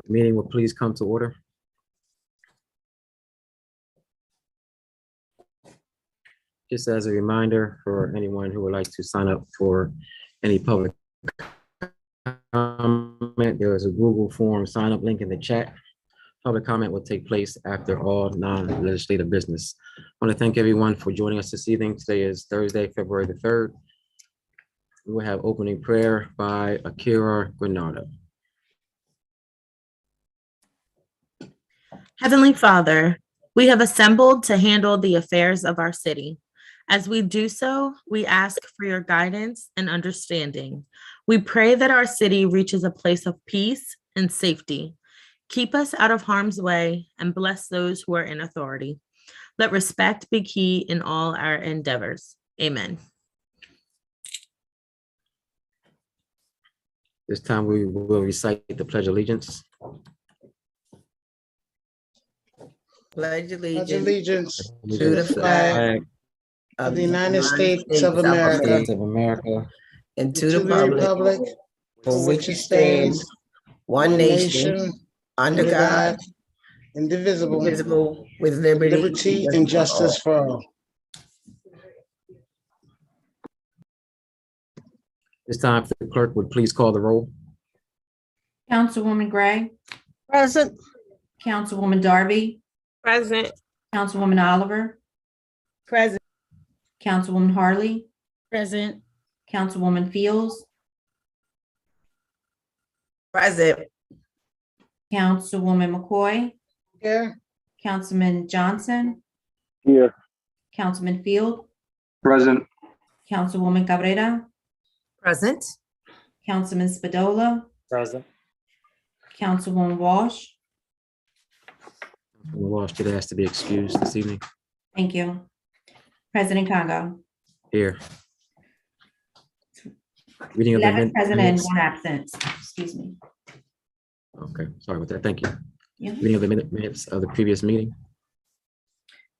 The meeting will please come to order. Just as a reminder for anyone who would like to sign up for any public comment, there is a Google form sign up link in the chat. Public comment will take place after all non-legislative business. I want to thank everyone for joining us this evening. Today is Thursday, February the 3rd. We will have opening prayer by Akira Granado. Heavenly Father, we have assembled to handle the affairs of our city. As we do so, we ask for your guidance and understanding. We pray that our city reaches a place of peace and safety. Keep us out of harm's way and bless those who are in authority. Let respect be key in all our endeavors. Amen. This time we will recite the Pledge of Allegiance. Pledge Pledge allegiance allegiance to the flag of the United States of America and to to the the republic for which it stands, one nation, under God, indivisible, indivisible, with liberty and justice for all. This time, if the clerk would please call the roll. Councilwoman Gray, Present. Councilwoman Darby, Present. Councilwoman Oliver, Present. Councilwoman Harley, Present. Councilwoman Fields, present. Councilwoman McCoy, Here. Councilman Johnson, Here. Councilman Field, Present. Councilwoman Cabrera, Present. Councilman Spadola, Present. Councilwoman Walsh. Walsh today has to be excused this evening. Thank you. President Congo. Here. Reading of the 11 present and minutes. 1 absent. Excuse me. Okay, sorry about that. Thank you. Yeah. Reading of the minutes of the previous meeting.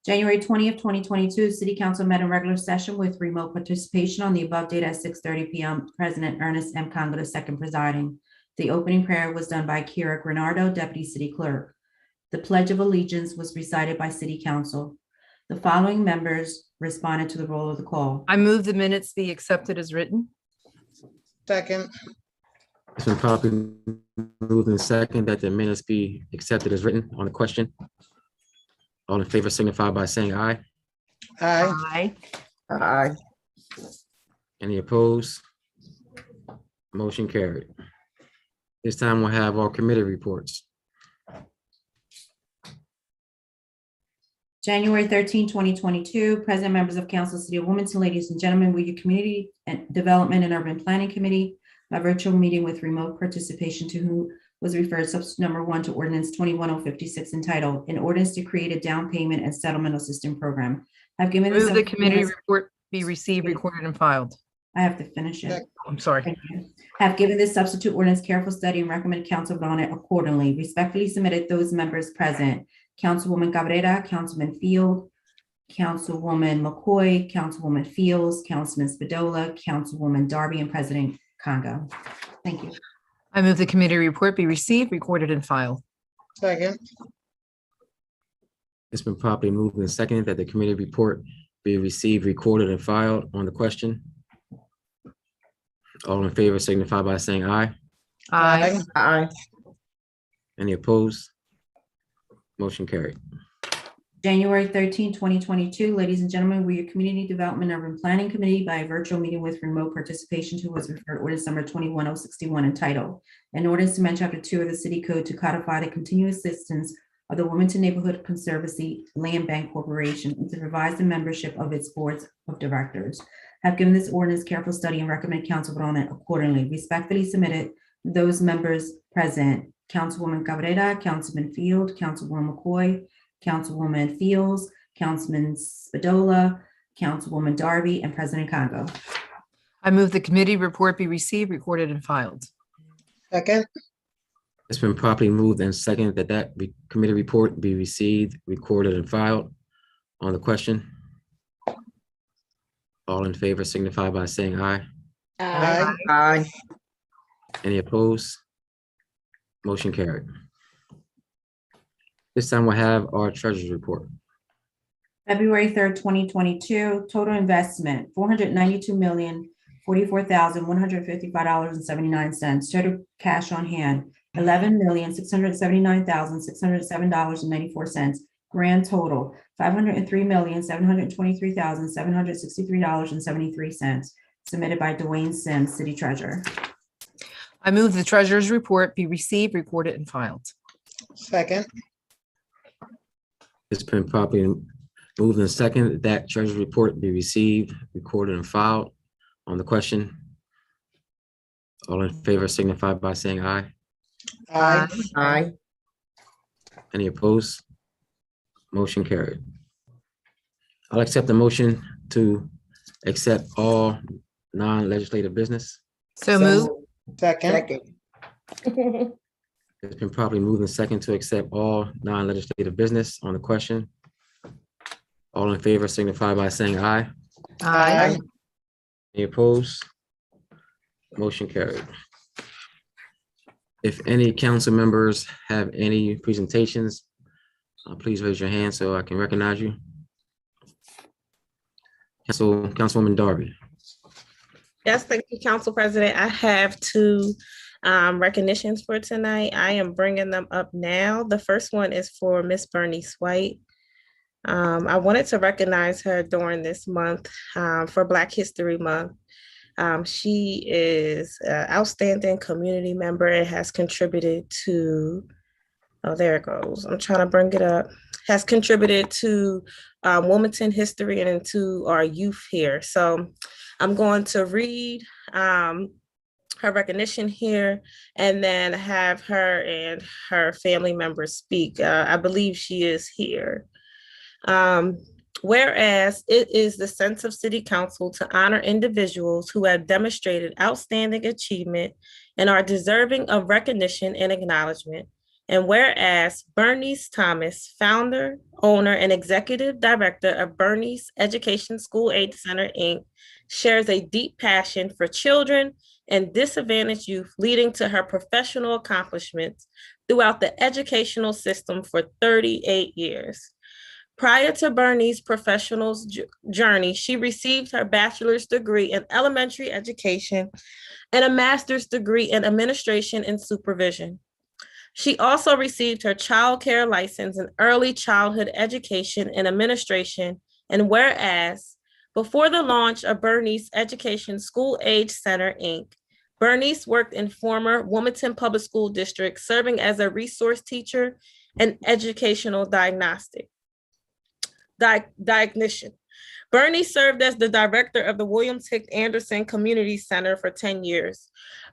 January 20th, 2022, City Council met in regular session with remote participation on the above date at 6:30 p.m. President Ernest M. Congo II presiding. The opening prayer was done by Kira Granado, Deputy City Clerk. The Pledge of Allegiance was recited by City Council. The following members responded to the roll of the call. I move the minutes be accepted as written. Second. It's been properly moved in second that the minutes be accepted as written. On the question, all in favor signify by saying aye. Aye. Aye. Any opposed? Motion carried. This time we'll have our committee reports. January 13, 2022, President, members of Council, City of Wilmington, ladies and gentlemen, we your Community and Development and Urban Planning Committee, a virtual meeting with remote participation to whom was referred substitute number 1 to Ordinance 21056 entitled, an ordinance to create a down payment and settlement assistance program. I've given this. Move the committee report be received, recorded, and filed. I have to finish it. I'm sorry. Thank you. Have given this substitute ordinance careful study and recommend council vote on it accordingly. Respectfully submitted those members present: Councilwoman Cabrera, Councilman Field, Councilwoman McCoy, Councilwoman Fields, Councilman Spadola, Councilwoman Darby, and President Congo. Thank you. I move the committee report be received, recorded, and filed. Second. It's been properly moved and seconded that the committee report be received, recorded, and filed. On the question, all in favor signify by saying aye. Aye. Aye. Any opposed? Motion carried. January 13, 2022, ladies and gentlemen, we your Community Development and Urban Planning Committee by a virtual meeting with remote participation to was referred ordinance number 21061 entitled, an ordinance to amend chapter 2 of the City Code to codify the continuous existence of the Wilmington Neighborhood Conservancy Land Bank Corporation and to revise the membership of its boards of directors. Have given this ordinance careful study and recommend council vote on it accordingly. Respectfully submitted those members present: Councilwoman Cabrera, Councilman Field, Councilwoman McCoy, Councilwoman Fields, Councilman Spadola, Councilwoman Darby, and President Congo. I move the committee report be received, recorded, and filed. Second. It's been properly moved and seconded that committee report be received, recorded, and filed. On the question, all in favor signify by saying aye. Aye. Aye. Any opposed? Motion carried. This time we'll have our treasurer's report. February 3rd, 2022, total investment, $492,044,155.79. Total cash on hand, $11,679,607.94. Grand total, $503,723,763.73. Submitted by Dwayne Sims, City Treasurer. I move the treasurer's report be received, recorded, and filed. second, It's been properly moved and second that treasurer's report be received, recorded, and filed. On the question, all in favor signify by saying aye. aye, Aye. Any opposed? Motion carried. I'll accept the motion to accept all non-legislative business. So move. second, Second. It's been properly moved and second to accept all non-legislative business. On the question, all in favor signify by saying aye. aye, Any opposed? Motion carried. If any council members have any presentations, please raise your hand so I can recognize you. Councilwoman Darby. Yes, thank you, Council President. I have two recognitions for tonight. I am bringing them up now. The first one is for Miss Bernice White. I wanted to recognize her during this month for Black History Month. She is an outstanding community member and has contributed to, oh, there it goes. I'm trying to bring it up. Has contributed to Wilmington history and to our youth here. So I'm going to read her recognition here and then have her and her family members speak. I believe she is here. Whereas it is the sense of City Council to honor individuals who have demonstrated outstanding achievement and are deserving of recognition and acknowledgement. And whereas Bernice Thomas, founder, owner, and executive director of Bernice Education School Aid Center, Inc., shares a deep passion for children and disadvantaged youth, leading to her professional accomplishments throughout the educational system for 38 years. Prior to Bernice's professional journey, she received her bachelor's degree in elementary education and a master's degree in administration and supervision. She also received her child care license in early childhood education and administration. And whereas before the launch of Bernice Education School Age Center, Inc., Bernice worked in former Wilmington Public School District, serving as a resource teacher and educational diagnostician. Bernice served as the director of the William Hick Anderson Community Center for 10 years.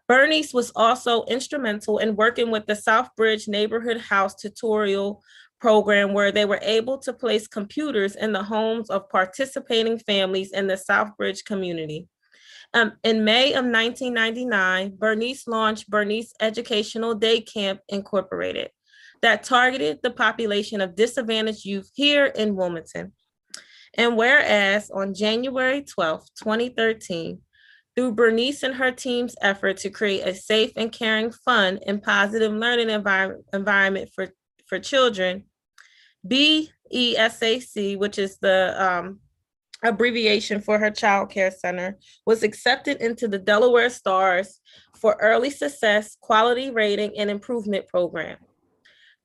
Bernice was also instrumental in working with the Southbridge Neighborhood House Tutorial Program, where they were able to place computers in the homes of participating families in the Southbridge community. In May of 1999, Bernice launched Bernice Educational Day Camp Incorporated that targeted the population of disadvantaged youth here in Wilmington. And whereas on January 12, 2013, through Bernice and her team's effort to create a safe and caring, fun, and positive learning environment for children, BESAC, which is the abbreviation for her child care center, was accepted into the Delaware Stars for Early Success, Quality Rating, and Improvement Program.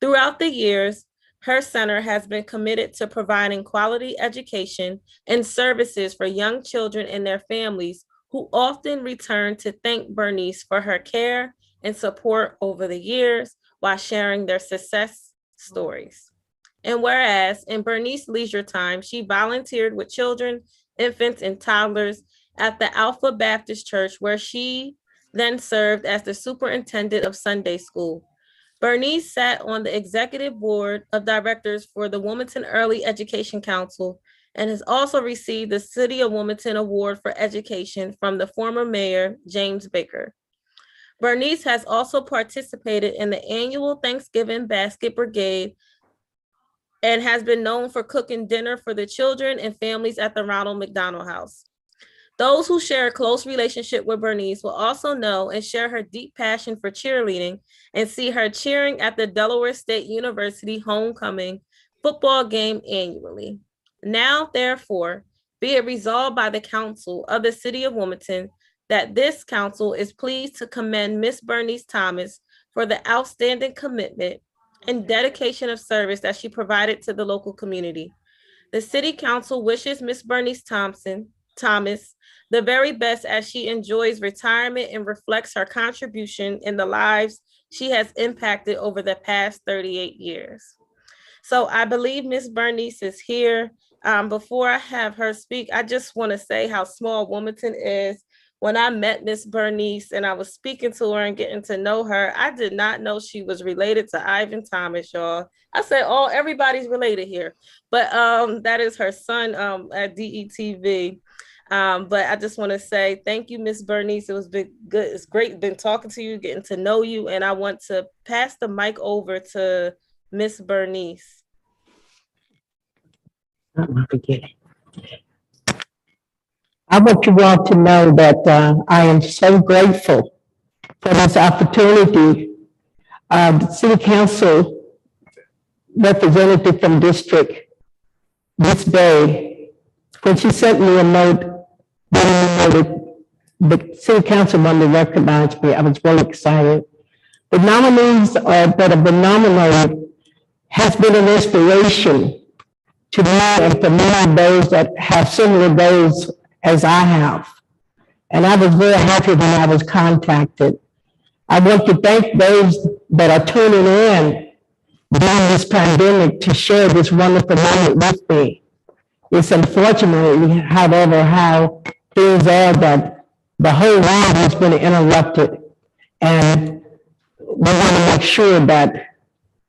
Throughout the years, her center has been committed to providing quality education and services for young children and their families, who often return to thank Bernice for her care and support over the years while sharing their success stories. And whereas in Bernice's leisure time, she volunteered with children, infants, and toddlers at the Alpha Baptist Church, where she then served as the superintendent of Sunday school. Bernice sat on the executive board of directors for the Wilmington Early Education Council and has also received the City of Wilmington Award for Education from the former mayor, James Baker. Bernice has also participated in the annual Thanksgiving Basket Brigade and has been known for cooking dinner for the children and families at the Ronald McDonald House. Those who share a close relationship with Bernice will also know and share her deep passion for cheerleading and see her cheering at the Delaware State University homecoming football game annually. Now, therefore, be it resolved by the Council of the City of Wilmington that this council is pleased to commend Miss Bernice Thomas for the outstanding commitment and dedication of service that she provided to the local community. The City Council wishes Miss Bernice Thomas the very best as she enjoys retirement and reflects her contribution in the lives she has impacted over the past 38 years. So I believe Miss Bernice is here. Before I have her speak, I just want to say how small Wilmington is. When I met Miss Bernice and I was speaking to her and getting to know her, I did not know she was related to Ivan Thomas, y'all. I said, oh, everybody's related here. But that is her son at DETV. But I just want to say thank you, Miss Bernice. It was been good. It's great been talking to you, getting to know you. And I want to pass the mic over to Miss Bernice. I want you all to know that I am so grateful for this opportunity. The City Council representative from District this day, when she sent me a note, the City Council wanted to recognize me. I was really excited. The nominees that have been nominated has been an inspiration to me and for many of those that have similar goals as I have. And I was very happy when I was contacted. I want to thank those that are tuning in during this pandemic to share this wonderful moment with me. It's unfortunately, however, how things are that the whole world has been interrupted. And we want to make sure that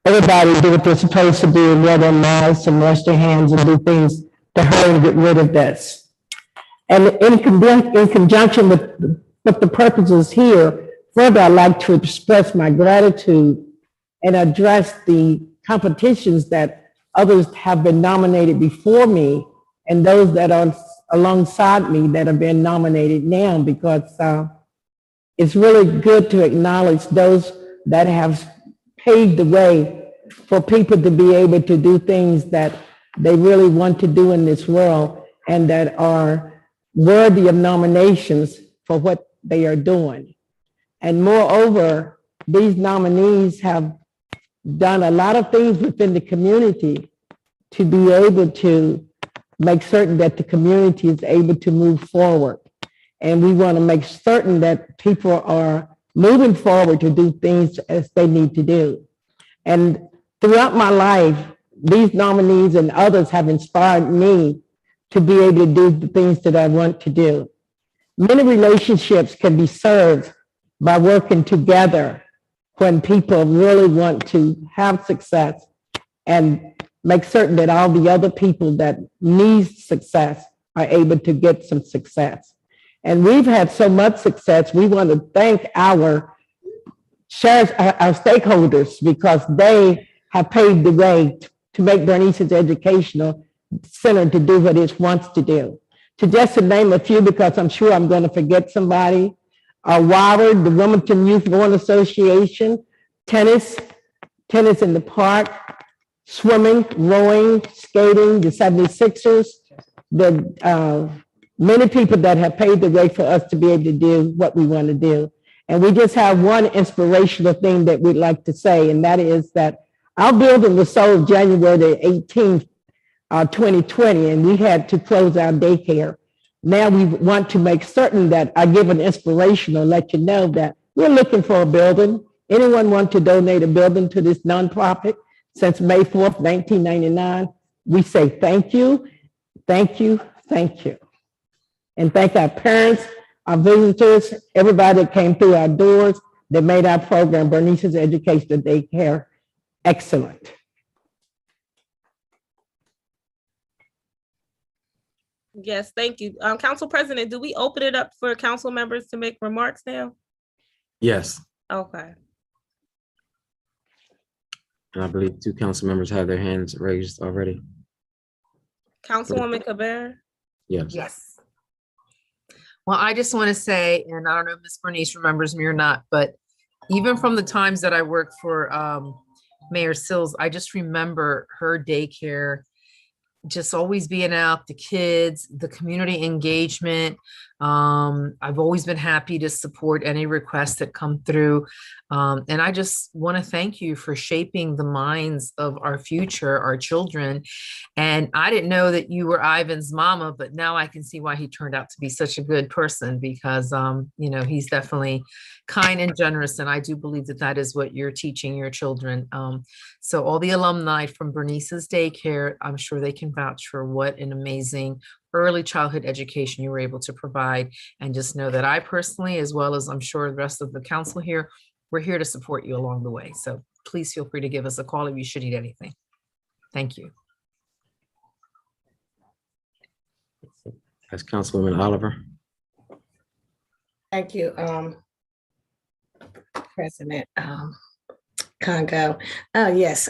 everybody do what they're supposed to do and wear their masks and wash their hands and do things to hurry and get rid of this. And in conjunction with the purposes here, further, I'd like to express my gratitude and address the competitions that others have been nominated before me and those that are alongside me that have been nominated now, because it's really good to acknowledge those that have paved the way for people to be able to do things that they really want to do in this world and that are worthy of nominations for what they are doing. And moreover, these nominees have done a lot of things within the community to be able to make certain that the community is able to move forward. And we want to make certain that people are moving forward to do things as they need to do. And throughout my life, these nominees and others have inspired me to be able to do the things that I want to do. Many relationships can be served by working together when people really want to have success and make certain that all the other people that need success are able to get some success. And we've had so much success, we want to thank our stakeholders because they have paved the way to make Bernice's Educational Center to do what it wants to do. To just to name a few, because I'm sure I'm going to forget somebody, WARD, the Wilmington Youth Rowing Association, tennis in the park, swimming, rowing, skating, the 76ers, the many people that have paved the way for us to be able to do what we want to do. And we just have one inspirational thing that we'd like to say, and that is that our building was sold January the 18th, 2020, and we had to close our daycare. Now we want to make certain that I give an inspirational, let you know that we're looking for a building. Anyone want to donate a building to this nonprofit since May 4th, 1999? We say thank you, thank you, thank you. And thank our parents, our visitors, everybody that came through our doors that made our program, Bernice's Educational Daycare, excellent. Yes, thank you. Council President, do we open it up for council members to make remarks now? Yes, Okay. and I believe 2 council members have their hands raised already. Councilwoman Cabrera? Yes. Yes. Well, I just want to say, and I don't know if Ms. Bernice remembers me or not, but even from the times that I worked for Mayor Sills, I just remember her daycare just always being out, the kids, the community engagement. I've always been happy to support any requests that come through. And I just want to thank you for shaping the minds of our future, our children. And I didn't know that you were Ivan's mama, but now I can see why he turned out to be such a good person because, you know, he's definitely kind and generous. And I do believe that that is what you're teaching your children. So all the alumni from Bernice's daycare, I'm sure they can vouch for what an amazing early childhood education you were able to provide. And just know that I personally, as well as I'm sure the rest of the council here, we're here to support you along the way. So please feel free to give us a call if you should need anything. Thank you. That's Councilwoman Oliver. Thank you, President Congo. Yes,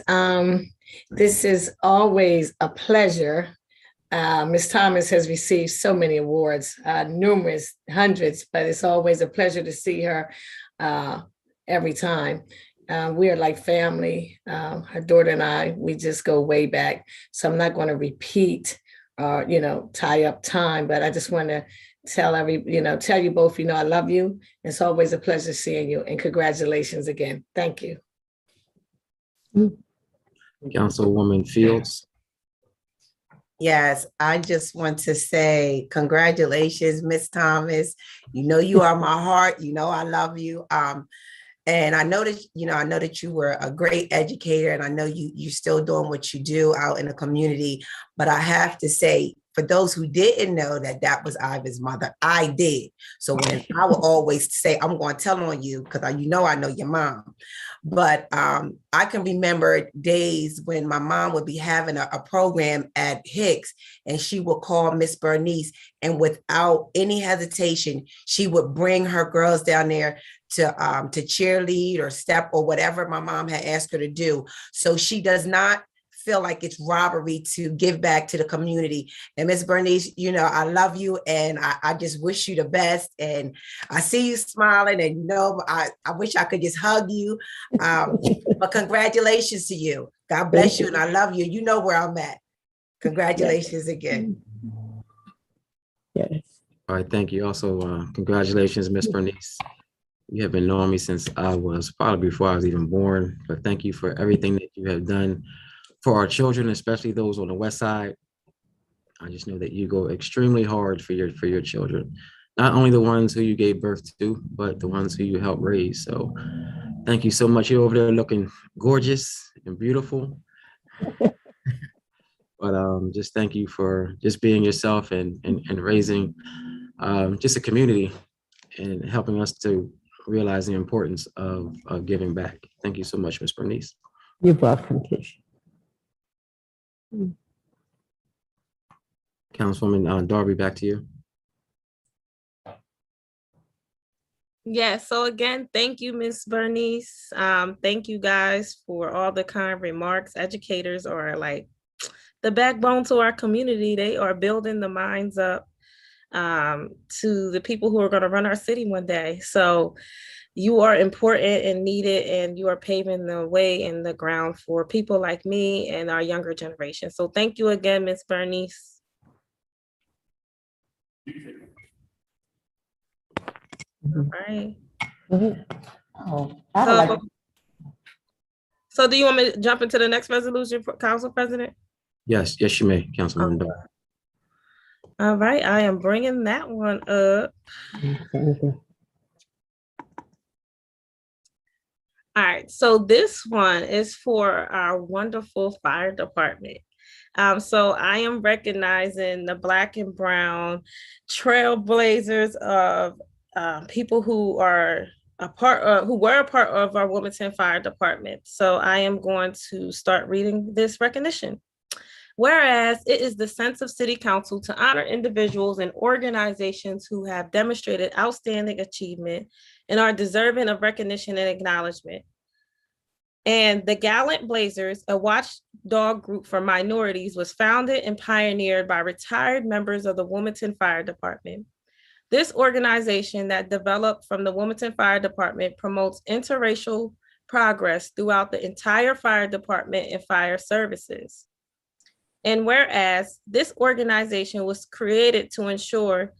this is always a pleasure. Ms. Thomas has received so many awards, numerous, hundreds, but it's always a pleasure to see her every time. We are like family. Her daughter and I, we just go way back. So I'm not going to repeat or, tie up time, but I just want to tell you both, I love you. It's always a pleasure seeing you, and congratulations again. Thank you. Councilwoman Fields. Yes, I just want to say congratulations, Miss Thomas. You are my heart. I love you. And I know that you were a great educator, and I know you're still doing what you do out in the community. But I have to say, for those who didn't know that was Ivan's mother, I did. So when I will always say, I'm going to tell on you because I know your mom. But I can remember days when my mom would be having a program at Hicks, and she would call Miss Bernice, and without any hesitation, she would bring her girls down there to cheerlead or step or whatever my mom had asked her to do. So she does not feel like it's robbery to give back to the community. And Miss Bernice, I love you, and I just wish you the best. And I see you smiling, and I wish I could just hug you. But congratulations to you. God bless you, and I love you. You know where I'm at. Congratulations again. Yes. All right, thank you. Also, congratulations, Miss Bernice. You have been knowing me since I was probably before I was even born, but thank you for everything that you have done for our children, especially those on the West Side. I just know that you go extremely hard for your children, not only the ones who you gave birth to, but the ones who you helped raise. So thank you so much. You're over there looking gorgeous and beautiful. But just thank you for just being yourself and raising just a community and helping us to realize the importance of giving back. Thank you so much, Ms. Bernice. You're welcome, Keisha. Councilwoman Darby, back to you. Yeah, so again, thank you, Ms. Bernice. Thank you guys for all the kind remarks. Educators are like the backbone to our community. They are building the minds up to the people who are going to run our city one day. So you are important and needed, and you are paving the way and the ground for people like me and our younger generation. So thank you again, Ms. Bernice. All right. So do you want me to jump into the next resolution, Council President? Yes, you may, Councilwoman Darby. All right, I am bringing that one up. All right, so this one is for our wonderful fire department. So I am recognizing the Black and Brown trailblazers of people who are who were a part of our Wilmington Fire Department. So I am going to start reading this recognition. Whereas it is the sense of City Council to honor individuals and organizations who have demonstrated outstanding achievement and are deserving of recognition and acknowledgement. And the Gallant Blazers, a watchdog group for minorities, was founded and pioneered by retired members of the Wilmington Fire Department. This organization that developed from the Wilmington Fire Department promotes interracial progress throughout the entire fire department and fire services. And whereas this organization was created to ensure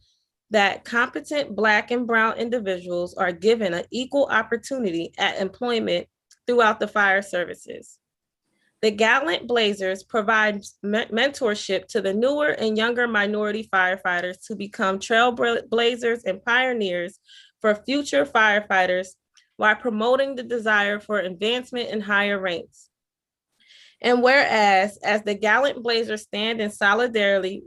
that competent Black and Brown individuals are given an equal opportunity at employment throughout the fire services. The Gallant Blazers provide mentorship to the newer and younger minority firefighters to become trailblazers and pioneers for future firefighters while promoting the desire for advancement in higher ranks. And whereas, as the Gallant Blazers stand in solidarity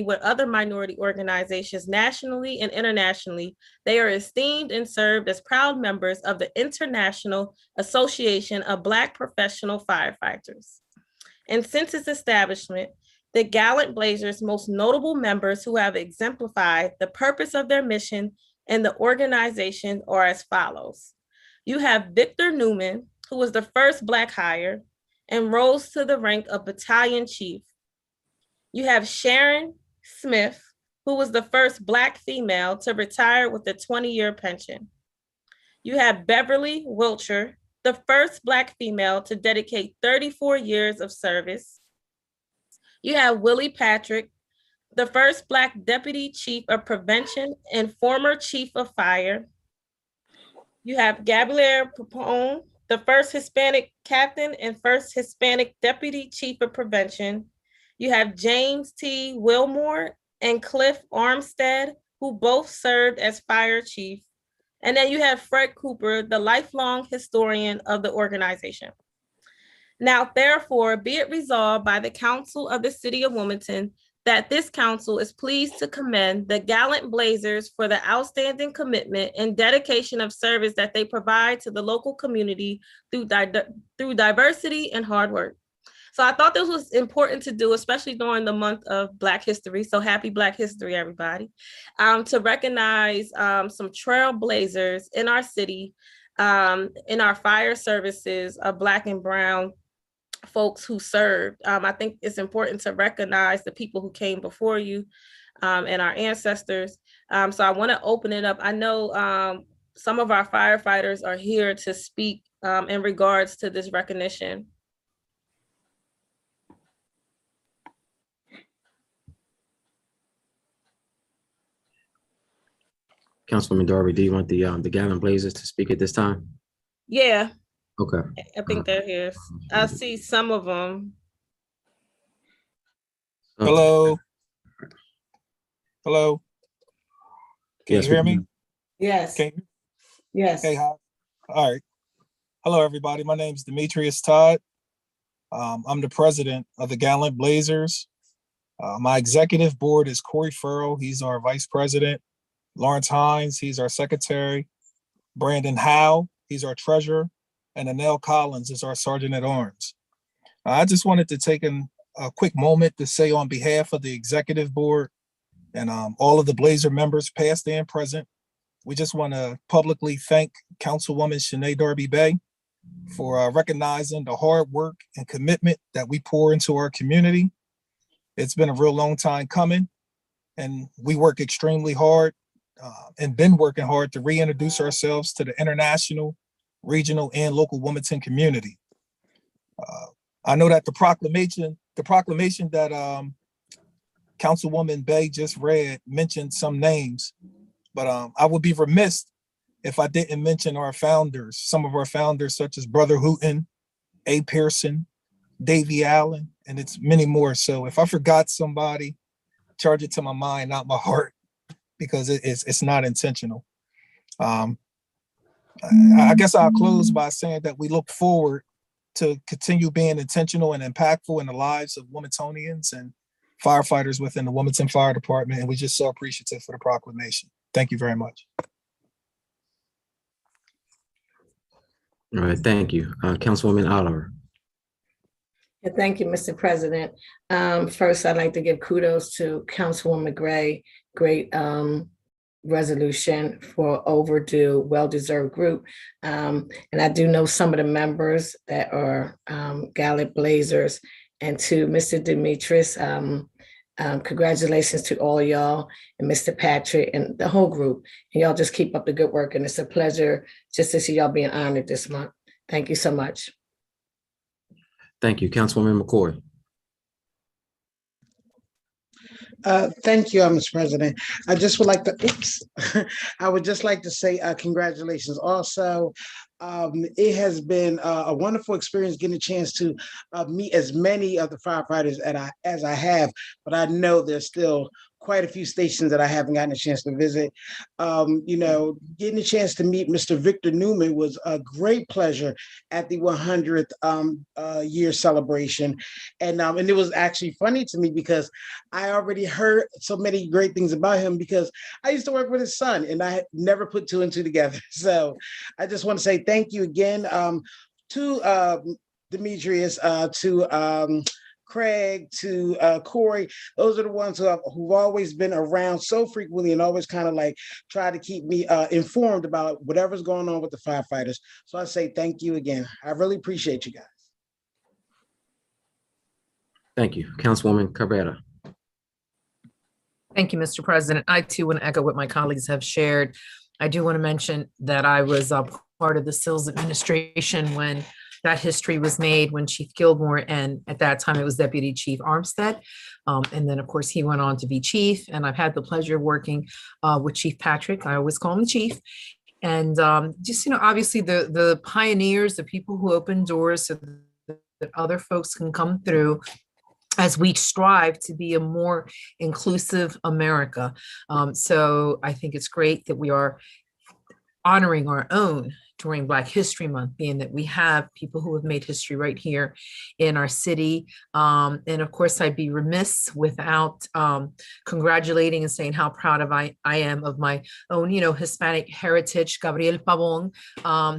with other minority organizations nationally and internationally, they are esteemed and served as proud members of the International Association of Black Professional Firefighters. And since its establishment, the Gallant Blazers' most notable members who have exemplified the purpose of their mission and the organization are as follows. You have Victor Newman, who was the first Black hire and rose to the rank of battalion chief. You have Sharon Smith, who was the first Black female to retire with a 20-year pension. You have Beverly Wiltshire, the first Black female to dedicate 34 years of service. You have Willie Patrick, the first Black deputy chief of prevention and former chief of fire. You have Gabrielle Papone, the first Hispanic captain and first Hispanic deputy chief of prevention. You have James T. Wilmore and Cliff Armstead, who both served as fire chief. And then you have Fred Cooper, the lifelong historian of the organization. Now, therefore, be it resolved by the Council of the City of Wilmington that this council is pleased to commend the Gallant Blazers for the outstanding commitment and dedication of service that they provide to the local community through diversity and hard work. So I thought this was important to do, especially during the month of Black History. So happy Black History, everybody. To recognize some trailblazers in our city, in our fire services of Black and Brown folks who served. I think it's important to recognize the people who came before you and our ancestors. So I want to open it up. I know some of our firefighters are here to speak in regards to this recognition. Councilwoman Darby, do you want the Gallant Blazers to speak at this time? Yeah, Okay. I think they're here. I see some of them. Hello. Hello. Can Yes, you we hear me? can. Yes, Can you? yes. Hey, hi. All right. Hello, everybody. My name is Demetrius Todd. I'm the president of the Gallant Blazers. My executive board is Corey Furrow. He's our vice president. Lawrence Hines, he's our secretary. Brandon Howe, he's our treasurer. And Anel Collins is our sergeant at arms. I just wanted to take a quick moment to say on behalf of the executive board and all of the Blazer members, past and present, we just want to publicly thank Councilwoman Shanae Darby Bay for recognizing the hard work and commitment that we pour into our community. It's been a real long time coming, and we work extremely hard and been working hard to reintroduce ourselves to the international, regional, and local Wilmington community. I know that the proclamation that Councilwoman Bay just read mentioned some names, but I would be remiss if I didn't mention our founders, some of our founders, such as Brother Hooten, A. Pearson, Davy Allen, and it's many more. So if I forgot somebody, charge it to my mind, not my heart, because it's not intentional. I guess I'll close by saying that we look forward to continue being intentional and impactful in the lives of Wilmingtonians and firefighters within the Wilmington Fire Department. And we're just so appreciative for the proclamation. Thank you very much. All right, thank you. Councilwoman Oliver. Yeah, thank you, Mr. President. First, I'd like to give kudos to Councilwoman Gray. Great resolution for overdue, well-deserved group. And I do know some of the members that are Gallant Blazers. And to Mr. Demetrius, Congratulations to all y'all and Mr. Patrick and the whole group. And y'all just keep up the good work. And it's a pleasure just to see y'all being honored this month. Thank you so much. Thank you, Councilwoman McCoy. Thank you, Mr. President. I just would like to, I would just like to say congratulations. Also, it has been a wonderful experience getting a chance to meet as many of the firefighters as I have, but I know there's still quite a few stations that I haven't gotten a chance to visit. Getting a chance to meet Mr. Victor Newman was a great pleasure at the 100th year celebration. And it was actually funny to me because I already heard so many great things about him because I used to work with his son and I had never put two and two together. So I just want to say thank you again to Demetrius, to Craig, to Corey. Those are the ones who've always been around so frequently and always kind of like try to keep me informed about whatever's going on with the firefighters. So I say thank you again. I really appreciate you guys. Thank you, Councilwoman Cabrera. Thank you, Mr. President. I too want to echo what my colleagues have shared. I do want to mention that I was part of the Sills administration when that history was made, when Chief Gilmore, and at that time it was Deputy Chief Armstead. And then of course he went on to be chief, and I've had the pleasure of working with Chief Patrick. I always call him the chief. And obviously the pioneers, the people who open doors so that other folks can come through as we strive to be a more inclusive America. So I think it's great that we are honoring our own during Black History Month, being that we have people who have made history right here in our city. And of course, I'd be remiss without congratulating and saying how proud I am of my own, Hispanic heritage, Gabriel Pavon,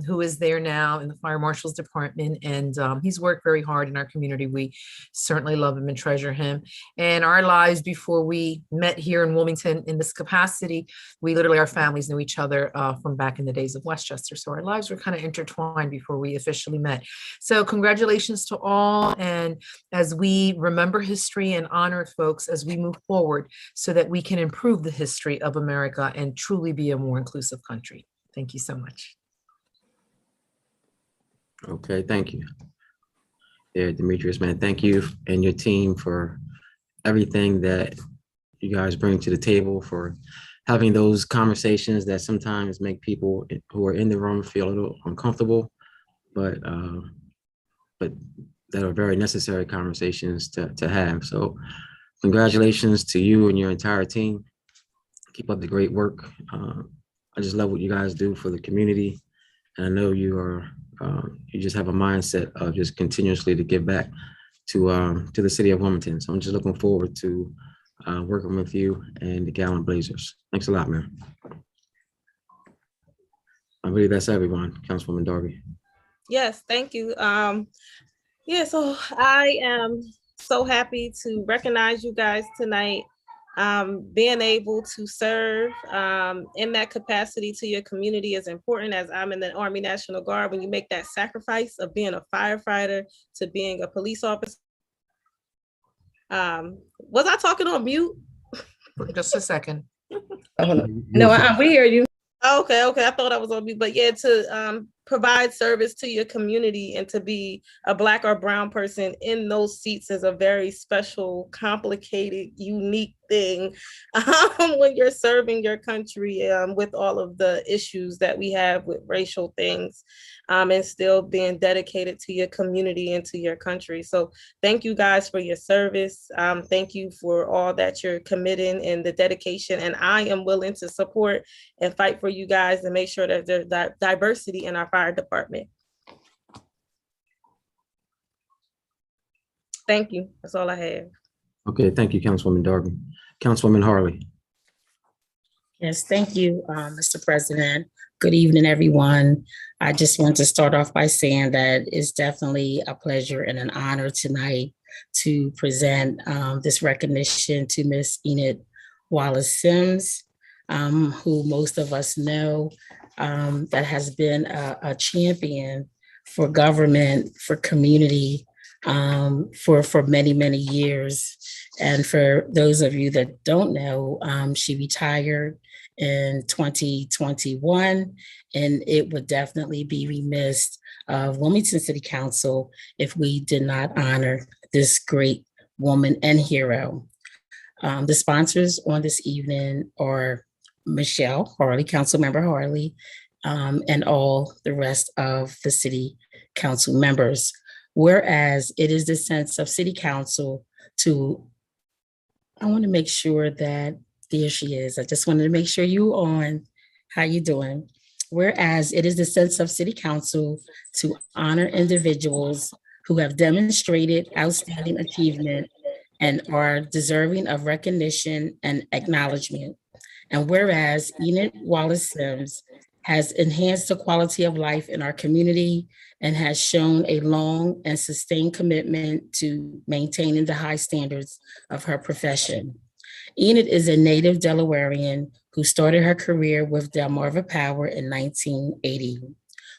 who is there now in the Fire Marshal's Department. And he's worked very hard in our community. We certainly love him and treasure him. And our lives before we met here in Wilmington in this capacity, our families knew each other from back in the days of Westchester. So our lives were kind of intertwined before we officially met. So congratulations to all. And as we remember history and honor folks as we move forward so that we can improve the history of America and truly be a more inclusive country. Thank you so much. Okay, thank you. Yeah, Demetrius, man, thank you and your team for everything that you guys bring to the table, for having those conversations that sometimes make people who are in the room feel a little uncomfortable, but that are very necessary conversations to have. So congratulations to you and your entire team. Keep up the great work. I just love what you guys do for the community. And I know you just have a mindset of just continuously to give back to the city of Wilmington. So I'm just looking forward to working with you and the Gallant Blazers. Thanks a lot, man. I believe that's everyone. Councilwoman Darby. Yes, thank you. So I am so happy to recognize you guys tonight. Being able to serve in that capacity to your community is important, as I'm in the Army National Guard. When you make that sacrifice of being a firefighter to being a police officer. Was I talking on mute? Just a second. No, we hear you. Okay. I thought I was on mute, but yeah, to provide service to your community and to be a Black or brown person in those seats is a very special, complicated, unique thing when you're serving your country with all of the issues that we have with racial things and still being dedicated to your community and to your country. So thank you guys for your service. Thank you for all that you're committing and the dedication. And I am willing to support and fight for you guys and make sure that there's diversity in our fire department. Thank you. That's all I have. Okay, thank you, Councilwoman Darby. Councilwoman Harley. Yes, thank you, Mr. President. Good evening, everyone. I just want to start off by saying that it's definitely a pleasure and an honor tonight to present this recognition to Miss Enid Wallace Sims, who most of us know that has been a champion for government, for community, for many, many years. And for those of you that don't know, she retired in 2021, and it would definitely be remiss of Wilmington City Council if we did not honor this great woman and hero. The sponsors on this evening are Michelle Harley, Councilmember Harley, and all the rest of the city council members. Whereas it is the sense of city council to, I want to make sure that, there she is. I just wanted to make sure you on. How you doing? Whereas it is the sense of city council to honor individuals who have demonstrated outstanding achievement and are deserving of recognition and acknowledgement. And whereas Enid Wallace Sims has enhanced the quality of life in our community and has shown a long and sustained commitment to maintaining the high standards of her profession. Enid is a native Delawarean who started her career with Delmarva Power in 1980.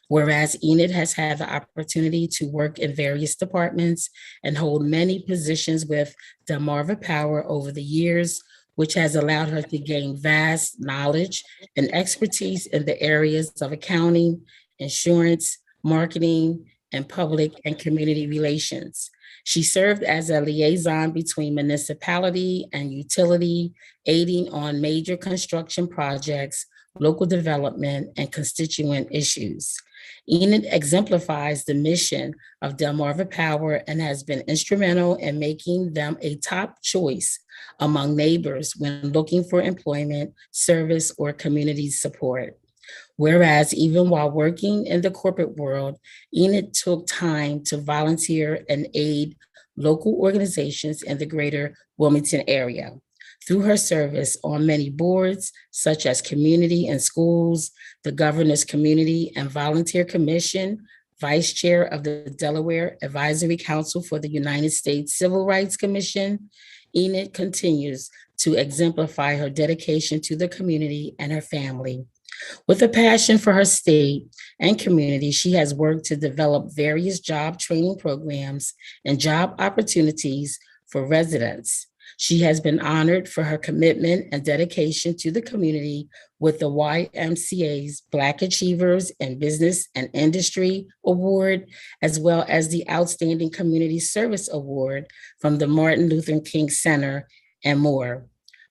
Whereas Enid has had the opportunity to work in various departments and hold many positions with Delmarva Power over the years, which has allowed her to gain vast knowledge and expertise in the areas of accounting, insurance, marketing, and public and community relations. She served as a liaison between municipality and utility, aiding on major construction projects, local development, and constituent issues. Enid exemplifies the mission of Delmarva Power and has been instrumental in making them a top choice among neighbors when looking for employment, service, or community support. Whereas even while working in the corporate world, Enid took time to volunteer and aid local organizations in the greater Wilmington area. Through her service on many boards, such as Community and Schools, the Governor's Community and Volunteer Commission, Vice Chair of the Delaware Advisory Council for the United States Civil Rights Commission, Enid continues to exemplify her dedication to the community and her family. With a passion for her state and community, she has worked to develop various job training programs and job opportunities for residents. She has been honored for her commitment and dedication to the community with the YMCA's Black Achievers in Business and Industry Award, as well as the Outstanding Community Service Award from the Martin Luther King Center, and more.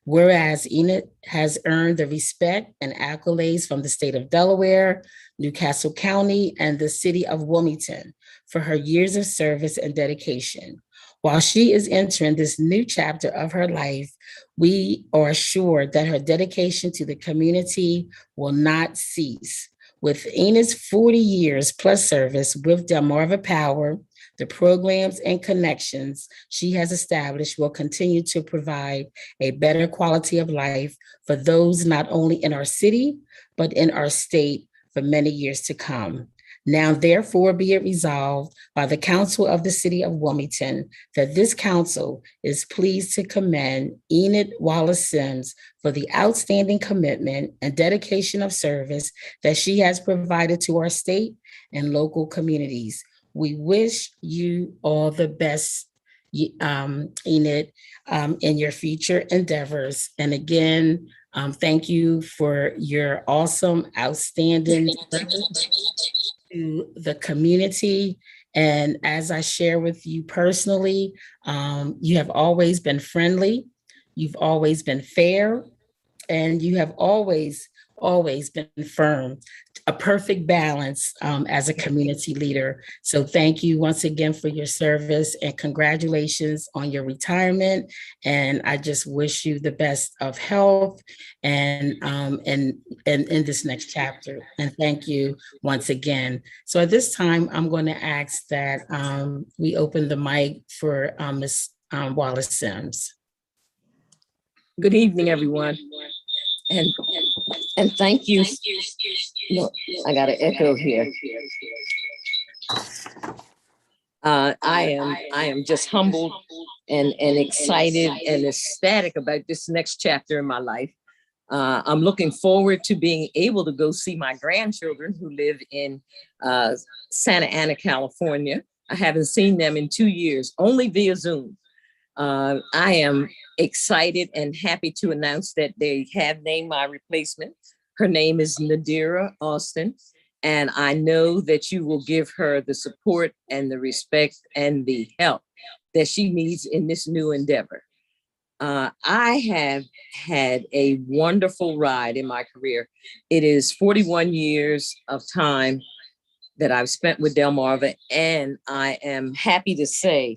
Whereas Enid has earned the respect and accolades from the state of Delaware, Newcastle County, and the city of Wilmington for her years of service and dedication. While she is entering this new chapter of her life, we are assured that her dedication to the community will not cease. With Enid's 40 years plus service with Delmarva Power, the programs and connections she has established will continue to provide a better quality of life for those not only in our city, but in our state for many years to come. Now, therefore, be it resolved by the Council of the City of Wilmington that this council is pleased to commend Enid Wallace Sims for the outstanding commitment and dedication of service that she has provided to our state and local communities. We wish you all the best, Enid, in your future endeavors. And again, thank you for your awesome, outstanding service to the community. And as I share with you personally, you have always been friendly, you've always been fair, and you have always been firm, a perfect balance as a community leader. So thank you once again for your service and congratulations on your retirement. And I just wish you the best of health and in this next chapter. And thank you once again. So at this time, I'm going to ask that we open the mic for Ms. Wallace Sims. Good evening, everyone. And thank you. No, I got an echo here. I am just humbled and excited and ecstatic about this next chapter in my life. I'm looking forward to being able to go see my grandchildren who live in Santa Ana, California. I haven't seen them in 2 years, only via Zoom. I am excited and happy to announce that they have named my replacement. Her name is Nadira Austin, and I know that you will give her the support and the respect and the help that she needs in this new endeavor. I have had a wonderful ride in my career. It is 41 years of time that I've spent with Delmarva, and I am happy to say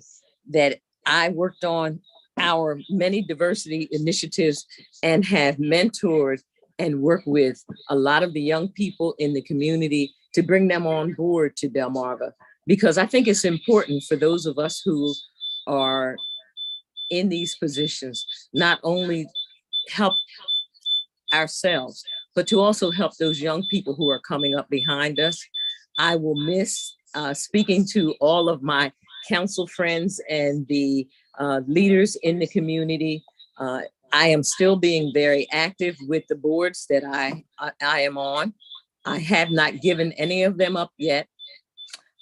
that I worked on our many diversity initiatives and have mentored and worked with a lot of the young people in the community to bring them on board to Delmarva, because I think it's important for those of us who are in these positions, not only help ourselves, but to also help those young people who are coming up behind us. I will miss speaking to all of my council friends and the leaders in the community. I am still being very active with the boards that I am on. I have not given any of them up yet.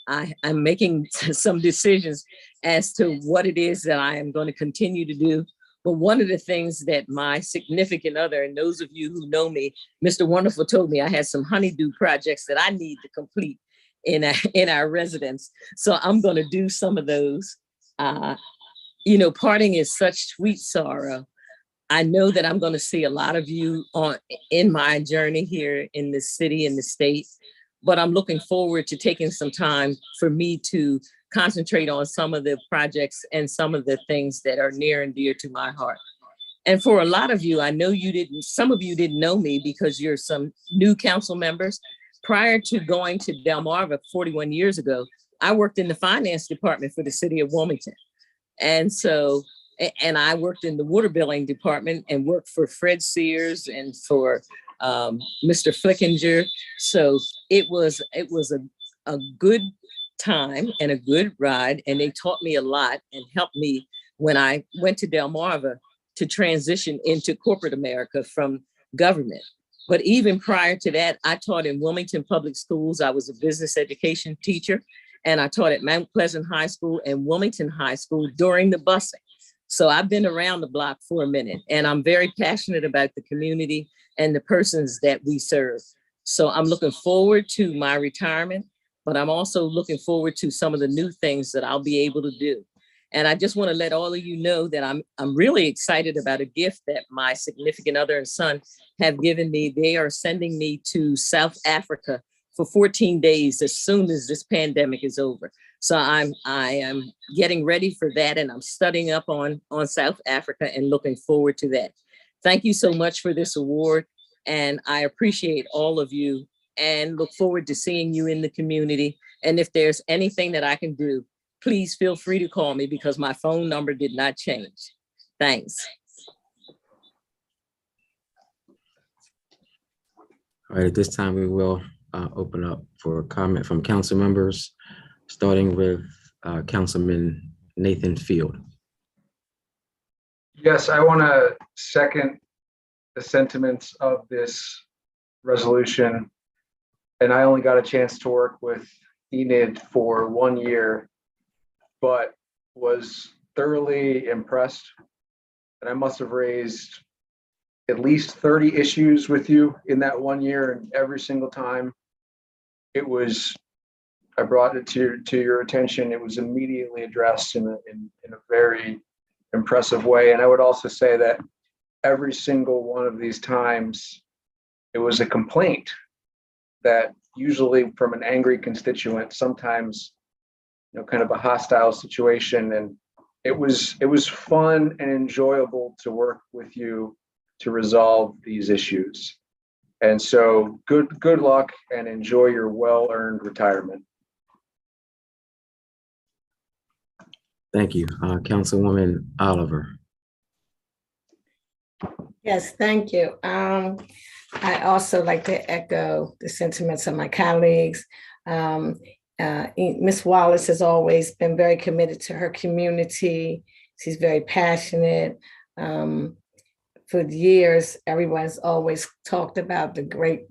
I'm making some decisions as to what it is that I am going to continue to do. But one of the things that my significant other, and those of you who know me, Mr. Wonderful told me I had some honeydew projects that I need to complete in our residence. So I'm going to do some of those. You know, parting is such sweet sorrow. I know that I'm going to see a lot of you in my journey here in the city and the state, but I'm looking forward to taking some time for me to concentrate on some of the projects and some of the things that are near and dear to my heart. And for a lot of you, I know some of you didn't know me because you're some new council members. Prior to going to Delmarva 41 years ago, I worked in the finance department for the city of Wilmington. And I worked in the water billing department and worked for Fred Sears and for Mr. Flickinger. So it was a good time and a good ride. And they taught me a lot and helped me when I went to Delmarva to transition into corporate America from government. But even prior to that, I taught in Wilmington Public Schools. I was a business education teacher, and I taught at Mount Pleasant High School and Wilmington High School during the busing. So I've been around the block for a minute, and I'm very passionate about the community and the persons that we serve. So I'm looking forward to my retirement, but I'm also looking forward to some of the new things that I'll be able to do. And I just want to let all of you know that I'm really excited about a gift that my significant other and son have given me. They are sending me to South Africa for 14 days as soon as this pandemic is over. So I am getting ready for that, and I'm studying up on South Africa and looking forward to that. Thank you so much for this award, and I appreciate all of you and look forward to seeing you in the community. And if there's anything that I can do, please feel free to call me because my phone number did not change. Thanks. All right, at this time, we will open up for comment from council members, starting with Councilman Nathan Field. Yes, I want to second the sentiments of this resolution. And I only got a chance to work with Enid for 1 year, but was thoroughly impressed. And I must have raised at least 30 issues with you in that 1 year, and every single time I brought it to your attention, it was immediately addressed in a very impressive way. And I would also say that every single one of these times, it was a complaint that usually from an angry constituent, sometimes, kind of a hostile situation. And it was fun and enjoyable to work with you to resolve these issues. And so good luck and enjoy your well-earned retirement. Thank you. Councilwoman Oliver. Yes, thank you. I also like to echo the sentiments of my colleagues. Ms. Wallace has always been very committed to her community. She's very passionate. For years, everyone's always talked about the great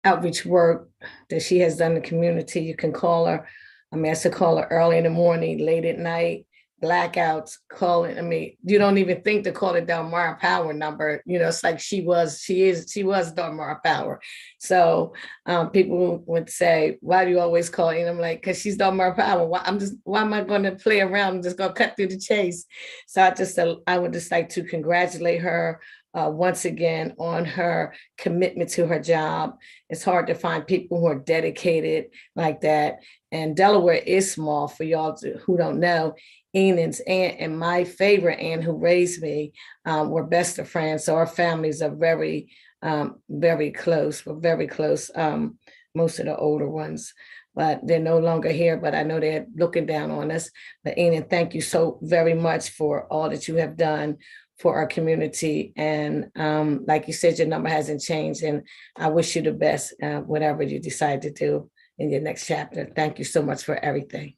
outreach work that she has done in the community. You can call her. I'm asked to call her early in the morning, late at night, blackouts calling. I mean, you don't even think to call it Delmar Power number. You know, it's like she was Delmar Power. So people would say, why do you always call? And I'm like, because she's Delmar Power. Why am I going to play around? I'm just going to cut through the chase. So I would just like to congratulate her once again on her commitment to her job. It's hard to find people who are dedicated like that. And Delaware is small, for y'all who don't know. Enid's aunt and my favorite aunt who raised me were best of friends. So our families are very, very close. We're very close, most of the older ones, but they're no longer here, but I know they're looking down on us. But Enid, thank you so very much for all that you have done for our community. And like you said, your number hasn't changed, and I wish you the best, whatever you decide to do in your next chapter. Thank you so much for everything.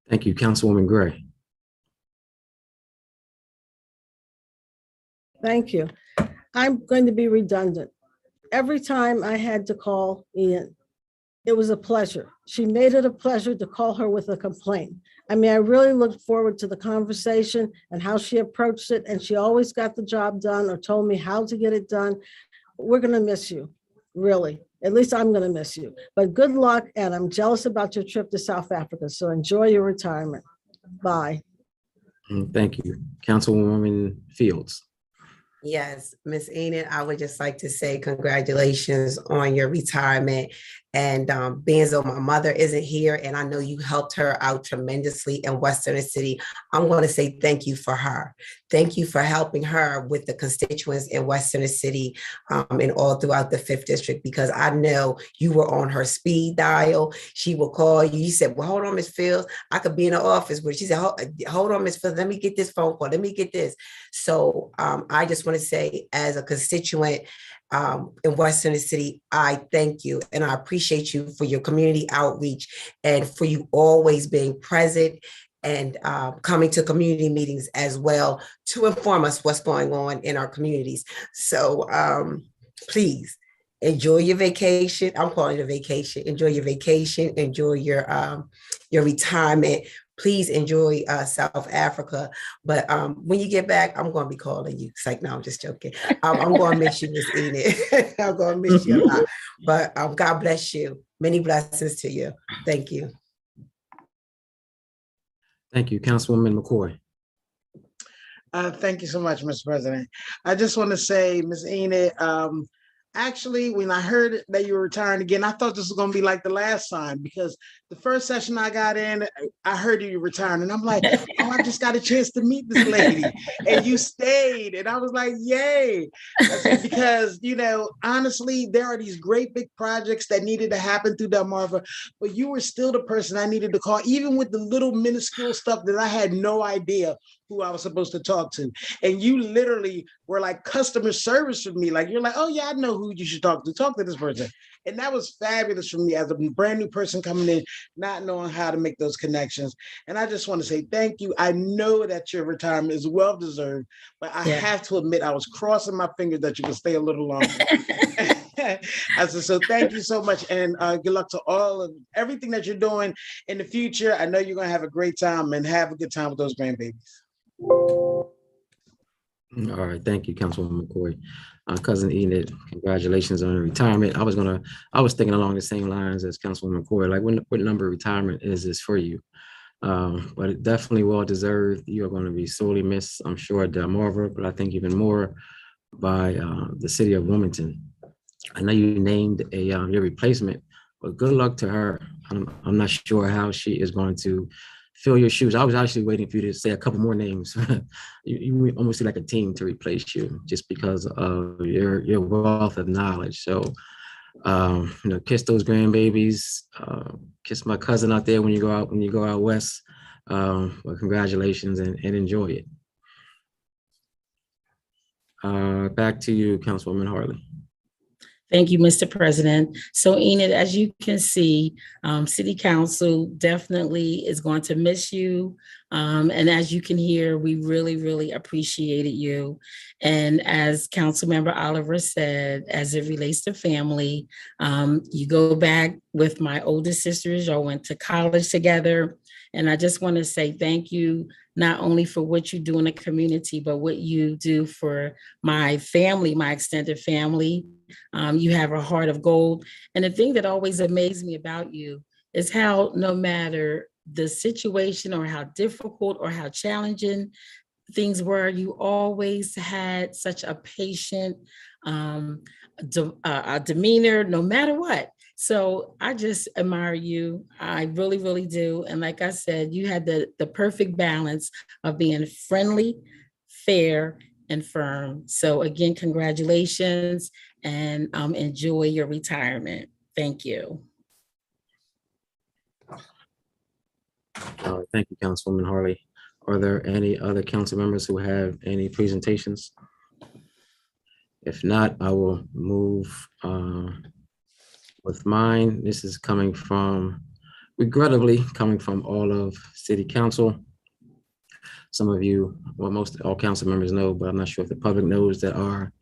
Thank you, Councilwoman Gray. Thank you. I'm going to be redundant. Every time I had to call Ian, it was a pleasure. She made it a pleasure to call her with a complaint. I mean, I really looked forward to the conversation and how she approached it, and she always got the job done or told me how to get it done. We're going to miss you, really. At least I'm going to miss you. But good luck, and I'm jealous about your trip to South Africa, so enjoy your retirement. Bye. Thank you. Councilwoman Fields. Yes, Miss Enid, I would just like to say congratulations on your retirement. And being though my mother isn't here, and I know you helped her out tremendously in Western City, I'm going to say thank you for her. Thank you for helping her with the constituents in Western City and all throughout the 5th District, because I know you were on her speed dial. She will call you. You said, well, hold on, Miss Fields. I could be in the office with her. She said, hold on, Miss Fields. Let me get this phone call. Let me get this. So I just want to say, as a constituent in Western City, I thank you and I appreciate you for your community outreach and for you always being present and coming to community meetings as well to inform us what's going on in our communities. So please enjoy your vacation. I'm calling it a vacation. Enjoy your vacation. Enjoy your retirement. Please enjoy South Africa. But when you get back, I'm going to be calling you. It's like, no, I'm just joking. I'm going to miss you, Miss Enid. I'm going to miss you a lot. But God bless you. Many blessings to you. Thank you. Thank you, Councilwoman McCoy. Thank you so much, Mr. President. I just want to say, Ms. Enid, actually, when I heard that you were retiring again, I thought this was going to be like the last time, because the first session I got in, I heard you were retiring, and I'm like, oh, I just got a chance to meet this lady, and you stayed, and I was like, yay. Because, you know, honestly, there are these great big projects that needed to happen through Delmarva, but you were still the person I needed to call, even with the little minuscule stuff that I had no idea who I was supposed to talk to. And you literally were like customer service for me. Like, you're like, oh yeah, I know who you should talk to this person. And that was fabulous for me as a brand new person coming in, not knowing how to make those connections. And I just want to say thank you. I know that your retirement is well-deserved, but I have to admit, I was crossing my fingers that you could stay a little longer. I said, so thank you so much, and good luck to all of everything that you're doing in the future. I know you're going to have a great time, and have a good time with those grandbabies. All right, thank you, Councilwoman McCoy. Cousin Enid, congratulations on your retirement. I was thinking along the same lines as Councilwoman McCoy, like what number of retirement is this for you? But it definitely well deserved. You are going to be sorely missed, I'm sure, at Delmarva, but I think even more by the city of Wilmington. I know you named your replacement, but good luck to her. I'm not sure how she is going to fill your shoes. I was actually waiting for you to say a couple more names. you almost see like a team to replace you, just because of your wealth of knowledge. So, you know, kiss those grandbabies. Kiss my cousin out there when you go out west. Well, congratulations and enjoy it. Back to you, Councilwoman Harley. Thank you, Mr. President. So Enid, as you can see, City Council definitely is going to miss you. And as you can hear, we really, really appreciated you. And as Councilmember Oliver said, as it relates to family, you go back with my oldest sisters, y'all went to college together. And I just want to say thank you, not only for what you do in the community, but what you do for my family, my extended family. You have a heart of gold. And the thing that always amazed me about you is how no matter the situation or how difficult or how challenging things were, you always had such a patient demeanor, no matter what. So I just admire you. I really, really do. And like I said, you had the perfect balance of being friendly, fair, and firm. So again, congratulations and enjoy your retirement. Thank you. Thank you, Councilwoman Harley. Are there any other council members who have any presentations? If not, I will move with mine. This is coming from, regrettably, coming from all of City Council. Some of you, well, most all council members know, but I'm not sure if the public knows that our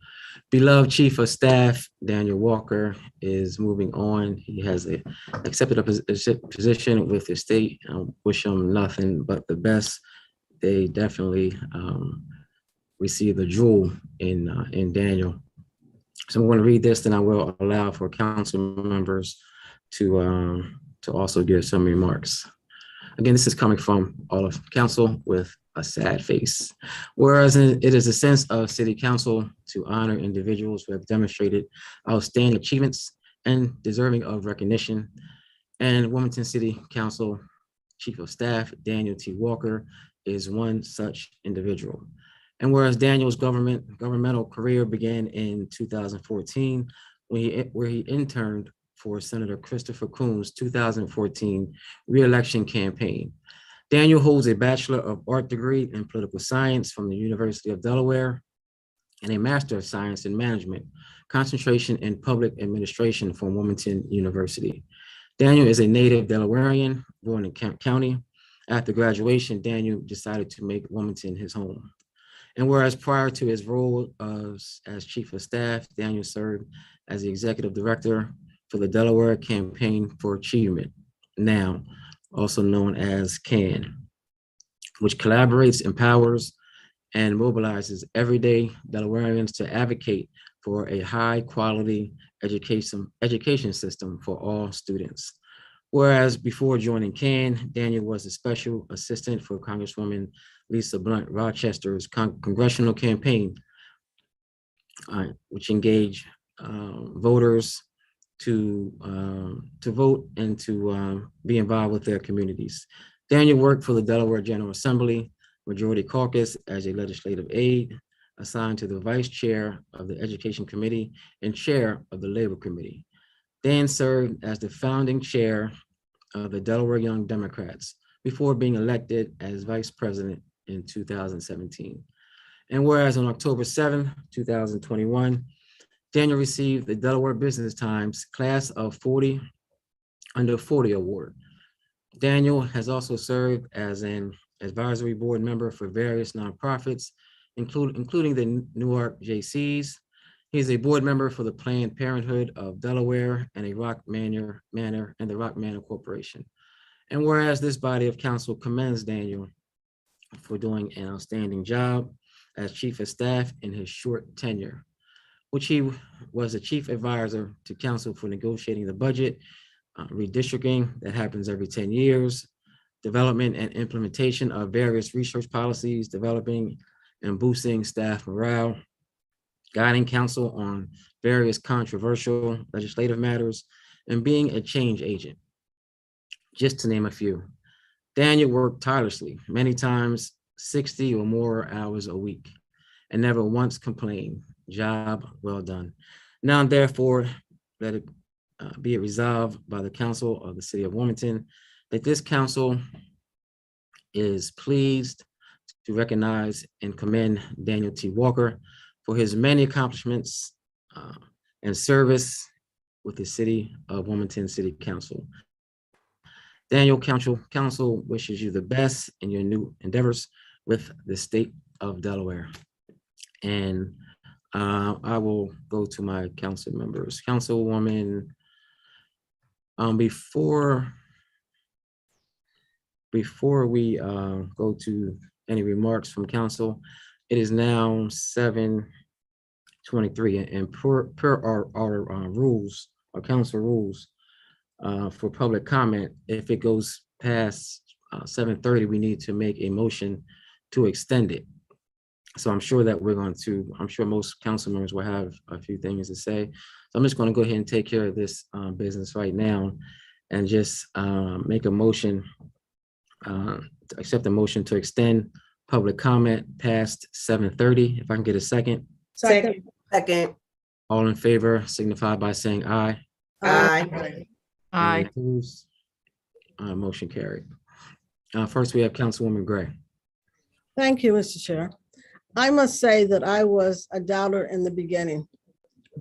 beloved Chief of Staff, Daniel Walker, is moving on. He has accepted a position with the state. I wish him nothing but the best. They definitely received a jewel in Daniel. So I'm going to read this, then I will allow for council members to also give some remarks. Again, this is coming from all of council with a sad face. Whereas it is a sense of City Council to honor individuals who have demonstrated outstanding achievements and deserving of recognition. And Wilmington City Council Chief of Staff, Daniel T. Walker, is one such individual. And whereas Daniel's governmental career began in 2014, where he interned for Senator Christopher Coon's 2014 re-election campaign. Daniel holds a Bachelor of Art degree in Political Science from the University of Delaware and a Master of Science in Management, concentration in Public Administration from Wilmington University. Daniel is a native Delawarean, born in Kent County. After graduation, Daniel decided to make Wilmington his home. And whereas prior to his role as Chief of Staff, Daniel served as the Executive Director for the Delaware Campaign for Achievement, now also known as CAN, which collaborates, empowers, and mobilizes everyday Delawareans to advocate for a high-quality education system for all students. Whereas before joining CAN, Daniel was a special assistant for Congresswoman Lisa Blunt Rochester's congressional campaign, which engaged voters to vote and to be involved with their communities. Daniel worked for the Delaware General Assembly Majority Caucus as a legislative aide, assigned to the Vice Chair of the Education Committee and Chair of the Labor Committee. Dan served as the founding chair of the Delaware Young Democrats before being elected as Vice President in 2017. And whereas on October 7, 2021, Daniel received the Delaware Business Times Class of 40 Under 40 Award. Daniel has also served as an advisory board member for various nonprofits, including the Newark JCs. He is a board member for the Planned Parenthood of Delaware and a Rock Manor and the Rock Manor Corporation. And whereas this body of council commends Daniel for doing an outstanding job as Chief of Staff in his short tenure, which he was the chief advisor to council for negotiating the budget, redistricting that happens every 10 years, development and implementation of various research policies, developing and boosting staff morale, guiding council on various controversial legislative matters, and being a change agent, just to name a few. Daniel worked tirelessly, many times 60 or more hours a week, and never once complained. Job well done. Now, therefore, let it be it resolved by the council of the city of Wilmington that this council is pleased to recognize and commend Daniel T. Walker for his many accomplishments and service with the City of Wilmington City Council. Daniel, council wishes you the best in your new endeavors with the state of Delaware. And I will go to my council members. Councilwoman, before we go to any remarks from council, it is now 7:23, and per our rules, our council rules, for public comment, if it goes past 7:30, we need to make a motion to extend it. So I'm sure that I'm sure most council members will have a few things to say. So I'm just going to go ahead and take care of this business right now and just make a motion, to accept the motion to extend public comment past 7:30. If I can get a second. Second. All in favor signify by saying aye. Aye. Any opposed? Motion carried. First, we have Councilwoman Gray. Thank you, Mr. Chair. I must say that I was a doubter in the beginning,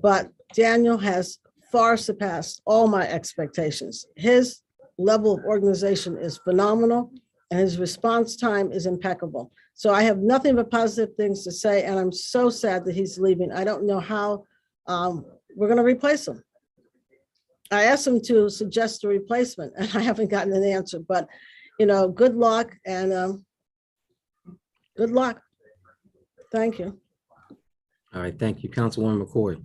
but Daniel has far surpassed all my expectations. His level of organization is phenomenal and his response time is impeccable. So I have nothing but positive things to say, and I'm so sad that he's leaving. I don't know how we're going to replace him. I asked him to suggest a replacement and I haven't gotten an answer, but good luck and good luck. Thank you. All right, thank you. Councilwoman McCoy.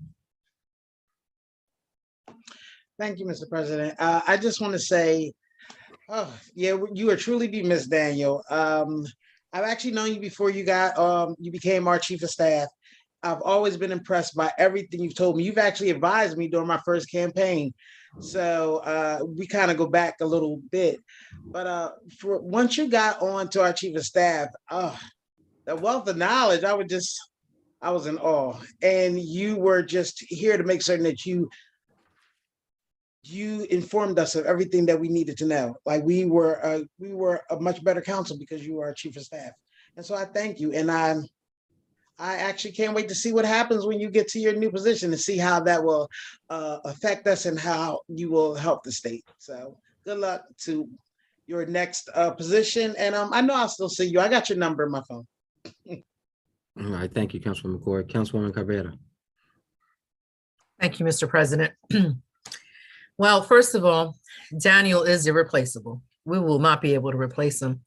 Thank you, Mr. President. I just want to say, yeah, you are truly be missed, Daniel. I've actually known you before you became our chief of staff. I've always been impressed by everything you've told me. You've actually advised me during my first campaign. So we kind of go back a little bit. But once you got on to our chief of staff, the wealth of knowledge, I was in awe. And you were just here to make certain that you informed us of everything that we needed to know. Like we were a much better council because you were our chief of staff. And so I thank you. And I actually can't wait to see what happens when you get to your new position and see how that will affect us and how you will help the state. So good luck to your next position. And I know I'll still see you. I got your number in my phone. All right, thank you, Councilwoman McCoy. Councilwoman Cabrera. Thank you, Mr. President. Well, first of all, Daniel is irreplaceable. We will not be able to replace him,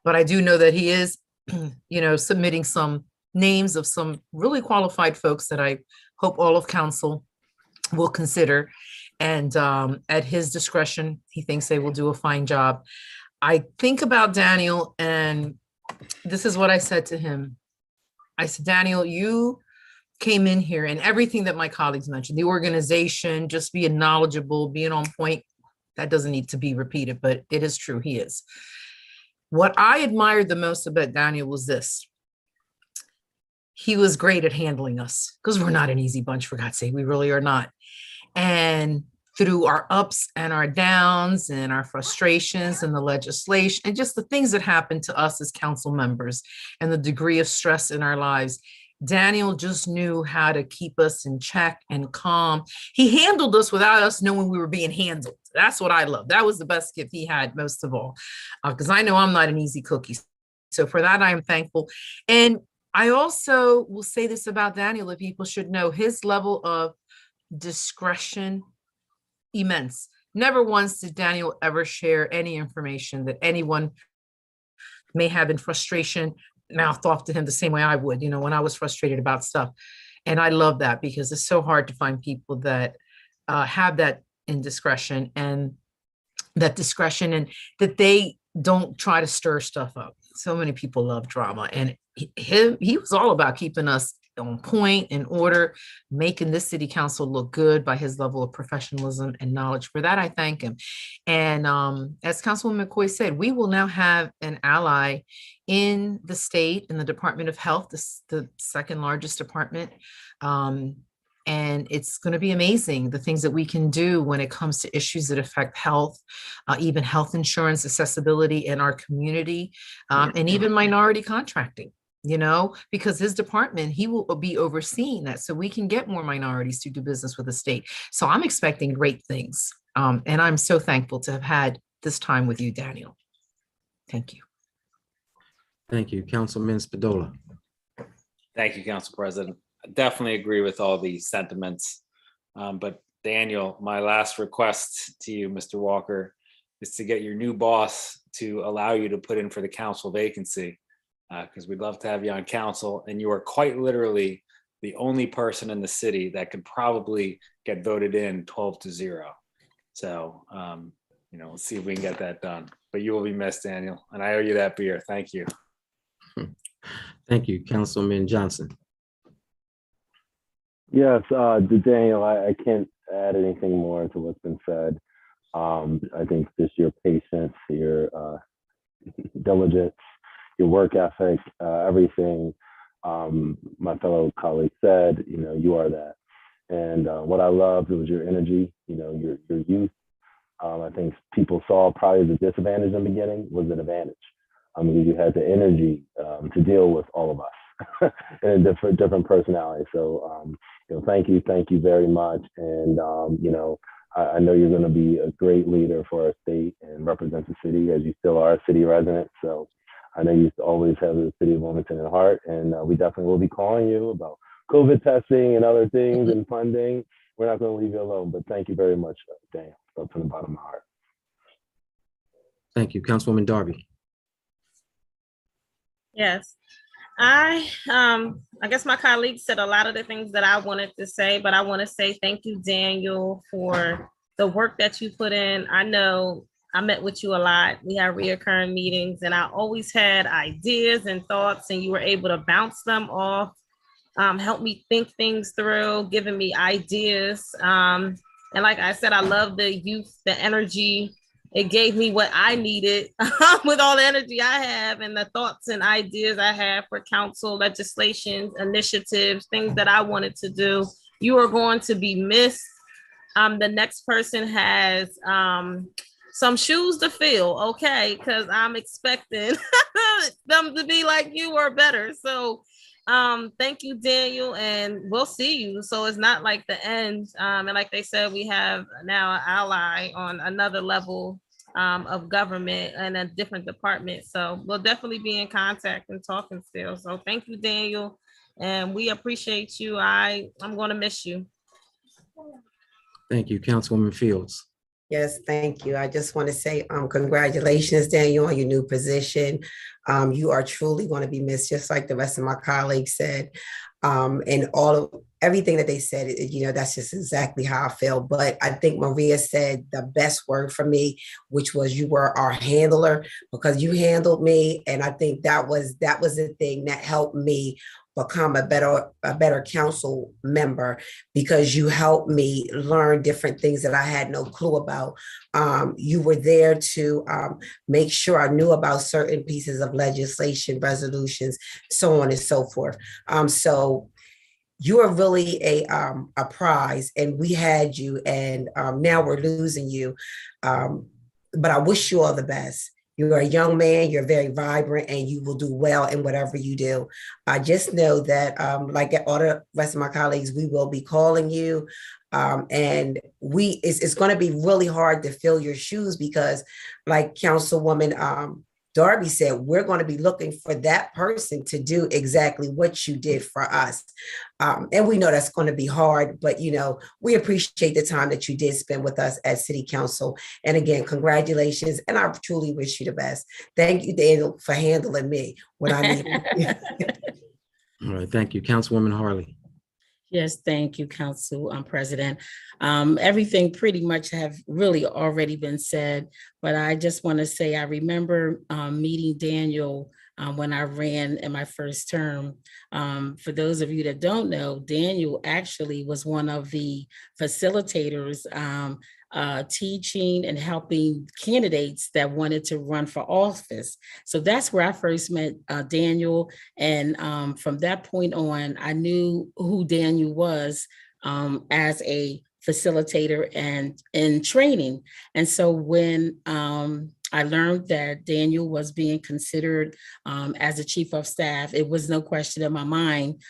but I do know that he is, submitting some names of some really qualified folks that I hope all of council will consider. And at his discretion, he thinks they will do a fine job. I think about Daniel, and this is what I said to him. I said, Daniel, you came in here and everything that my colleagues mentioned, the organization, just being knowledgeable, being on point, that doesn't need to be repeated, but it is true, he is. What I admired the most about Daniel was this. He was great at handling us because we're not an easy bunch, for God's sake, we really are not. And through our ups and our downs and our frustrations and the legislation and just the things that happen to us as council members and the degree of stress in our lives, Daniel just knew how to keep us in check and calm. He handled us without us knowing we were being handled. That's what I love. That was the best gift he had most of all, because I know I'm not an easy cookie. So for that, I am thankful. And I also will say this about Daniel that people should know: his level of discretion, immense. Never once did Daniel ever share any information that anyone may have in frustration mouthed off to him the same way I would, when I was frustrated about stuff. And I love that because it's so hard to find people that have that indiscretion and that discretion, and that they don't try to stir stuff up. So many people love drama, and he was all about keeping us on point, in order, making this city council look good by his level of professionalism and knowledge. For that, I thank him. And as Councilwoman McCoy said, we will now have an ally in the state, in the Department of Health, the second largest department. And it's going to be amazing, the things that we can do when it comes to issues that affect health, even health insurance accessibility in our community, and even minority contracting. because his department, he will be overseeing that so we can get more minorities to do business with the state. So I'm expecting great things. And I'm so thankful to have had this time with you, Daniel. Thank you. Thank you. Councilman Spadola. Thank you, Council President. I definitely agree with all the sentiments. But Daniel, my last request to you, Mr. Walker, is to get your new boss to allow you to put in for the council vacancy, because we'd love to have you on council. And you are quite literally the only person in the city that could probably get voted in 12-0. So, let's see if we can get that done. But you will be missed, Daniel. And I owe you that beer. Thank you. Thank you, Councilman Johnson. Yes, Daniel, I can't add anything more to what's been said. I think just your patience, your diligence, your work ethic, everything my fellow colleague said, you are that. And what I loved was your energy, your youth. I think people saw probably the disadvantage in the beginning was an advantage. You had the energy to deal with all of us and different personalities. So, thank you very much. And, I know you're going to be a great leader for our state and represent the city, as you still are a city resident. So I know you always have the city of Wilmington at heart, and we definitely will be calling you about COVID testing and other things and funding. We're not going to leave you alone, but thank you very much, Dan, from the bottom of my heart. Thank you, Councilwoman Darby. Yes. I guess my colleagues said a lot of the things that I wanted to say, but I want to say thank you, Daniel, for the work that you put in. I know I met with you a lot. We had reoccurring meetings, and I always had ideas and thoughts, and you were able to bounce them off, help me think things through, giving me ideas. And like I said, I love the youth, the energy. It gave me what I needed with all the energy I have and the thoughts and ideas I have for council, legislation, initiatives, things that I wanted to do. You are going to be missed. The next person has some shoes to fill, okay? Because I'm expecting them to be like you or better. So thank you, Daniel, and we'll see you. So it's not like the end. And like they said, we have now an ally on another level of government and a different department. So we'll definitely be in contact and talking still. So thank you, Daniel. And we appreciate you. I'm going to miss you. Thank you, Councilwoman Fields. Yes, thank you. I just want to say congratulations, Daniel, on your new position. You are truly going to be missed, just like the rest of my colleagues said. And everything that they said, that's just exactly how I feel. But I think Maria said the best word for me, which was you were our handler, because you handled me. And I think that was the thing that helped me become a better council member, because you helped me learn different things that I had no clue about. You were there to make sure I knew about certain pieces of legislation, resolutions, so on and so forth. So you are really a prize, and we had you, and now we're losing you. But I wish you all the best. You're a young man, you're very vibrant, and you will do well in whatever you do. I just know that, like all the rest of my colleagues, we will be calling you. And it's going to be really hard to fill your shoes, because like Councilwoman Darby said, we're going to be looking for that person to do exactly what you did for us. And we know that's going to be hard, but we appreciate the time that you did spend with us at City Council. And again, congratulations. And I truly wish you the best. Thank you, Daniel, for handling me when I needed. All right, thank you. Councilwoman Harley. Yes, thank you, Council President. Everything pretty much have really already been said, but I just want to say I remember meeting Daniel when I ran in my first term. For those of you that don't know, Daniel actually was one of the facilitators teaching and helping candidates that wanted to run for office. So that's where I first met Daniel. And from that point on, I knew who Daniel was as a facilitator and in training. And so when I learned that Daniel was being considered as a chief of staff. It was no question in my mind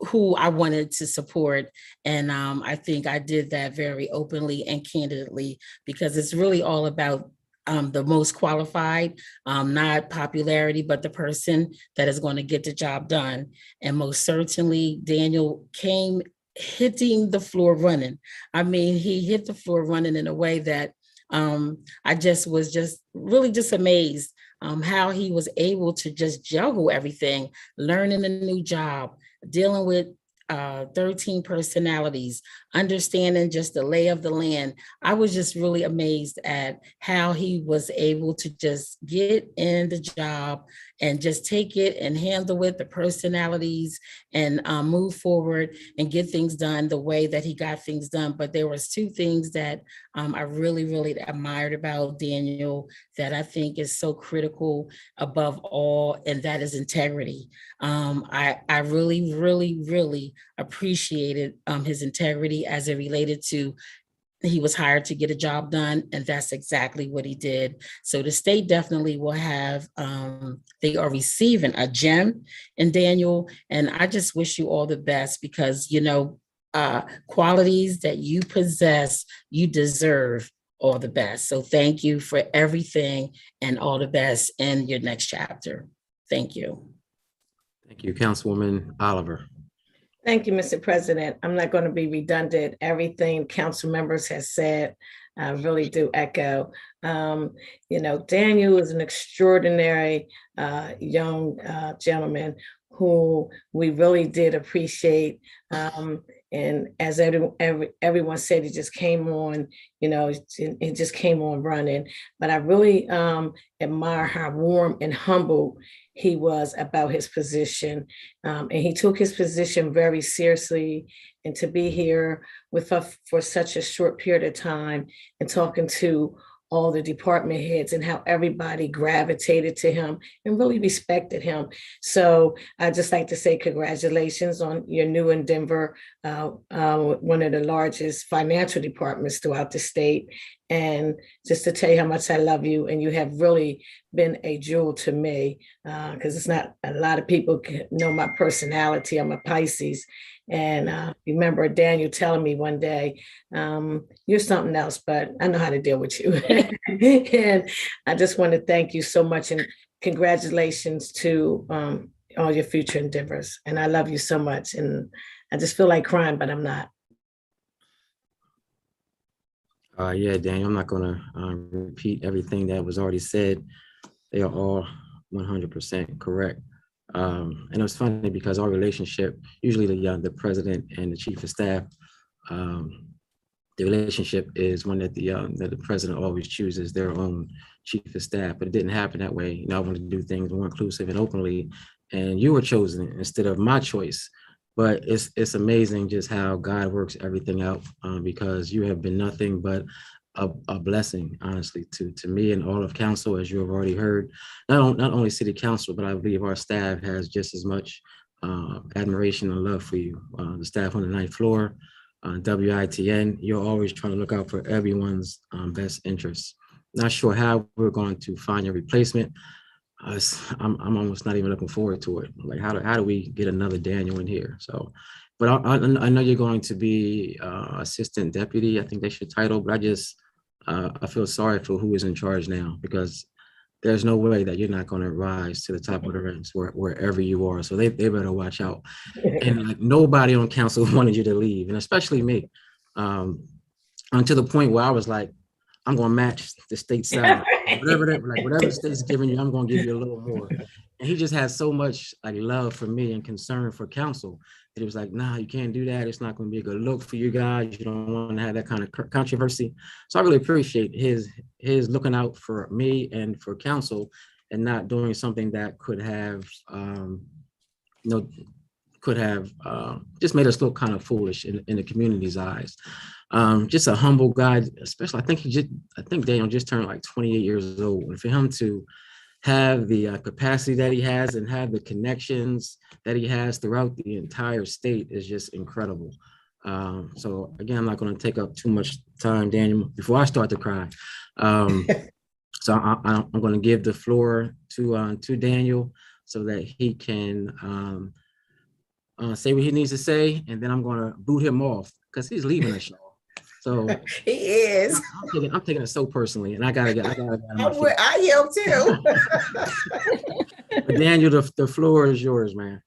who I wanted to support. And I think I did that very openly and candidly, because it's really all about the most qualified, not popularity, but the person that is going to get the job done. And most certainly, Daniel came hitting the floor running. I mean, he hit the floor running in a way that I just was really amazed how he was able to just juggle everything, learning a new job, dealing with 13 personalities, understanding just the lay of the land. I was just really amazed at how he was able to just get in the job and just take it and handle it, the personalities, and move forward and get things done the way that he got things done. But there was two things that I really admired about Daniel that I think is so critical above all, and that is integrity. I really appreciated his integrity as it related to he was hired to get a job done, and that's exactly what he did. So the state definitely will have, they are receiving a gem in Daniel, and I just wish you all the best because, you know, qualities that you possess, you deserve all the best. So thank you for everything and all the best in your next chapter. Thank you. Thank you, Councilwoman Oliver. Thank you, Mr. President. I'm not going to be redundant. Everything council members have said, I really do echo. You know, Daniel is an extraordinary young gentleman who we really did appreciate. And as everyone said, he just came on, you know, it just came on running. But I really admire how warm and humble he was about his position. And he took his position very seriously. And to be here with us for such a short period of time and talking to all the department heads and how everybody gravitated to him and really respected him. So I'd just like to say congratulations on your new endeavor, one of the largest financial departments throughout the state. And just to tell you how much I love you, and you have really been a jewel to me, because it's not a lot of people know my personality. I'm a Pisces. And remember Daniel telling me one day, you're something else, but I know how to deal with you. And I just want to thank you so much and congratulations to all your future endeavors. And I love you so much. And I just feel like crying, but I'm not. Yeah, Daniel, I'm not going to repeat everything that was already said. They are all 100% correct. And it was funny because our relationship, usually the president and the chief of staff, the relationship is one that the president always chooses their own chief of staff, but it didn't happen that way. You know, I wanted to do things more inclusive and openly, and you were chosen instead of my choice. But it's amazing just how God works everything out, because you have been nothing but a blessing, honestly, to me and all of council, as you have already heard. Not only city council, but I believe our staff has just as much admiration and love for you. The staff on the 9th floor, WITN, you're always trying to look out for everyone's best interests. Not sure how we're going to find your replacement. I'm almost not even looking forward to it. Like, how do we get another Daniel in here? So, but I know you're going to be assistant deputy. I think that's your title. But I feel sorry for who is in charge now, because there's no way that you're not going to rise to the top of the ranks wherever you are. So they better watch out. And like, nobody on council wanted you to leave, and especially me. Until the point where I was like, I'm going to match the state salary. Whatever the state's giving you, I'm going to give you a little more. And he just has so much like love for me and concern for council that he was like, nah, you can't do that. It's not going to be a good look for you guys. You don't want to have that kind of controversy. So I really appreciate his looking out for me and for council and not doing something that could have, just made us look kind of foolish in the community's eyes. Just a humble guy, especially. I think Daniel just turned like 28 years old. And for him to have the capacity that he has and have the connections that he has throughout the entire state is just incredible. So again, I'm not going to take up too much time, Daniel, before I start to cry. So I'm going to give the floor to Daniel so that he can say what he needs to say, and then I'm going to boot him off because he's leaving the show. So He is. I'm taking it so personally, and I gotta get out of my feet. I am too. But Daniel, the floor is yours, man.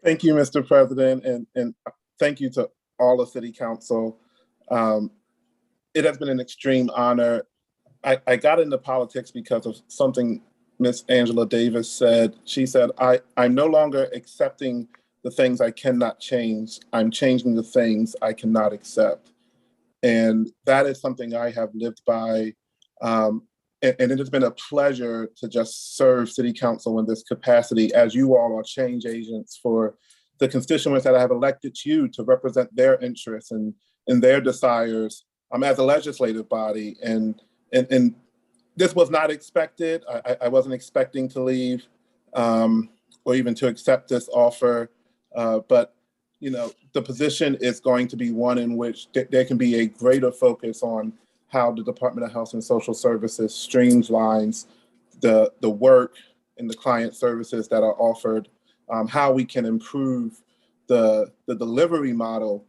Thank you, Mr. President, and thank you to all of City Council. It has been an extreme honor. I got into politics because of something Miss Angela Davis said. She said, I'm no longer accepting the things I cannot change. I'm changing the things I cannot accept. And that is something I have lived by. And it has been a pleasure to just serve City Council in this capacity, as you all are change agents for the constituents that have elected you to represent their interests and their desires as a legislative body. And this was not expected. I wasn't expecting to leave or even to accept this offer. But you know, the position is going to be one in which there can be a greater focus on how the Department of Health and Social Services streamlines the work and the client services that are offered, how we can improve the delivery model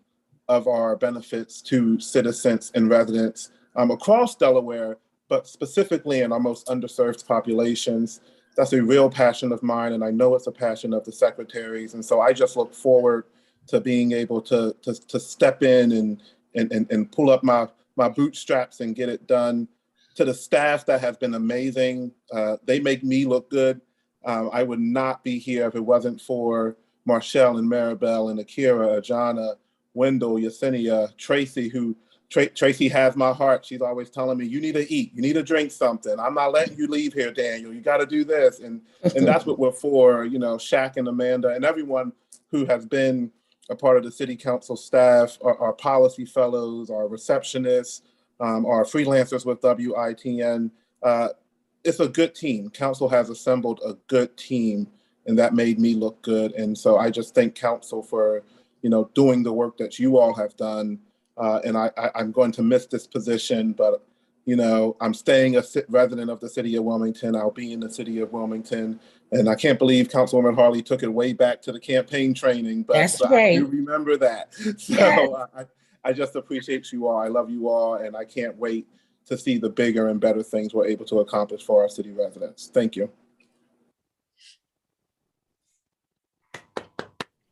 of our benefits to citizens and residents across Delaware, but specifically in our most underserved populations. That's a real passion of mine, and I know it's a passion of the secretaries. And so I just look forward to being able to step in and pull up my bootstraps and get it done. To the staff that has been amazing, they make me look good. I would not be here if it wasn't for Marshall and Maribel and Akira, Ajana, Wendell, Yesenia, Tracy, Tracy has my heart. She's always telling me, you need to eat, you need to drink something. I'm not letting you leave here, Daniel. You got to do this. And that's what we're for, you know, Shaq and Amanda and everyone who has been a part of the City Council staff, our policy fellows, our receptionists, our freelancers with WITN. It's a good team. Council has assembled a good team, and that made me look good. And so I just thank Council for, you know, doing the work that you all have done. And I'm going to miss this position, but, you know, I'm staying a resident of the city of Wilmington. I'll be in the city of Wilmington. And I can't believe Councilwoman Harley took it way back to the campaign training, but That's right. I do remember that. So I just appreciate you all. I love you all, and I can't wait to see the bigger and better things we're able to accomplish for our city residents. Thank you. All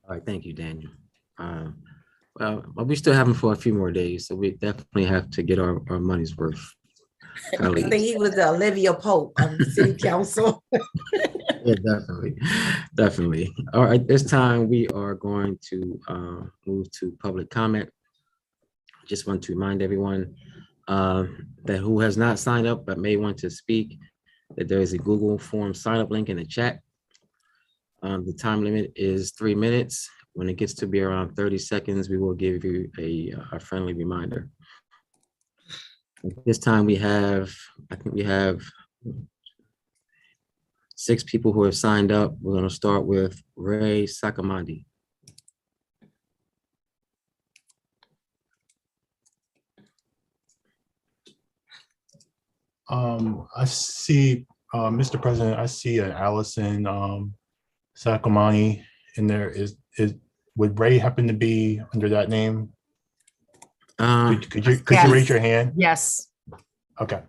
right, thank you, Daniel. Well, we still have them for a few more days, so we definitely have to get our money's worth. I think he was the Olivia Pope of the City Council. Yeah, definitely. All right, this time we are going to move to public comment. Just want to remind everyone that who has not signed up but may want to speak, that there is a Google form sign up link in the chat. The time limit is 3 minutes. When it gets to be around 30 seconds, we will give you a friendly reminder. At this time I think we have 6 people who have signed up. We're going to start with Ray Sakamandi. I see, Mr. President, I see an Allison Sakamani in there. Would Ray happen to be under that name? Could you raise your hand? Yes. Okay.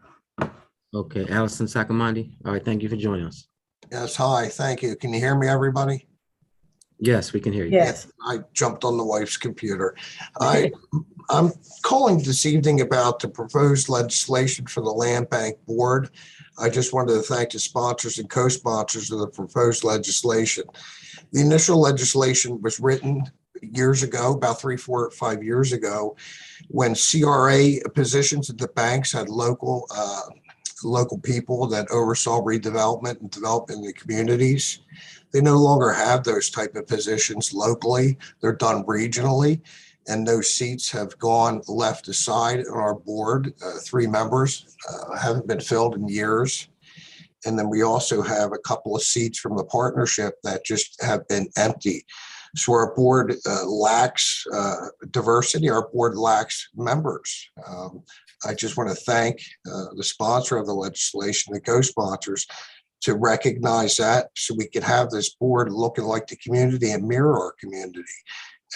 Okay, Allison Sakamandi. All right, thank you for joining us. Yes, hi, thank you. Can you hear me, everybody? Yes, we can hear you. Yes. I jumped on the wife's computer. I'm calling this evening about the proposed legislation for the Land Bank Board. I just wanted to thank the sponsors and co-sponsors of the proposed legislation. The initial legislation was written years ago, about 3, 4, 5 years ago, when CRA positions at the banks had local people that oversaw redevelopment and development in the communities. They no longer have those type of positions locally. They're done regionally, and those seats have gone left aside on our board. 3 members haven't been filled in years. And then we also have a couple of seats from the partnership that just have been empty. So our board lacks diversity. Our board lacks members. I just want to thank the sponsor of the legislation, the co-sponsors, to recognize that so we could have this board looking like the community and mirror our community.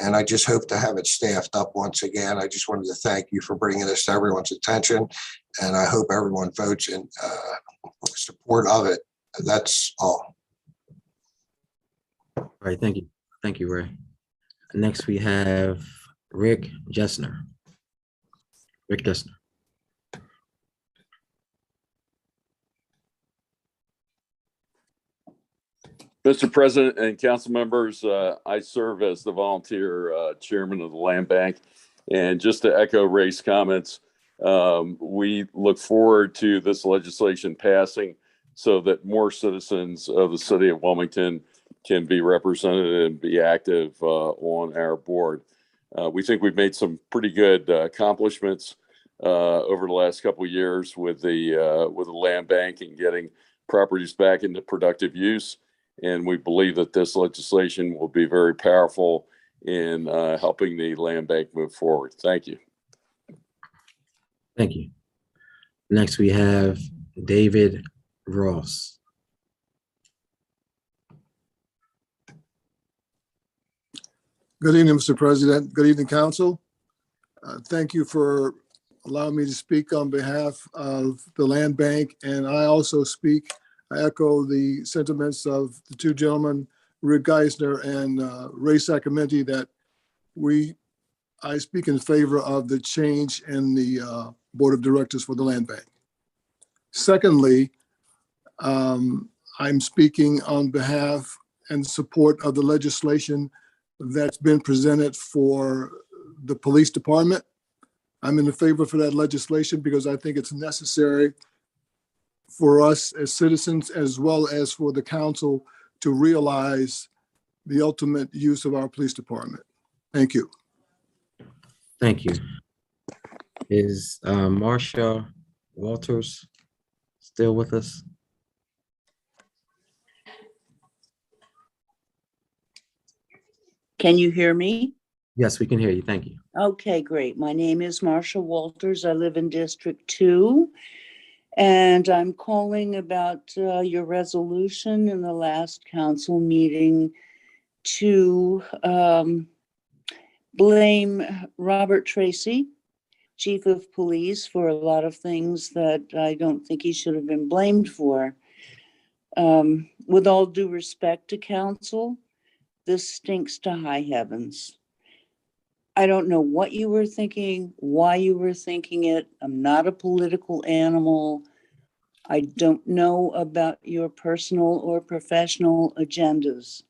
And I just hope to have it staffed up once again. I just wanted to thank you for bringing this to everyone's attention. And I hope everyone votes in support of it. That's all. All right, thank you. Thank you, Ray. Next, we have Rick Jessner. Rick Jessner. Mr. President and council members, I serve as the volunteer chairman of the Land Bank. And just to echo Ray's comments, we look forward to this legislation passing so that more citizens of the city of Wilmington can be represented and be active on our board. We think we've made some pretty good accomplishments over the last couple of years with the land bank and getting properties back into productive use. And we believe that this legislation will be very powerful in helping the land bank move forward. Thank you. Thank you. Next, we have David Ross. Good evening, Mr. President. Good evening, Council. Thank you for allowing me to speak on behalf of the Land Bank. And I also I echo the sentiments of the two gentlemen, Rick Geisner and Ray Sacramenti, that I speak in favor of the change in the Board of Directors for the Land Bank. Secondly, I'm speaking on behalf and support of the legislation that's been presented for the police department. I'm in favor for that legislation because I think it's necessary for us as citizens, as well as for the council, to realize the ultimate use of our police department. Thank you. Thank you. Is Marsha Walters still with us? Can you hear me? Yes, we can hear you. Thank you. Okay, great. My name is Marsha Walters. I live in District 2. And I'm calling about your resolution in the last council meeting to blame Robert Tracy, Chief of Police, for a lot of things that I don't think he should have been blamed for. With all due respect to council, this stinks to high heavens. I don't know what you were thinking, why you were thinking it. I'm not a political animal. I don't know about your personal or professional agendas,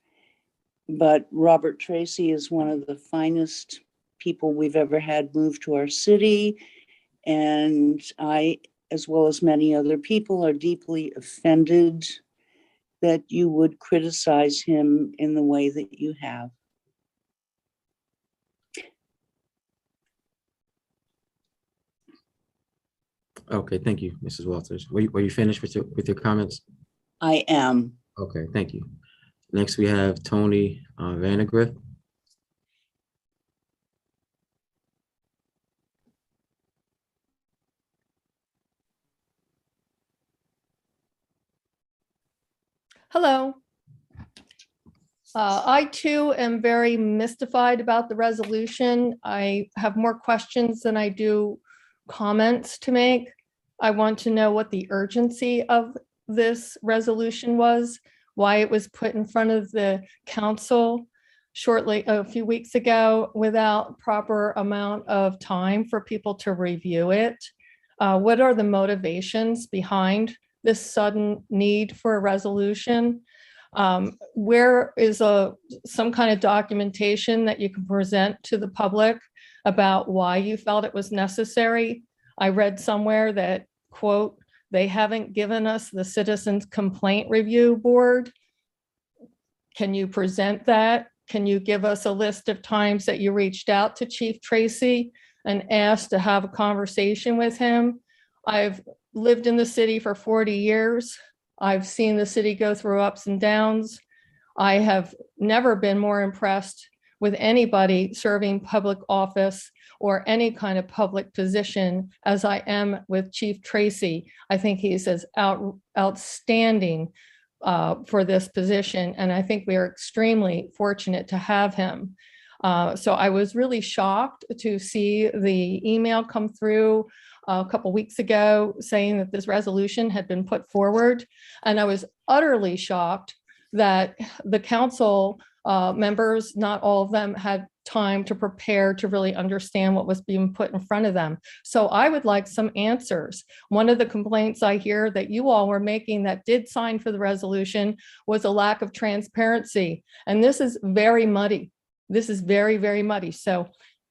but Robert Tracy is one of the finest people we've ever had move to our city. And I, as well as many other people, are deeply offended that you would criticize him in the way that you have. Okay, thank you, Mrs. Walters. Were you finished with your comments? I am. Okay, thank you. Next, we have Tony Vandergrift. Hello. I too am very mystified about the resolution. I have more questions than I do comments to make. I want to know what the urgency of this resolution was, why it was put in front of the council shortly, a few weeks ago, without proper amount of time for people to review it. What are the motivations behind this sudden need for a resolution? Where is some kind of documentation that you can present to the public about why you felt it was necessary? I read somewhere that, quote, they haven't given us the Citizens Complaint Review Board. Can you present that? Can you give us a list of times that you reached out to Chief Tracy and asked to have a conversation with him? I've lived in the city for 40 years. I've seen the city go through ups and downs. I have never been more impressed with anybody serving public office or any kind of public position as I am with Chief Tracy. I think he's as outstanding for this position, and I think we are extremely fortunate to have him. So I was really shocked to see the email come through a couple weeks ago saying that this resolution had been put forward. And I was utterly shocked that the council members, not all of them, had time to prepare to really understand what was being put in front of them. So I would like some answers. One of the complaints I hear that you all were making that did sign for the resolution was a lack of transparency. And this is very muddy. This is very, very muddy. So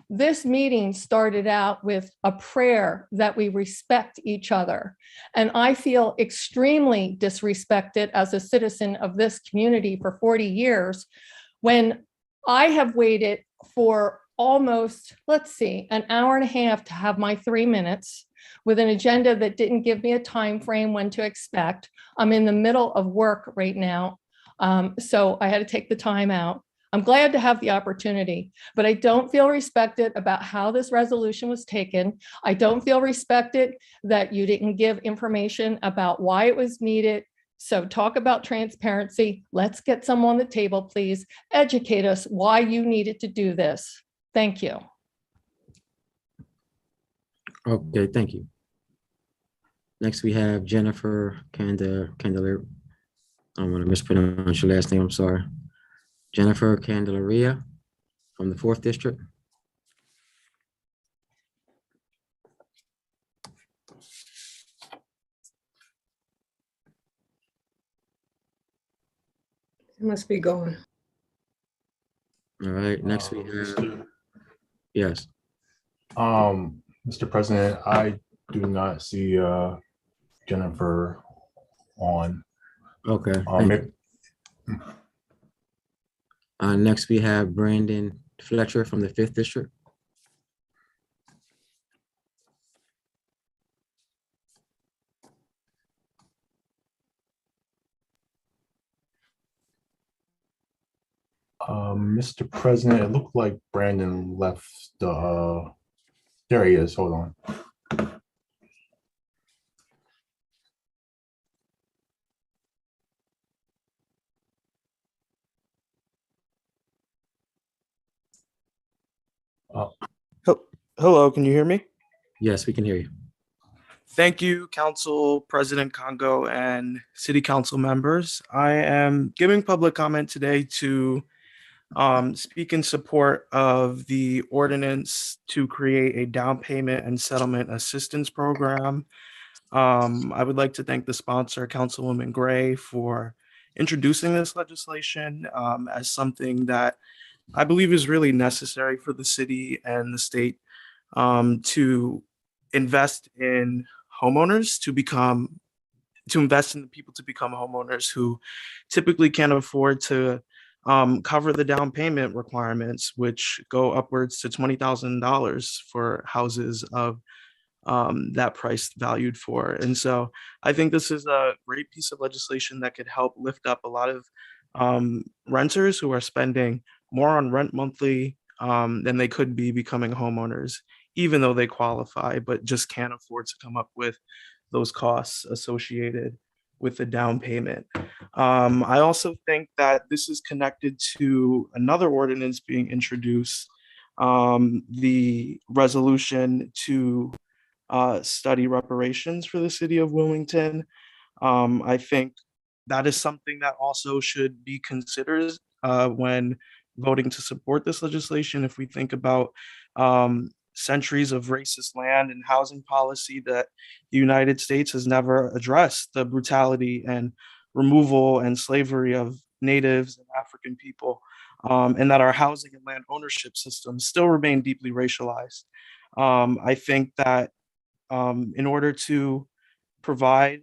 this meeting started out with a prayer that we respect each other. And I feel extremely disrespected as a citizen of this community for 40 years when I have waited for almost, an hour and a half to have my 3 minutes with an agenda that didn't give me a time frame when to expect. I'm in the middle of work right now. So I had to take the time out. I'm glad to have the opportunity, but I don't feel respected about how this resolution was taken. I don't feel respected that you didn't give information about why it was needed. So talk about transparency. Let's get some on the table, please. Educate us why you needed to do this. Thank you. Okay, thank you. Next, we have Jennifer Candelaria. I'm gonna mispronounce your last name, I'm sorry. Jennifer Candelaria from the 4th District. It must be going. All right, next we have, yes. Mr. President, I do not see Jennifer on. Okay. Next we have Brandon Fletcher from the 5th District. Mr. President, it looked like Brandon left the, there he is, hold on. Hello, can you hear me? Yes, we can hear you. Thank you, Council President Congo and City Council members. I am giving public comment today to speak in support of the ordinance to create a down payment and settlement assistance program. I would like to thank the sponsor, Councilwoman Gray, for introducing this legislation as something that I believe is really necessary for the city and the state to invest in homeowners, to invest in the people to become homeowners who typically can't afford to cover the down payment requirements, which go upwards to $20,000 for houses of that price valued for. And so I think this is a great piece of legislation that could help lift up a lot of renters who are spending more on rent monthly than they could be becoming homeowners, even though they qualify, but just can't afford to come up with those costs associated with the down payment. I also think that this is connected to another ordinance being introduced, the resolution to study reparations for the city of Wilmington. I think that is something that also should be considered when voting to support this legislation. If we think about centuries of racist land and housing policy that the United States has never addressed, the brutality and removal and slavery of natives and African people, and that our housing and land ownership systems still remain deeply racialized. I think that in order to provide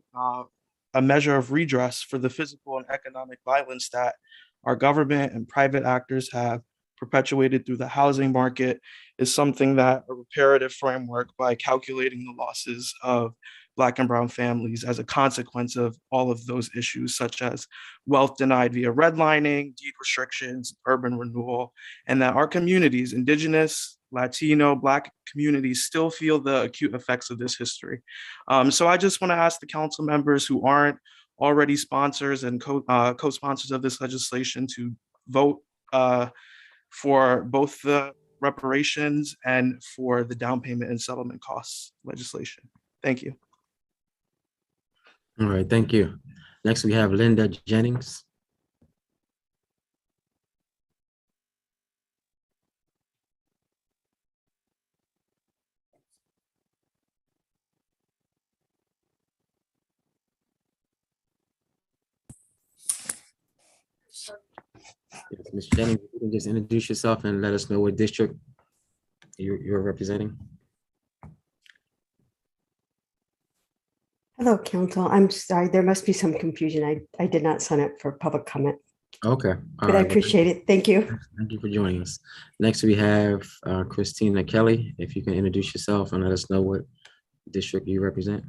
a measure of redress for the physical and economic violence that our government and private actors have perpetuated through the housing market, is something that a reparative framework by calculating the losses of Black and Brown families as a consequence of all of those issues, such as wealth denied via redlining, deed restrictions, urban renewal, and that our communities, Indigenous, Latino, Black communities, still feel the acute effects of this history. So I just want to ask the council members who aren't already sponsors and co-sponsors of this legislation to vote for both the reparations and for the down payment and settlement costs legislation. Thank you. All right, thank you. Next, we have Linda Jennings. Yes, Ms. Jennings, you can just introduce yourself and let us know what district you're representing. Hello, Council. I'm sorry, there must be some confusion. I did not sign up for public comment, Okay. All but I right, well, appreciate it. Thank you. thank you for joining us. Next, we have Christina Kelly. If you can introduce yourself and let us know what district you represent.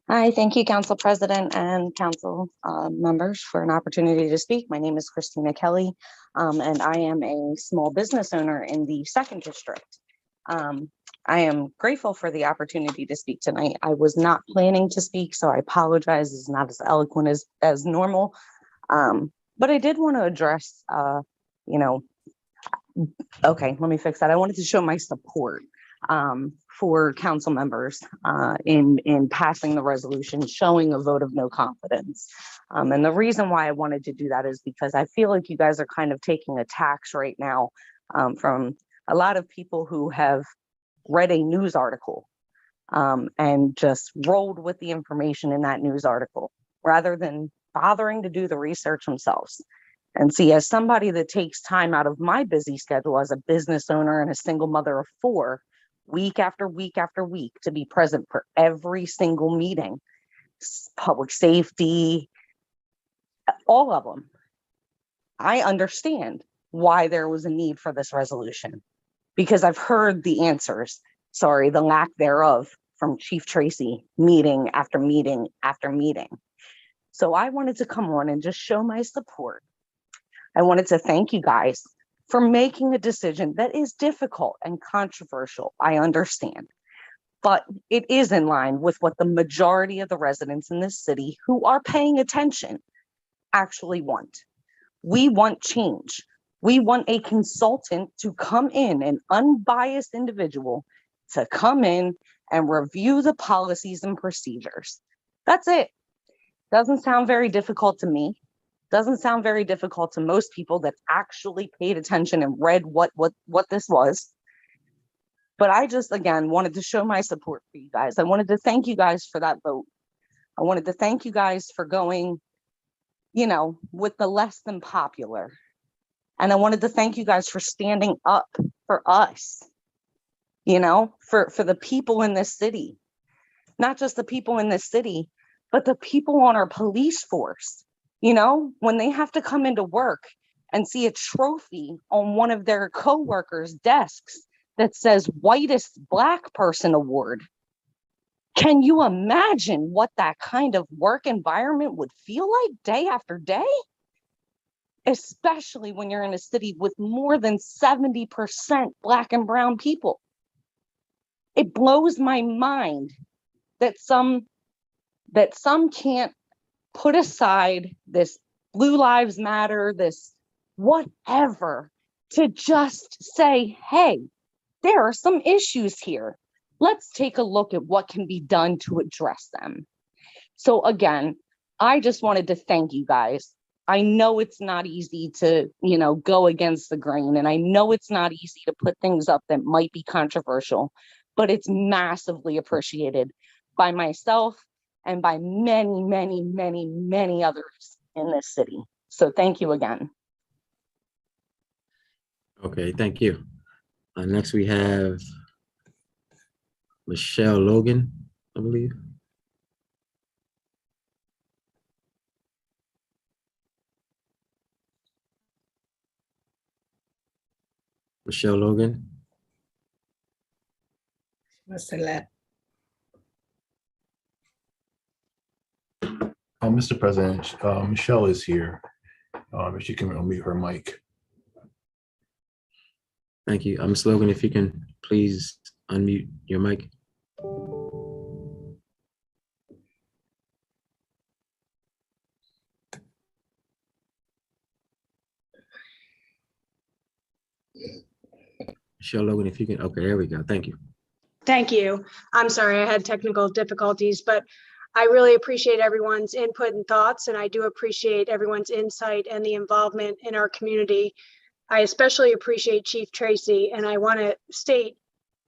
Hi, thank you, Council President and Council members for an opportunity to speak. My name is Christina Kelly, and I am a small business owner in the 2nd District. I am grateful for the opportunity to speak tonight. I was not planning to speak, so I apologize. It's not as eloquent as normal, but I did want to address, okay, let me fix that. I wanted to show my support for council members in passing the resolution, showing a vote of no confidence. And the reason why I wanted to do that is because I feel like you guys are kind of taking attacks right now from a lot of people who have read a news article and just rolled with the information in that news article rather than bothering to do the research themselves. And see, as somebody that takes time out of my busy schedule as a business owner and a single mother of 4, week after week after week, to be present for every single meeting, public safety, all of them, I understand why there was a need for this resolution, because I've heard the answers, the lack thereof, from Chief Tracy meeting after meeting after meeting. So I wanted to come on and just show my support. I wanted to thank you guys for making a decision that is difficult and controversial. I understand, but it is in line with what the majority of the residents in this city who are paying attention actually want. We want change. We want a consultant to come in, an unbiased individual to come in and review the policies and procedures. That's it. Doesn't sound very difficult to me. Doesn't sound very difficult to most people that actually paid attention and read what this was. But I just, again, wanted to show my support for you guys. I wanted to thank you guys for that vote. I wanted to thank you guys for going, with the less than popular. And I wanted to thank you guys for standing up for us, for the people in this city. Not just the people in this city, but the people on our police force. When they have to come into work and see a trophy on one of their coworkers' desks that says whitest Black person award. Can you imagine what that kind of work environment would feel like day after day? Especially when you're in a city with more than 70% Black and brown people. It blows my mind that some can't put aside this Blue Lives Matter, this whatever, to just say, hey, there are some issues here. Let's take a look at what can be done to address them. So again, I just wanted to thank you guys. I know it's not easy to, go against the grain, and I know it's not easy to put things up that might be controversial, but it's massively appreciated by myself and by many, many, many, many others in this city. So thank you again. Okay, thank you. Next, we have Michelle Logan, I believe. Michelle Logan, Must have left. Mr. President, Michelle is here. If she can unmute her mic. thank you. Ms. Logan, if you can please unmute your mic. Michelle Logan, if you can, okay, there we go. Thank you. Thank you. I'm sorry, I had technical difficulties, but I really appreciate everyone's input and thoughts, and I do appreciate everyone's insight and the involvement in our community. I especially appreciate Chief Tracy, and I want to state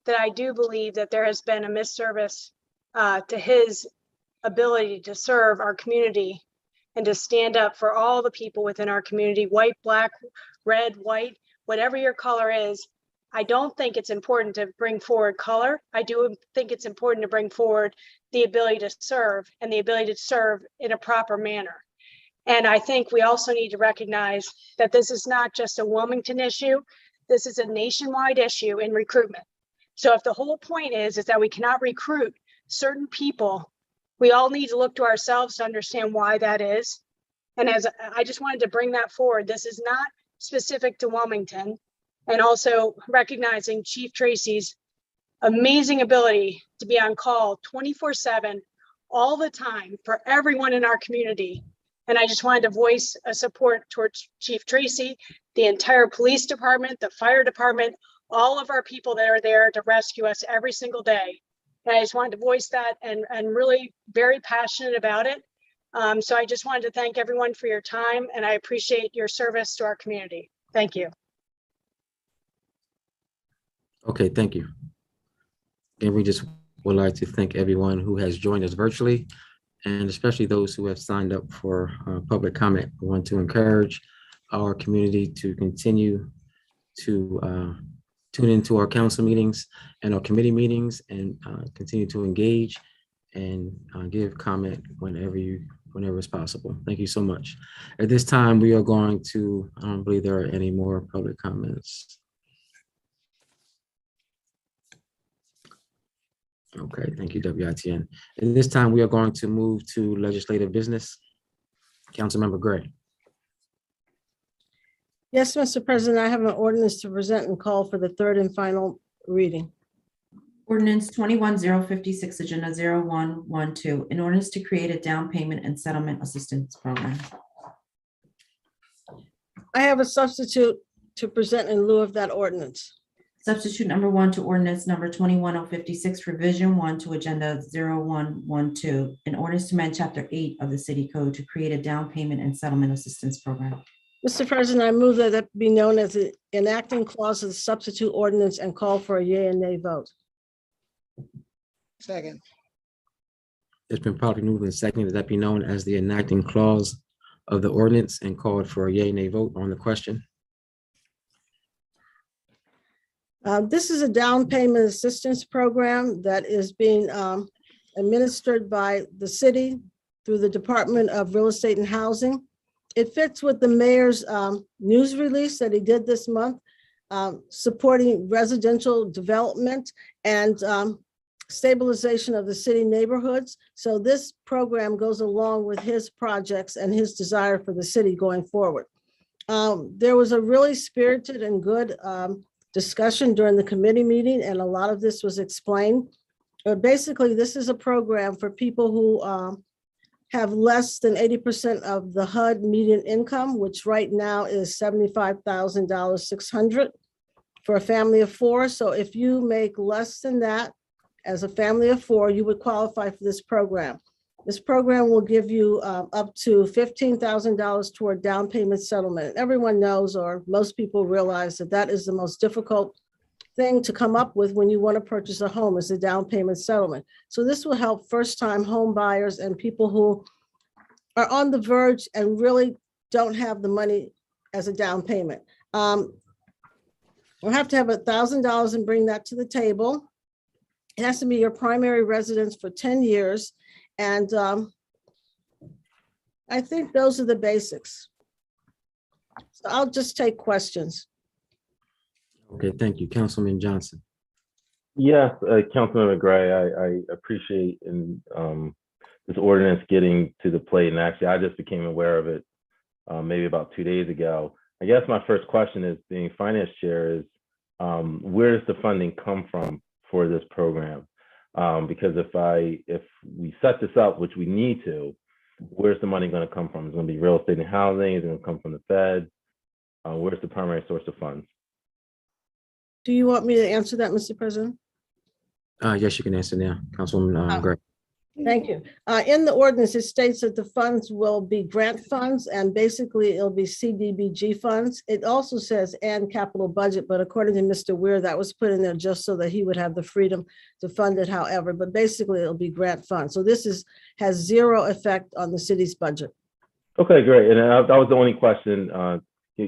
that I do believe that there has been a misservice to his ability to serve our community and to stand up for all the people within our community, white, black, red, white, whatever your color is. I don't think it's important to bring forward color. I do think it's important to bring forward the ability to serve and the ability to serve in a proper manner. And I think we also need to recognize that this is not just a Wilmington issue. This is a nationwide issue in recruitment. So if the whole point is that we cannot recruit certain people, we all need to look to ourselves to understand why that is. And as I just wanted to bring that forward, this is not specific to Wilmington. And also recognizing Chief Tracy's amazing ability to be on call 24/7 all the time for everyone in our community. And I just wanted to voice a support towards Chief Tracy, the entire police department, the fire department, all of our people that are there to rescue us every single day. And I just wanted to voice that and really very passionate about it. So I just wanted to thank everyone for your time, and I appreciate your service to our community. Thank you. Okay, thank you. And we just would like to thank everyone who has joined us virtually, and especially those who have signed up for public comment. We want to encourage our community to continue to tune into our council meetings and our committee meetings and continue to engage and give comment whenever it's possible. Thank you so much. At this time, we are going to, I don't believe there are any more public comments. Okay, thank you, WITN. At this time, we are going to move to legislative business. Councilmember Gray. Yes, Mr. President, I have an ordinance to present and call for the third and final reading. Ordinance 21-056, Agenda 0112, an ordinance to create a down payment and settlement assistance program. I have a substitute to present in lieu of that ordinance. Substitute number 1 to ordinance number 21-056, revision 1 to agenda 0112, an ordinance to amend chapter 8 of the city code to create a down payment and settlement assistance program. Mr. President, I move that it be known as the enacting clause of the substitute ordinance and call for a yea and nay vote. Second. It's been properly moved and seconded that be known as the enacting clause of the ordinance and called for a yea nay vote on the question. This is a down payment assistance program that is being administered by the city through the Department of Real Estate and Housing. It fits with the mayor's news release that he did this month, supporting residential development and stabilization of the city neighborhoods. So this program goes along with his projects and his desire for the city going forward. There was a really spirited and good discussion during the committee meeting, and a lot of this was explained. Basically, this is a program for people who have less than 80% of the HUD median income, which right now is $75,600 for a family of 4. So if you make less than that as a family of 4, you would qualify for this program. This program will give you up to $15,000 toward down payment settlement. Everyone knows, or most people realize, that that is the most difficult thing to come up with when you want to purchase a home, is a down payment settlement. So this will help first-time home buyers and people who are on the verge and really don't have the money as a down payment. We'll have to have $1,000 and bring that to the table. It has to be your primary residence for 10 years. And I think those are the basics. So I'll just take questions. Okay, thank you. Councilman Johnson. Yes, Councilmember Gray, I appreciate this ordinance getting to the plate. And actually, I just became aware of it maybe about 2 days ago. I guess my first question is, being finance chair, is where does the funding come from for this program? Because if we set this up, which we need to, where's the money going to come from? It's going to be real estate and housing. Is it going to come from the Fed? Where's the primary source of funds? Do you want me to answer that, Mr. President? Yes, you can answer now, Councilwoman Gray. Thank you. In the ordinance, it states that the funds will be grant funds, and basically it'll be CDBG funds. It also says and capital budget, but according to Mr. Weir, that was put in there just so that he would have the freedom to fund it however, but basically it'll be grant funds. So this has zero effect on the city's budget. Okay, great. And that was the only question,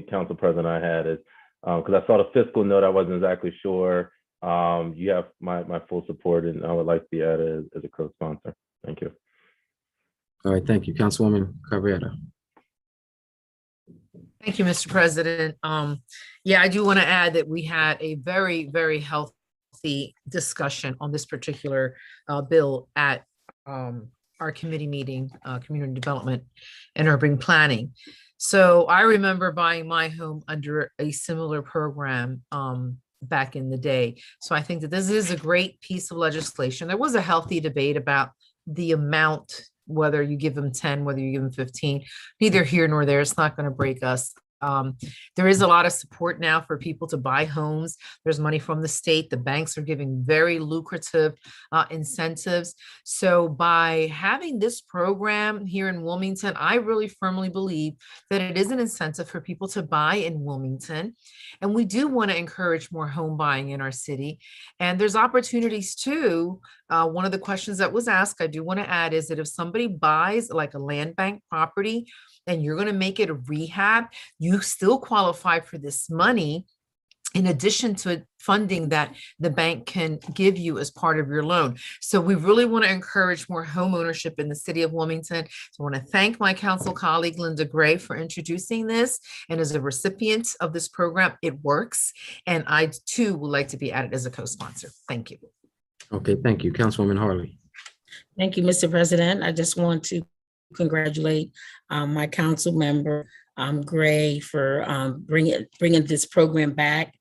Council President, I had, is because I saw the fiscal note, I wasn't exactly sure. You have my full support, and I would like to be added as a co-sponsor. Thank you. All right, thank you. Councilwoman Cabrera. Thank you, Mr. President. Yeah, I do want to add that we had a very, very healthy discussion on this particular bill at our committee meeting, community development and urban planning. So I remember buying my home under a similar program back in the day. So I think that this is a great piece of legislation. There was a healthy debate about the amount, whether you give them 10, whether you give them 15, neither here nor there. It's not going to break us. There is a lot of support now for people to buy homes. There's money from the state. The banks are giving very lucrative incentives. So by having this program here in Wilmington, I really firmly believe that it is an incentive for people to buy in Wilmington. And we do want to encourage more home buying in our city. And there's opportunities too. One of the questions that was asked, I do want to add, is that if somebody buys like a land bank property and you're going to make it a rehab, you still qualify for this money in addition to funding that the bank can give you as part of your loan. So we really want to encourage more home ownership in the city of Wilmington. So I want to thank my council colleague, Linda Gray, for introducing this. And as a recipient of this program, it works. And I too would like to be added as a co-sponsor. Thank you. Okay, thank you. Councilwoman Harley. Thank you, Mr. President. I just want to congratulate my council member, Gray, for bringing this program back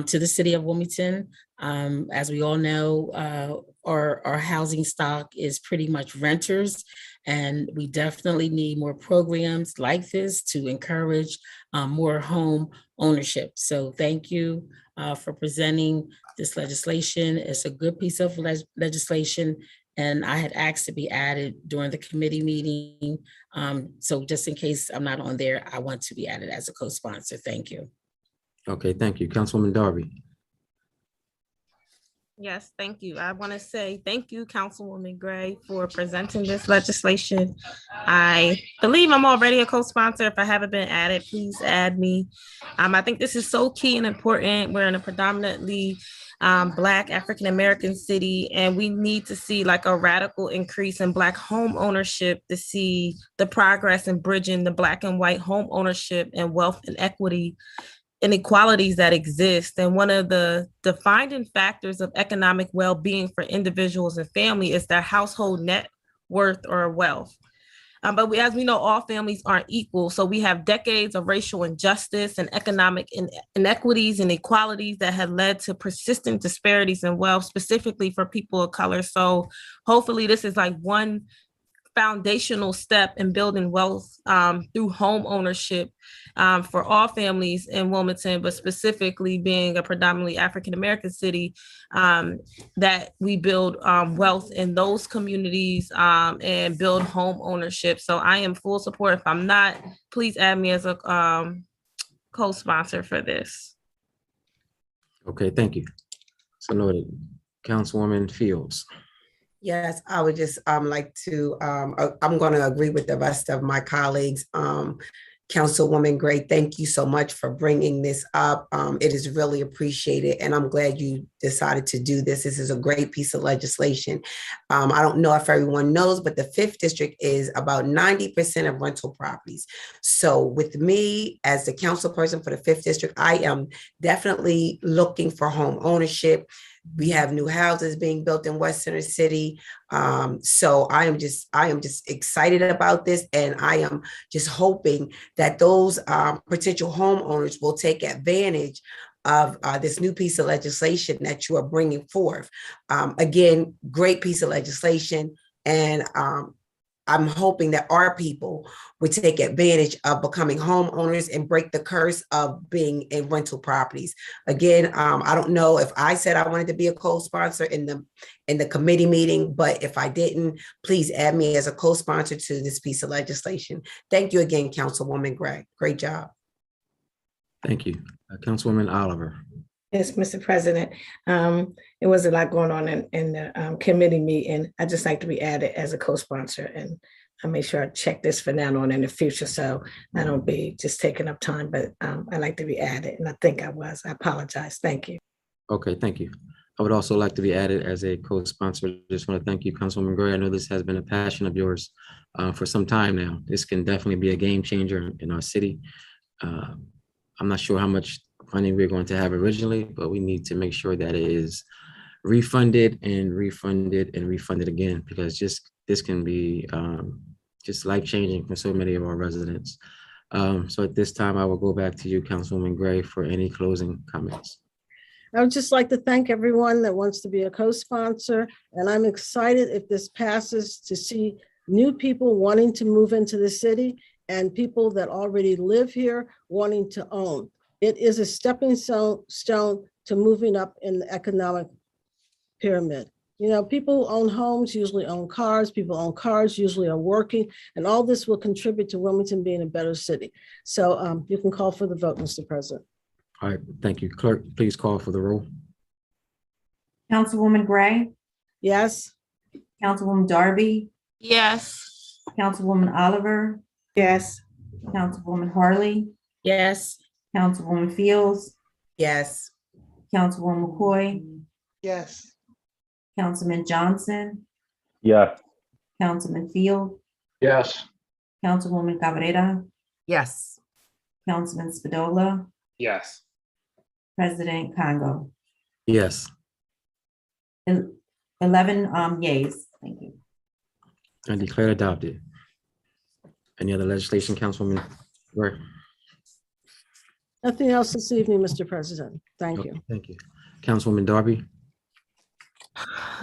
to the city of Wilmington. As we all know, our housing stock is pretty much renters, and we definitely need more programs like this to encourage more home ownership. So thank you for presenting this legislation. It's a good piece of legislation, and I had asked to be added during the committee meeting. So just in case I'm not on there, I want to be added as a co-sponsor. Thank you. Okay, thank you. Councilwoman Darby. Yes, thank you. I want to say thank you, Councilwoman Gray, for presenting this legislation. I believe I'm already a co-sponsor. If I haven't been added, please add me. I think this is so key and important. We're in a predominantly Black African-American city, and we need to see like a radical increase in Black home ownership to see the progress in bridging the Black and white home ownership and wealth and equity inequalities that exist. And one of the defining factors of economic well-being for individuals and family is their household net worth or wealth. But as we know, all families aren't equal. So we have decades of racial injustice and economic inequities and inequalities that have led to persistent disparities in wealth, specifically for people of color. So hopefully this is like one foundational step in building wealth through home ownership for all families in Wilmington, but specifically being a predominantly African-American city, that we build wealth in those communities and build home ownership. So I am full support. If I'm not, please add me as a co-sponsor for this. Okay, thank you. So noted. Councilwoman Fields. Yes, I would just like to, I'm going to agree with the rest of my colleagues Councilwoman Gray, thank you so much for bringing this up. It is really appreciated, and I'm glad you decided to do this. This is a great piece of legislation. I don't know if everyone knows, but the 5th District is about 90% of rental properties. So with me as the council person for the 5th District, I am definitely looking for home ownership. We have new houses being built in West Center City. So I am just excited about this, and I am just hoping that those potential homeowners will take advantage of this new piece of legislation that you are bringing forth. Again, great piece of legislation, and I'm hoping that our people would take advantage of becoming homeowners and break the curse of being in rental properties. Again, I don't know if I said I wanted to be a co-sponsor in the committee meeting, but if I didn't, please add me as a co-sponsor to this piece of legislation. Thank you again, Councilwoman Gray. Great job. Thank you. Councilwoman Oliver. Yes, Mr. President. It was a lot going on in the committee meeting. I'd just like to be added as a co-sponsor, and I make sure I check this for now on in the future, so I don't be just taking up time, but I like to be added, and I think I was. I apologize. Thank you. Okay, thank you. I would also like to be added as a co-sponsor. Just want to thank you, Councilwoman Gray. I know this has been a passion of yours for some time now. This can definitely be a game changer in our city. I'm not sure how much funding we're going to have originally, but we need to make sure that it is refunded and refunded and refunded again, because this can be just life-changing for so many of our residents. So at this time, I will go back to you, Councilwoman Gray, for any closing comments. I would just like to thank everyone that wants to be a co-sponsor, and I'm excited if this passes to see new people wanting to move into the city and people that already live here wanting to own. It is a stepping stone to moving up in the economic pyramid. You know, people who own homes usually own cars. People who own cars usually are working, and all this will contribute to Wilmington being a better city. So you can call for the vote, Mr. President. All right, thank you. Clerk, please call for the roll. Councilwoman Gray, Yes. Councilwoman Darby, Yes. Councilwoman Oliver, Yes. Councilwoman Harley, Yes. Councilwoman Fields, Yes. Councilwoman McCoy, Yes. Councilman Johnson, Yes. Councilman Field, Yes. Councilwoman Cabrera, Yes. Councilman Spadola, Yes. President Congo. Yes. 11 yeas. Thank you. I declare adopted. Any other legislation, Councilwoman Gray? Nothing else this evening, Mr. President. Thank you. Thank you. Councilwoman Darby?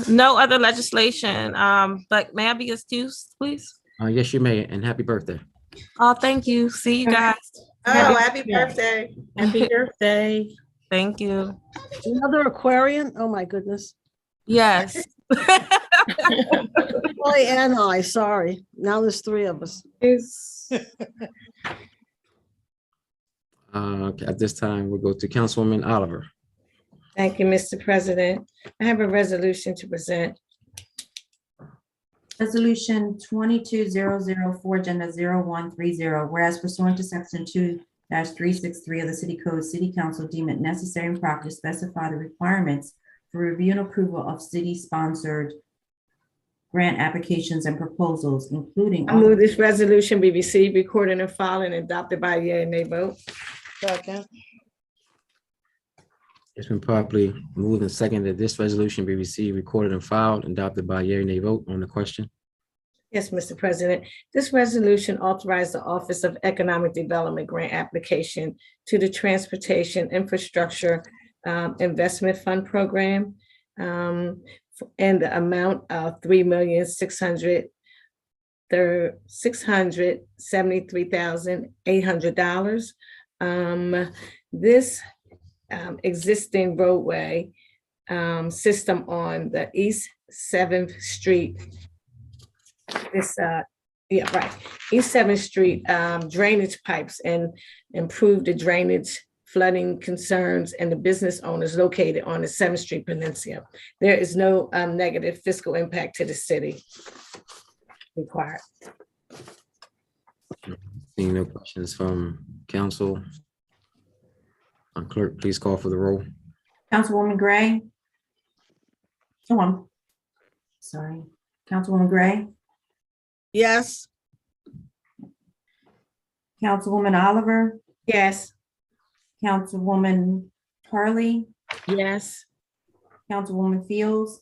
No other legislation. But may I be excused, please? Yes, you may, and happy birthday. Oh, thank you. See you guys. Oh, happy birthday. Happy birthday. Thank you. Another Aquarian? Oh, my goodness. Yes. Boy and I, sorry. Now there's 3 of us. Okay, at this time, we'll go to Councilwoman Oliver. Thank you, Mr. President. I have a resolution to present. Resolution 22004, agenda 0130, whereas pursuant to section 2-363 of the City Code, City Council deem it necessary and proper to specify the requirements for review and approval of city-sponsored grant applications and proposals, including. I move this resolution be received, recorded, and filed and adopted by a yea and nay vote. Second. It's been properly moved and seconded that this resolution be received, recorded, and filed, and adopted by yea or nay vote on the question. Yes, Mr. President. This resolution authorized the Office of Economic Development grant application to the Transportation Infrastructure Investment Fund Program and the amount of $3,673,800. This existing roadway system on the East 7th Street. East 7th Street drainage pipes and improve the drainage, flooding concerns, and the business owners located on the 7th Street Peninsula. There is no negative fiscal impact to the city required. Seeing no questions from council. Clerk, please call for the roll. Councilwoman Gray. Oh, I'm sorry. Councilwoman Gray, Yes. Councilwoman Oliver, Yes. Councilwoman Harley, Yes. Councilwoman Fields,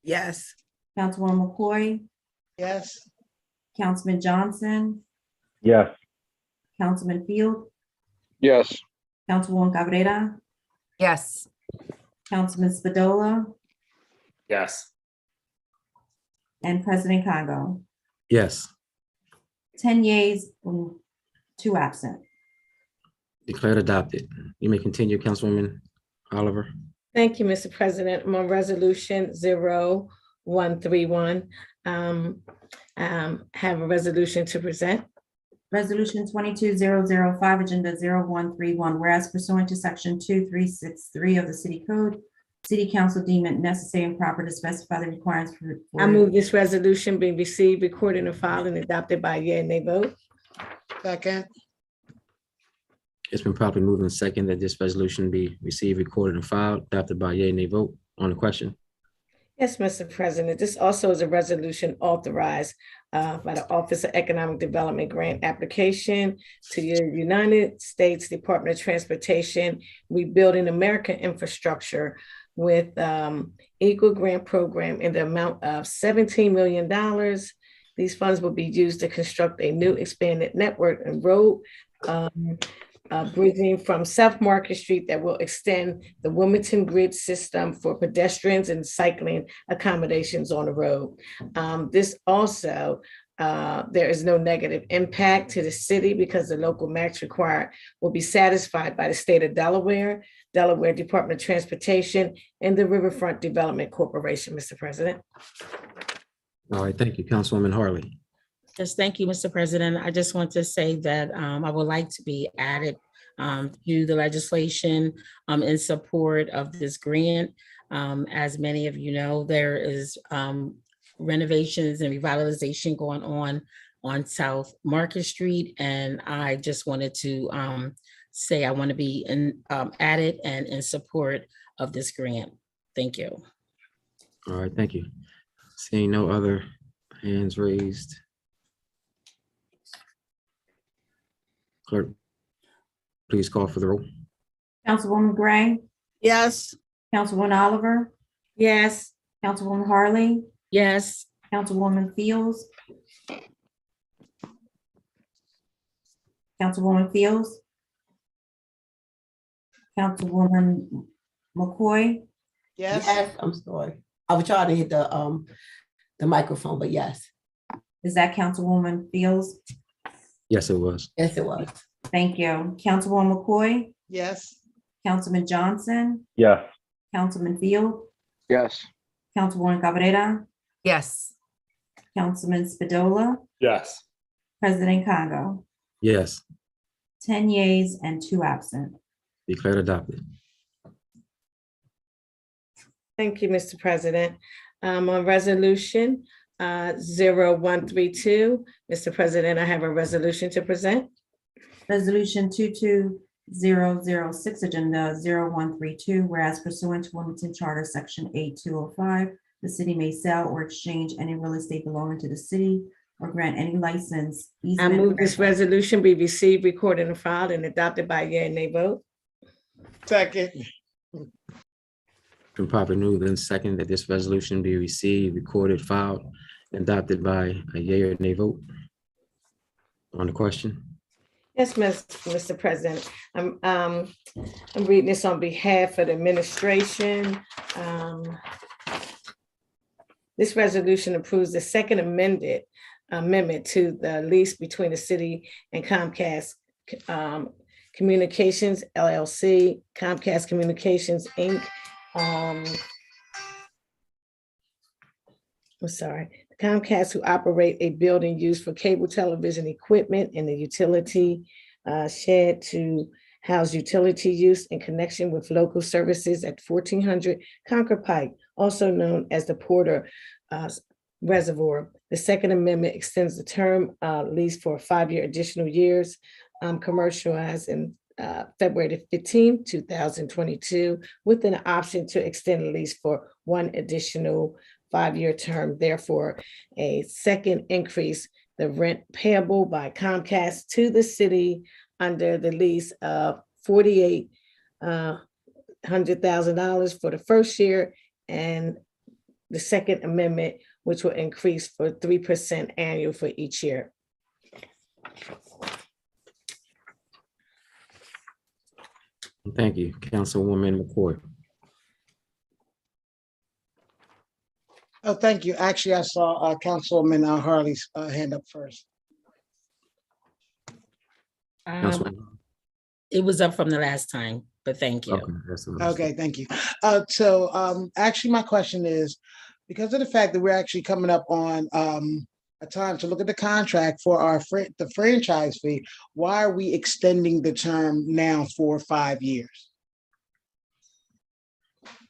Yes. Councilwoman McCoy, Yes. Councilman Johnson, Yes. Councilman Field, Yes. Councilwoman Cabrera, Yes. Councilman Spadola, Yes. and President Congo. Yes, 10 yeas, 2 absent. declared adopted. You may continue, Councilwoman Oliver. Thank you, Mr. President. I'm on resolution 0131. Have a resolution to present. Resolution 22005, Agenda 0131, whereas pursuant to Section 2363 of the City Code, City Council deem it necessary and proper to specify the requirements for. I move this resolution being received, recorded, and filed and adopted by a yea and nay vote. Second. It's been properly moved and second that this resolution be received, recorded, and filed, adopted by yea and nay vote. On the question. Yes, Mr. President. This also is a resolution authorized by the Office of Economic Development grant application to your United States Department of Transportation, Rebuilding American Infrastructure with Equal Grant Program in the amount of $17 million. These funds will be used to construct a new expanded network and road bridging from South Market Street that will extend the Wilmington grid system for pedestrians and cycling accommodations on the road. This also, there is no negative impact to the city because the local match required will be satisfied by the state of Delaware, Delaware Department of Transportation, and the Riverfront Development Corporation, Mr. President. All right, thank you, Councilwoman Harley. Yes, thank you, Mr. President. I just want to say that I would like to be added to the legislation in support of this grant. As many of you know, there is renovations and revitalization going on South Market Street. And I just wanted to say I want to be added and in support of this grant. Thank you. All right, thank you. Seeing no other hands raised. Clerk, please call for the roll. Councilwoman Gray, Yes. Councilwoman Oliver, Yes. Councilwoman Harley, Yes. Councilwoman Fields, Councilwoman Fields, Councilwoman McCoy, Yes. Yes, I'm sorry. I was trying to hit the microphone, but yes. is that Councilwoman Fields? Yes, it was. Yes, it was. Thank you. Councilwoman McCoy, Yes. Councilman Johnson, Yes. Councilman Field, Yes. Councilwoman Cabrera, Yes. Councilman Spadola, Yes. President Congo. Yes, 10 yeas and 2 absent. declared adopted. Thank you, Mr. President. On resolution 0132, Mr. President, I have a resolution to present. Resolution 22006, Agenda 0132, whereas pursuant to Wilmington Charter, Section 8205, the city may sell or exchange any real estate belonging to the city or grant any license. I easement, move this resolution be received, recorded, and filed and adopted by a yea and nay vote. Second. Been properly moved and second that this resolution be received, recorded, filed, and adopted by a yea or nay vote. On the question. Yes, Mr. President. I'm reading this on behalf of the administration. This resolution approves the second amendment to the lease between the city and Comcast Communications LLC, Comcast Communications Inc. I'm sorry, Comcast, who operate a building used for cable television equipment and the utility shed to house utility use in connection with local services at 1400 Concord Pike, also known as the Porter Reservoir. The Second Amendment extends the term lease for 5-year additional years, commercialized in February 15, 2022, with an option to extend the lease for one additional 5-year term. Therefore, a second increase the rent payable by Comcast to the city under the lease of $4,800,000 for the first year, and the Second Amendment, which will increase for 3% annual for each year. Thank you, Councilwoman McCoy. Oh, thank you. Actually, I saw Councilwoman Harley's hand up first. It was up from the last time, but thank you. Okay, thank you. Actually, my question is, because of the fact that we're actually coming up on a time to look at the contract for the franchise fee, why are we extending the term now for 5 years?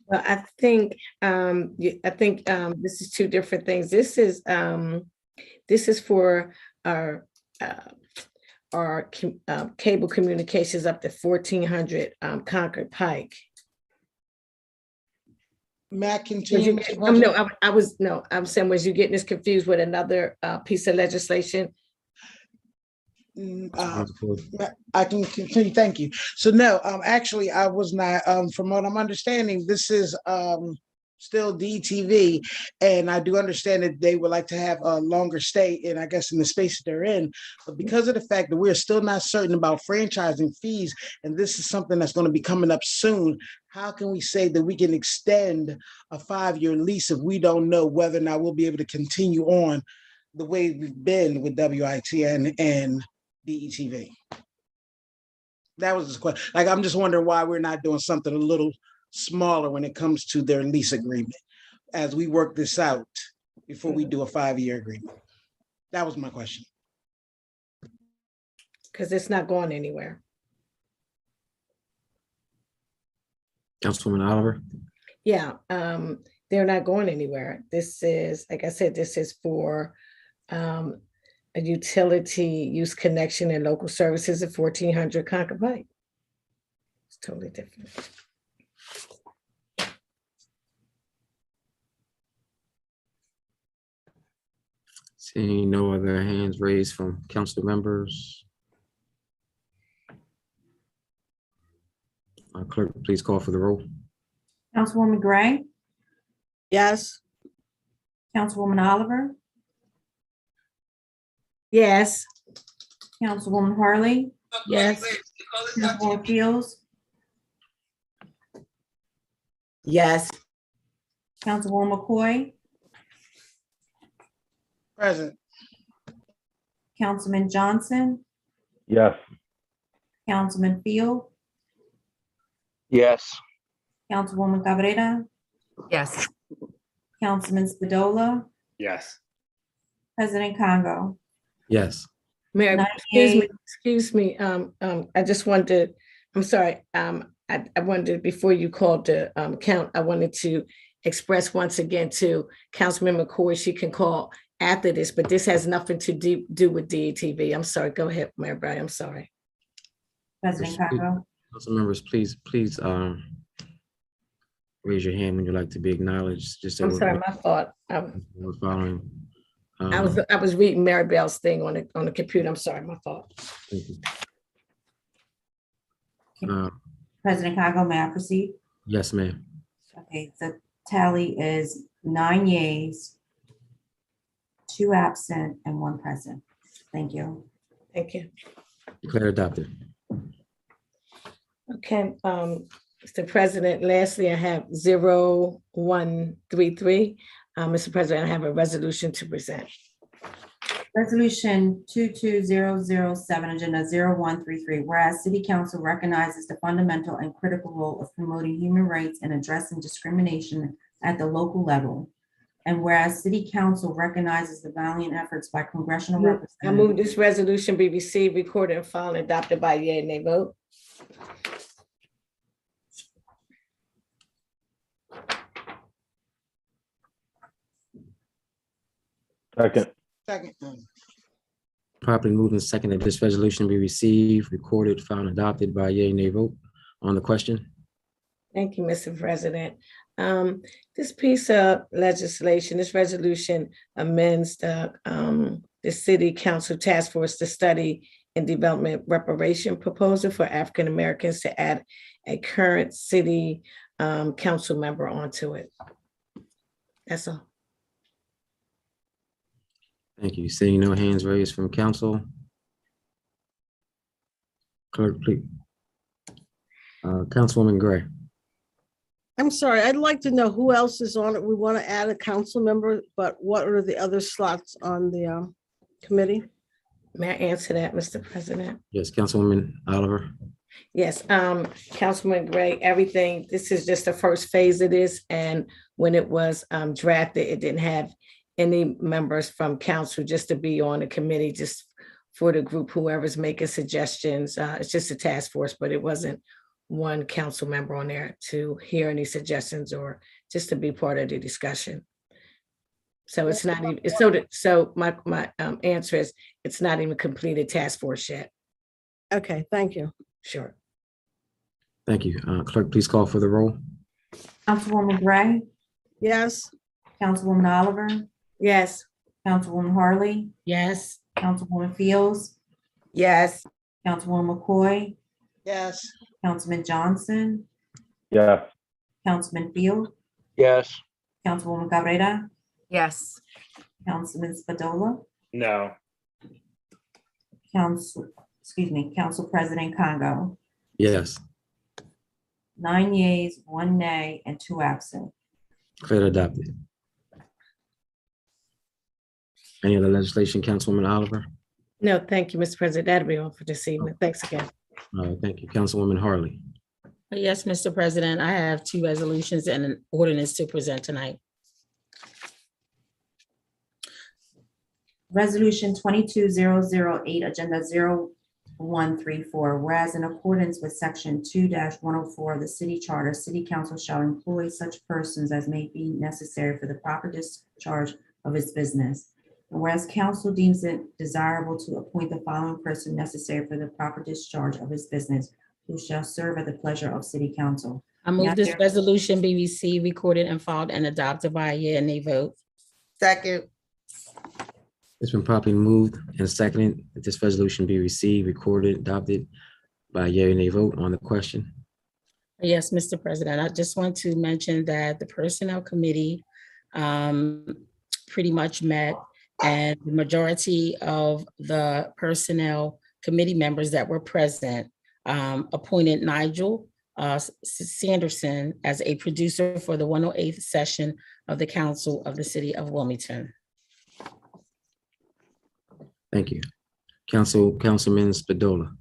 Well, I think this is two different things. This is for our cable communications up to 1400 Concord Pike. May I continue? I'm saying, was you getting this confused with another piece of legislation? I can continue. Thank you. So no, actually, I was not. From what I'm understanding, this is still DTV, and I do understand that they would like to have a longer stay, and I guess in the space that they're in. But because of the fact that we're still not certain about franchising fees, and this is something that's going to be coming up soon, how can we say that we can extend a 5-year lease if we don't know whether or not we'll be able to continue on the way we've been with WITN and DETV? That was the question. Like, I'm just wondering why we're not doing something a little smaller when it comes to their lease agreement as we work this out before we do a 5-year agreement. That was my question. Because it's not going anywhere. Councilwoman Oliver. Yeah, they're not going anywhere. This is, like I said, this is for a utility use connection and local services at 1400 Concord Pike. It's totally different. Seeing no other hands raised from council members. Clerk, please call for the roll. Councilwoman Gray, Yes. Councilwoman Oliver, Yes. Councilwoman Harley, Yes. Councilwoman Fields, Yes. Councilwoman McCoy, Present. Councilman Johnson, Yes. Councilman Field, Yes. Councilwoman Cabrera, Yes. Councilman Spadola, Yes. President Congo. Yes. Mayor, 98. excuse me. I just wanted, I'm sorry. I wanted, before you called the count, I wanted to express once again to Councilman McCoy, she can call after this, but this has nothing to do with DETV. I'm sorry. Go ahead, Mayor Bright. I'm sorry. President Congo. Council members, please raise your hand when you'd like to be acknowledged. Just so I'm sorry, my fault. we're following. I was reading Mary Bell's thing on the computer. I'm sorry, my fault. Thank you. President Congo, may I proceed? Yes, ma'am. Okay, the tally is 9 yeas, 2 absent, and 1 present. Thank you. Thank you. Declare adopted. Okay, Mr. President, lastly, I have 0133. Mr. President, I have a resolution to present. Resolution 22007, agenda 0133, whereas City Council recognizes the fundamental and critical role of promoting human rights and addressing discrimination at the local level. And whereas City Council recognizes the valiant efforts by congressional representatives. I move this resolution be received, recorded, and filed and adopted by yea and nay vote. Second. Second. Properly moved and second that this resolution be received, recorded, found, adopted by yea, nay vote on the question. Thank you, Mr. President. This piece of legislation, this resolution amends the City Council Task Force to study and development reparation proposal for African Americans to add a current city council member onto it. That's all. Thank you. Seeing no hands raised from council. Clerk, please. Councilwoman Gray. I'm sorry, I'd like to know who else is on it. We want to add a council member, but what are the other slots on the committee? May I answer that, Mr. President? Yes, Councilwoman Oliver. Yes, Councilman Gray, everything, this is just the first phase of this, and when it was drafted, it didn't have any members from council just to be on the committee, just for the group, whoever's making suggestions. It's just a task force, but it wasn't one council member on there to hear any suggestions or just to be part of the discussion. So it's not even, so my answer is, it's not even completed task force yet. Okay, thank you. Sure. Thank you. Clerk, please call for the roll. Councilwoman Gray, Yes. Councilwoman Oliver, Yes. Councilwoman Harley, Yes. Councilwoman Fields, Yes. Councilwoman McCoy, Yes. Councilman Johnson, Yes. Councilman Field, Yes. Councilwoman Cabrera, Yes. Councilman Spadola, No. Council President Congo. Yes, 9 yeas, 1 nay, and 2 absent. declared adopted. Any other legislation, Councilwoman Oliver? No, thank you, Mr. President. That'll be all for this evening. Thanks again. Thank you. Councilwoman Harley. Yes, Mr. President, I have 2 resolutions and an ordinance to present tonight. Resolution 22-008, Agenda 0134, whereas in accordance with Section 2-104 of the City Charter, City Council shall employ such persons as may be necessary for the proper discharge of its business. And whereas council deems it desirable to appoint the following person necessary for the proper discharge of his business, who shall serve at the pleasure of City Council. I move this resolution be received, recorded, and filed and adopted by a yea and nay vote. Second. It's been properly moved and seconded that this resolution be received, recorded, adopted by yea or nay vote on the question. Yes, Mr. President, I just want to mention that the Personnel Committee pretty much met, and the majority of the Personnel Committee members that were present appointed Nigel Sanderson as a producer for the 108th session of the Council of the City of Wilmington. Thank you. Councilman Spadola.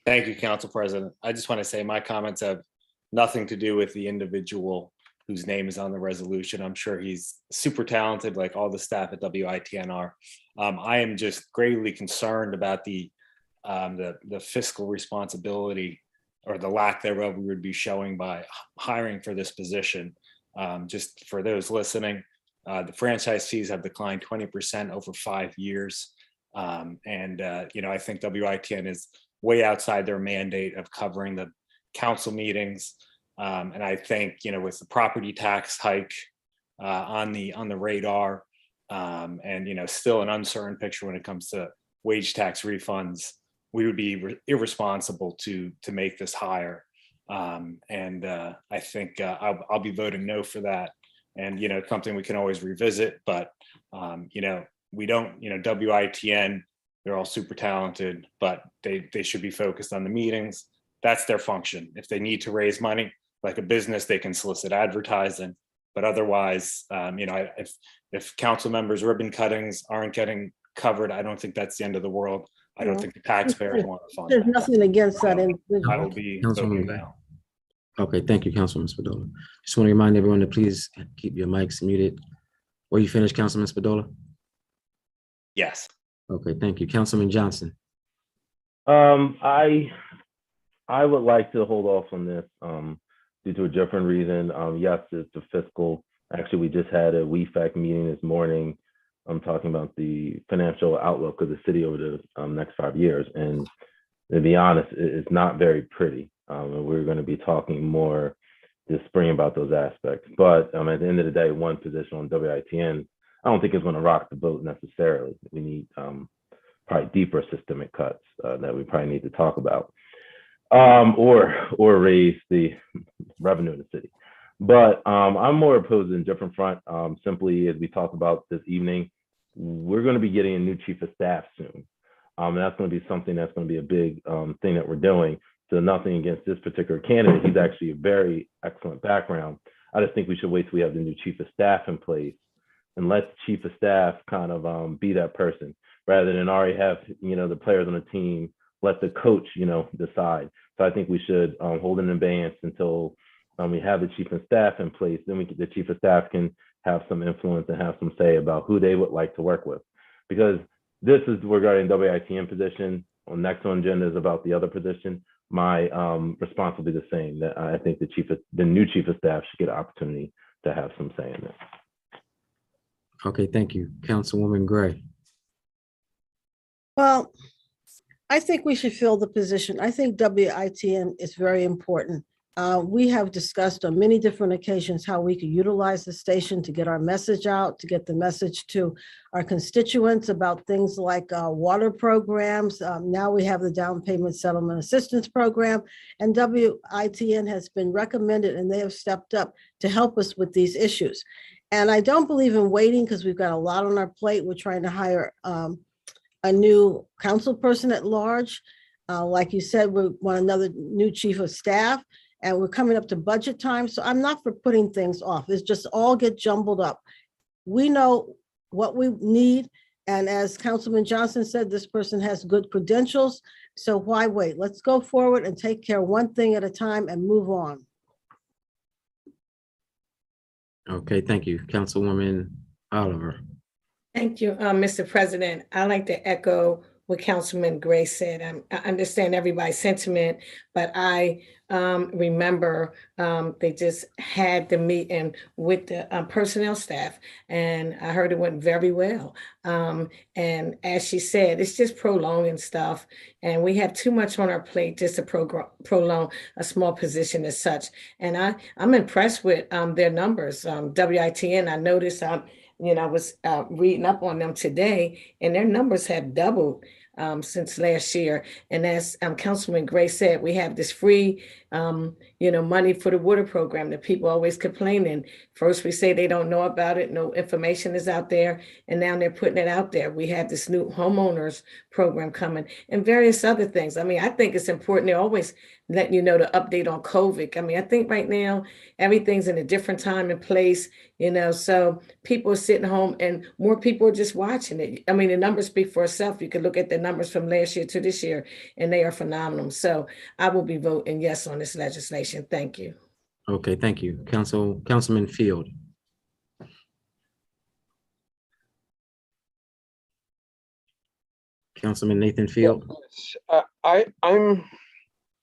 Thank you, Council President. I just want to say my comments have nothing to do with the individual whose name is on the resolution. I'm sure he's super talented, like all the staff at WITN are. I am just greatly concerned about the fiscal responsibility, or the lack thereof, we would be showing by hiring for this position. Just for those listening, the franchise fees have declined 20% over 5 years. I think WITN is way outside their mandate of covering the council meetings. And I think, with the property tax hike on the radar, and still an uncertain picture when it comes to wage tax refunds, we would be irresponsible to make this hire. I think I'll be voting no for that. And it's something we can always revisit, but we don't, WITN, they're all super talented, but they should be focused on the meetings. That's their function. If they need to raise money, like a business, they can solicit advertising, but otherwise, if council members' ribbon cuttings aren't getting covered, I don't think that's the end of the world. I don't think the taxpayers want to fund There's that. nothing against that I individual. will be Councilwoman voting now. Okay, thank you, Councilman Spadola. Just want to remind everyone to please keep your mics muted. Were you finished, Councilman Spadola? Yes. Okay, thank you. Councilman Johnson. I would like to hold off on this due to a different reason. Yes, it's the fiscal. Actually, we just had a WEFAC meeting this morning I'm talking about the financial outlook of the city over the next 5 years. And to be honest, it's not very pretty. And we're going to be talking more this spring about those aspects. But at the end of the day, one position on WITN, I don't think it's going to rock the boat necessarily. We need probably deeper systemic cuts that we probably need to talk about, or raise the revenue in the city. But I'm more opposed in a different front. Simply, as we talked about this evening, we're going to be getting a new chief of staff soon. And that's going to be something that's going to be a big thing that we're doing. So nothing against this particular candidate. He's actually a very excellent background. I just think we should wait till we have the new chief of staff in place and let the chief of staff kind of be that person, rather than already have, the players on the team, let the coach, decide. So I think we should hold an abeyance until we have the chief of staff in place. Then the chief of staff can have some influence and have some say about who they would like to work with. Because this is regarding WITN position. On next on agenda is about the other position. My response will be the same, that I think the new chief of staff should get an opportunity to have some say in it. Okay, thank you. Councilwoman Gray. Well, I think we should fill the position. I think WITN is very important. We have discussed on many different occasions how we could utilize the station to get our message out, to get the message to our constituents about things like water programs. Now we have the down payment settlement assistance program, and WITN has been recommended and they have stepped up to help us with these issues. And I don't believe in waiting because we've got a lot on our plate. We're trying to hire a new council person at large. Like you said, we want another new chief of staff. And we're coming up to budget time. So I'm not for putting things off. It's just all get jumbled up. We know what we need. And as Councilman Johnson said, this person has good credentials. So why wait? Let's go forward and take care of one thing at a time and move on. Okay, thank you. Councilwoman Oliver. Thank you, Mr. President. I'd like to echo what Councilman Gray said. I understand everybody's sentiment, but I remember they just had the meeting with the personnel staff, and I heard it went very well. And as she said, it's just prolonging stuff, and we have too much on our plate just to prolong a small position as such. And I'm impressed with their numbers. WITN, I noticed I was reading up on them today, and their numbers have doubled since last year. And as Councilman Gray said, we have this free, money for the water program that people always complaining. First, we say they don't know about it, no information is out there, and now they're putting it out there. We have this new homeowners program coming and various other things. I mean, I think it's important. They're always letting you know the update on COVID. I mean, I think right now everything's in a different time and place, so people are sitting home and more people are just watching it. I mean, the numbers speak for itself. You can look at the numbers from last year to this year, and they are phenomenal. So I will be voting yes on this legislation. Thank you. Okay, thank you. Councilman Field. Councilman Nathan Field. I'm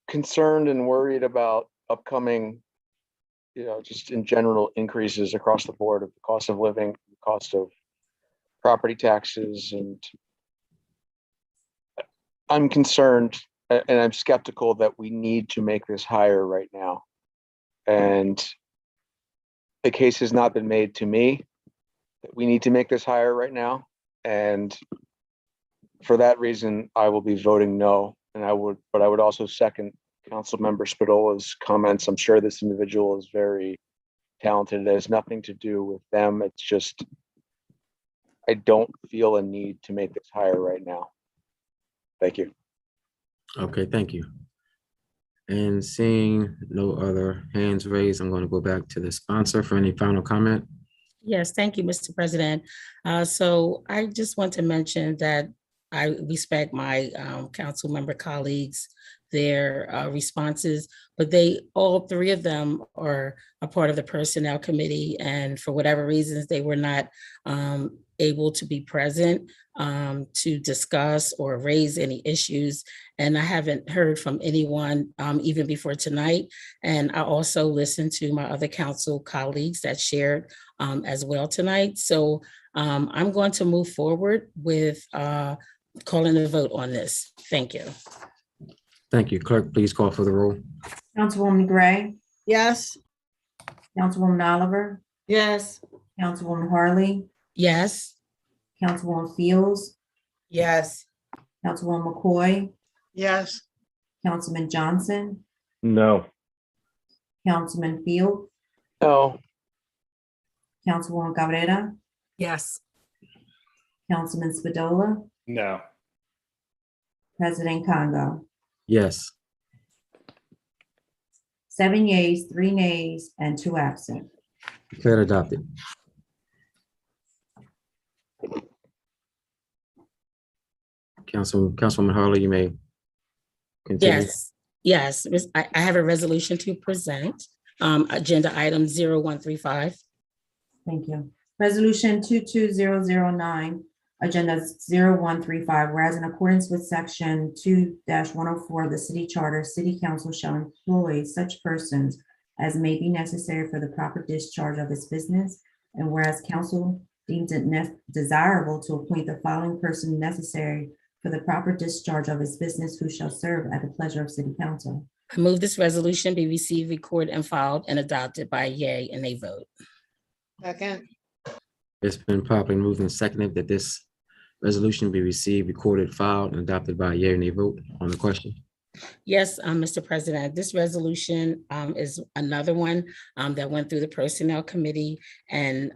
concerned and worried about upcoming, just in general increases across the board of the cost of living, the cost of property taxes, and I'm concerned and I'm skeptical that we need to make this higher right now. And the case has not been made to me that we need to make this higher right now. And for that reason, I will be voting no. And I would also second Councilmember Spadola's comments. I'm sure this individual is very talented. It has nothing to do with them. It's just, I don't feel a need to make this higher right now. Thank you. Okay, thank you. And seeing no other hands raised, I'm going to go back to the sponsor for any final comment. Yes, thank you, Mr. President. So I just want to mention that I respect my council member colleagues, their responses, but all three of them are a part of the personnel committee, and for whatever reasons, they were not able to be present to discuss or raise any issues. And I haven't heard from anyone even before tonight. And I also listened to my other council colleagues that shared as well tonight. So I'm going to move forward with calling the vote on this. Thank you. Thank you. Clerk, please call for the roll. Councilwoman Gray, Yes. Councilwoman Oliver, Yes. Councilwoman Harley, Yes. Councilwoman Fields, Yes. Councilwoman McCoy, Yes. Councilman Johnson, No. Councilman Field, No. Councilwoman Cabrera, Yes. Councilman Spadola, No. President Congo. Yes. 7 yeas, 3 nays, and 2 absent. Declared adopted. Councilwoman Harley, you may continue. Yes. Yes. I have a resolution to present. Agenda item 0135. Thank you. Resolution 22009, agenda 0135, whereas in accordance with section 2-104 of the city charter, city council shall employ such persons as may be necessary for the proper discharge of its business. And whereas council deems it desirable to appoint the following person necessary for the proper discharge of its business, who shall serve at the pleasure of city council. I move this resolution be received, recorded, and filed and adopted by yea and nay vote. Second. It's been properly moved and seconded that this resolution be received, recorded, filed, and adopted by a yea or nay vote. On the question. Yes, Mr. President, this resolution is another one that went through the Personnel Committee, and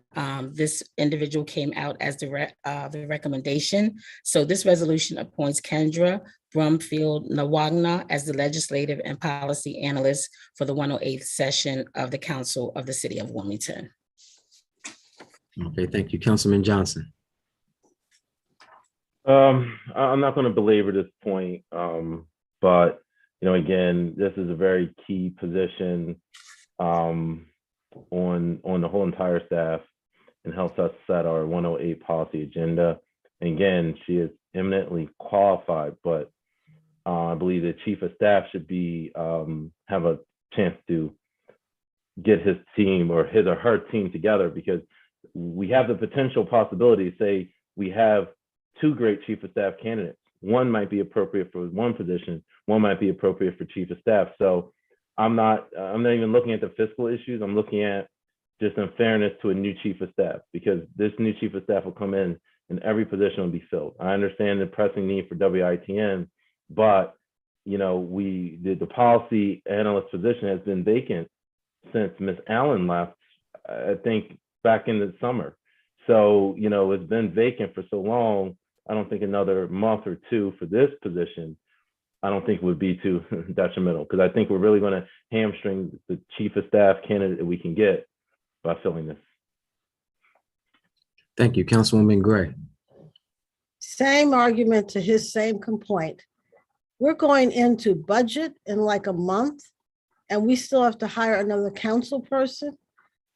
this individual came out as the recommendation. So this resolution appoints Kendra, Brumfield, Nawazna as the Legislative and Policy Analyst for the 108th session of the Council of the City of Wilmington. Okay, thank you. Councilman Johnson. I'm not going to belabor this point, but again, this is a very key position on the whole entire staff and helps us set our 108 policy agenda. And again, she is eminently qualified, but I believe the chief of staff should be have a chance to get his team or his or her team together, because we have the potential possibility, say we have 2 great chief of staff candidates. One might be appropriate for one position, one might be appropriate for chief of staff. So I'm not even looking at the fiscal issues. I'm looking at just unfairness to a new chief of staff, because this new chief of staff will come in and every position will be filled. I understand the pressing need for WITN, but the policy analyst position has been vacant since Ms. Allen left, I think back in the summer. So, it's been vacant for so long. I don't think another month or 2 for this position, I don't think would be too detrimental, because I think we're really going to hamstring the chief of staff candidate that we can get by filling this. Thank you. Councilwoman Gray. Same argument to his same complaint. We're going into budget in like a month, and we still have to hire another council person.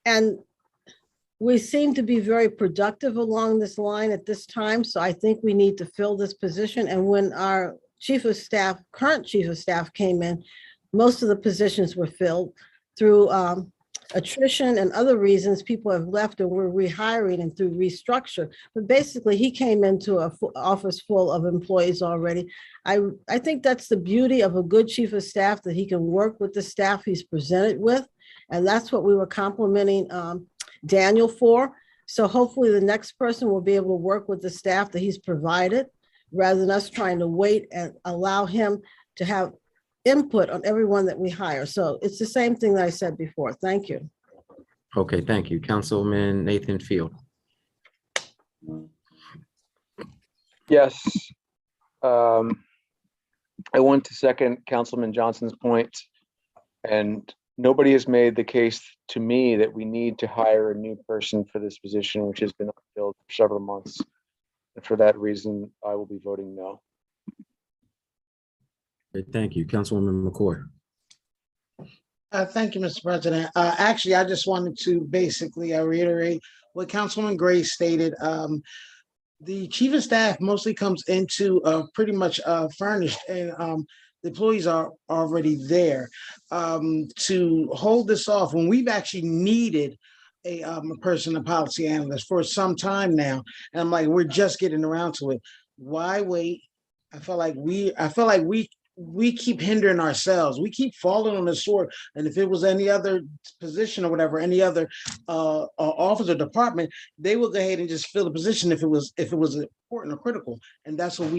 And we seem to be very productive along this line at this time. So I think we need to fill this position. And when our current chief of staff came in, most of the positions were filled through attrition and other reasons. People have left and we're rehiring and through restructure. But basically he came into an office full of employees already. I think that's the beauty of a good chief of staff, that he can work with the staff he's presented with. And that's what we were complimenting Daniel for. So hopefully the next person will be able to work with the staff that he's provided, rather than us trying to wait and allow him to have input on everyone that we hire. So it's the same thing that I said before. Thank you. Okay, thank you. Councilman Nathan Field. Yes. I want to second Councilman Johnson's point, and nobody has made the case to me that we need to hire a new person for this position, which has been unfilled for several months. And for that reason, I will be voting no. Okay, thank you. Councilwoman McCoy. Thank you, Mr. President. Actually, I just wanted to basically reiterate what Councilwoman Gray stated. The chief of staff mostly comes into pretty much furnished, and the employees are already there. To hold this off when we've actually needed a person, a policy analyst for some time now. And I'm like, we're just getting around to it. Why wait? I feel like we keep hindering ourselves. We keep falling on the sword. And if it was any other position or whatever, any other office or department, they would go ahead and just fill the position if it was important or critical. And that's what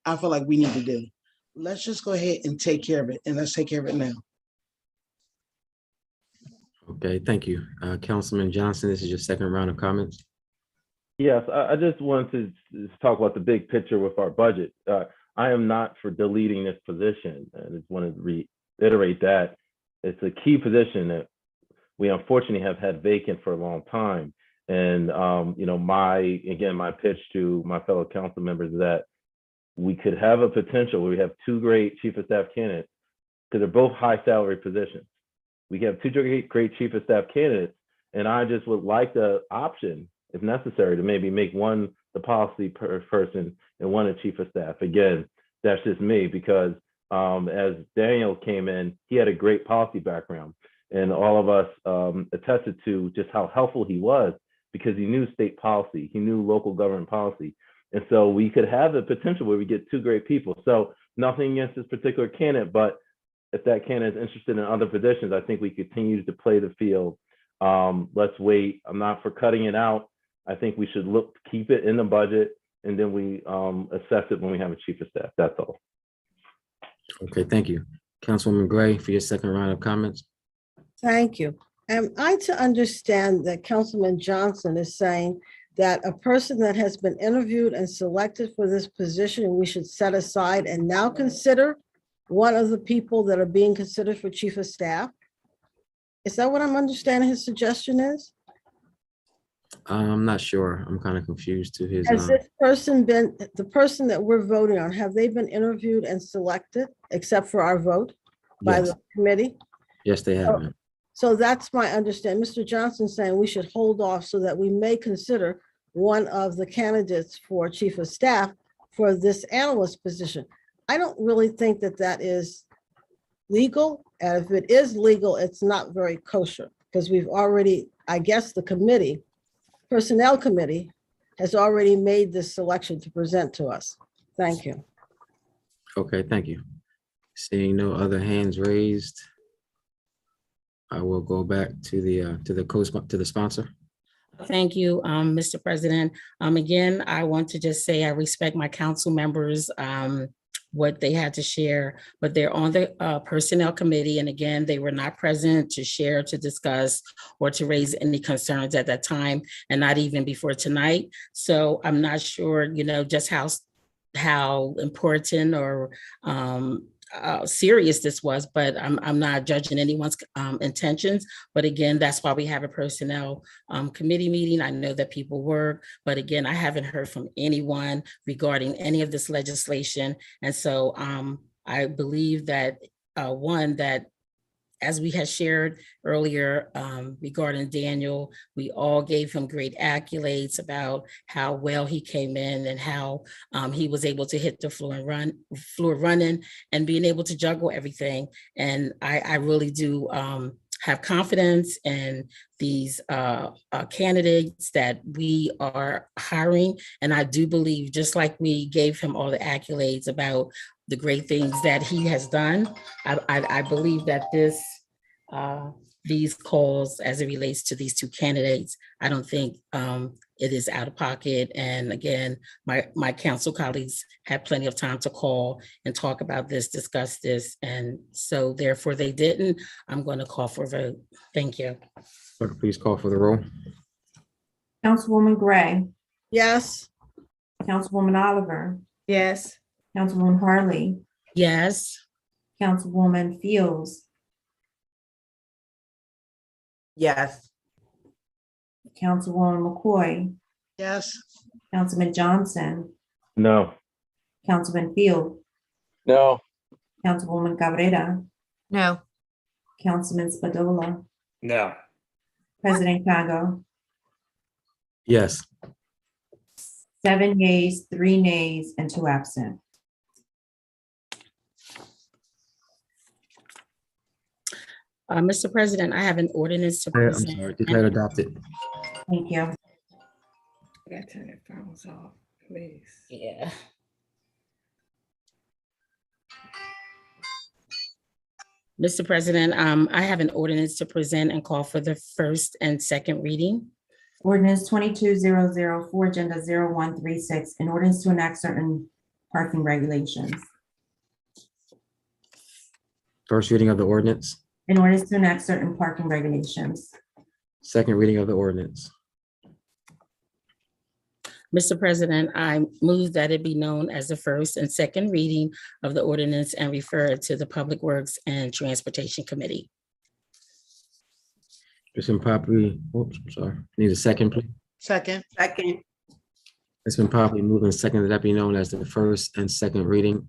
I feel like we need to do. Let's just go ahead and take care of it. And let's take care of it now. Okay, thank you. Councilman Johnson, this is your second round of comments. Yes, I just wanted to talk about the big picture with our budget. I am not for deleting this position. I just want to reiterate that. It's a key position that we unfortunately have had vacant for a long time. And, my pitch to my fellow council members is that we could have a potential where we have two great chief of staff candidates, because they're both high salary positions. We have two great chief of staff candidates, and I just would like the option, if necessary, to maybe make one the policy person and one a chief of staff. Again, that's just me, because as Daniel came in, he had a great policy background, and all of us attested to just how helpful he was, because he knew state policy, he knew local government policy. And so we could have the potential where we get two great people. So nothing against this particular candidate, but if that candidate is interested in other positions, I think we continue to play the field. Let's wait. I'm not for cutting it out. I think we should keep it in the budget, and then we assess it when we have a chief of staff. That's all. Okay, thank you. Councilwoman Gray, for your second round of comments. Thank you. Am I to understand that Councilman Johnson is saying that a person that has been interviewed and selected for this position, we should set aside and now consider one of the people that are being considered for chief of staff? Is that what I'm understanding his suggestion is? I'm not sure. I'm kind of confused to his. Has this person been, the person that we're voting on, have they been interviewed and selected except for our vote by Yes. the committee? Yes, they have. ma'am. So that's my understanding. Mr. Johnson saying we should hold off so that we may consider one of the candidates for chief of staff for this analyst position. I don't really think that that is legal. And if it is legal, it's not very kosher, because we've already, I guess the committee, personnel committee, has already made this selection to present to us. Thank you. Okay, thank you. Seeing no other hands raised, I will go back to the sponsor. Thank you, Mr. President. Again, I want to just say I respect my council members, what they had to share, but they're on the personnel committee. And again, they were not present to share, to discuss, or to raise any concerns at that time, and not even before tonight. So I'm not sure, just how important or serious this was, but I'm not judging anyone's intentions. But again, that's why we have a personnel committee meeting. I know that people work, but again, I haven't heard from anyone regarding any of this legislation. And so I believe that that as we had shared earlier regarding Daniel, we all gave him great accolades about how well he came in and how he was able to hit the floor running and being able to juggle everything. And I really do have confidence in these candidates that we are hiring. And I do believe, just like we gave him all the accolades about the great things that he has done, I believe that these calls, as it relates to these two candidates, I don't think it is out of pocket. And again, my council colleagues had plenty of time to call and talk about this, discuss this. And so therefore they didn't. I'm going to call for a vote. Thank you. Clerk, please call for the roll. Councilwoman Gray, Yes. Councilwoman Oliver, Yes. Councilwoman Harley, Yes. Councilwoman Fields, Yes. Councilwoman McCoy, Yes. Councilman Johnson, No. Councilman Field, No. Councilwoman Cabrera, No. Councilman Spadola, No. President Congo. Yes. 7 yeas, 3 nays, and 2 absent. Mr. President, I have an ordinance to I'm present. sorry, declare adopted. Thank you. I gotta turn that phones off, please. Yeah. Mr. President, I have an ordinance to present and call for the first and second reading. Ordinance 22-004, agenda 0136, an ordinance to enact certain parking regulations. First reading of the ordinance, An ordinance to enact certain parking regulations. second reading of the ordinance. Mr. President, I move that it be known as the first and second reading of the ordinance and refer it to the Public Works and Transportation Committee. It's been properly, oops, I'm sorry. Need a second, please. Second. Second. It's been properly moved and seconded that be known as the first and second reading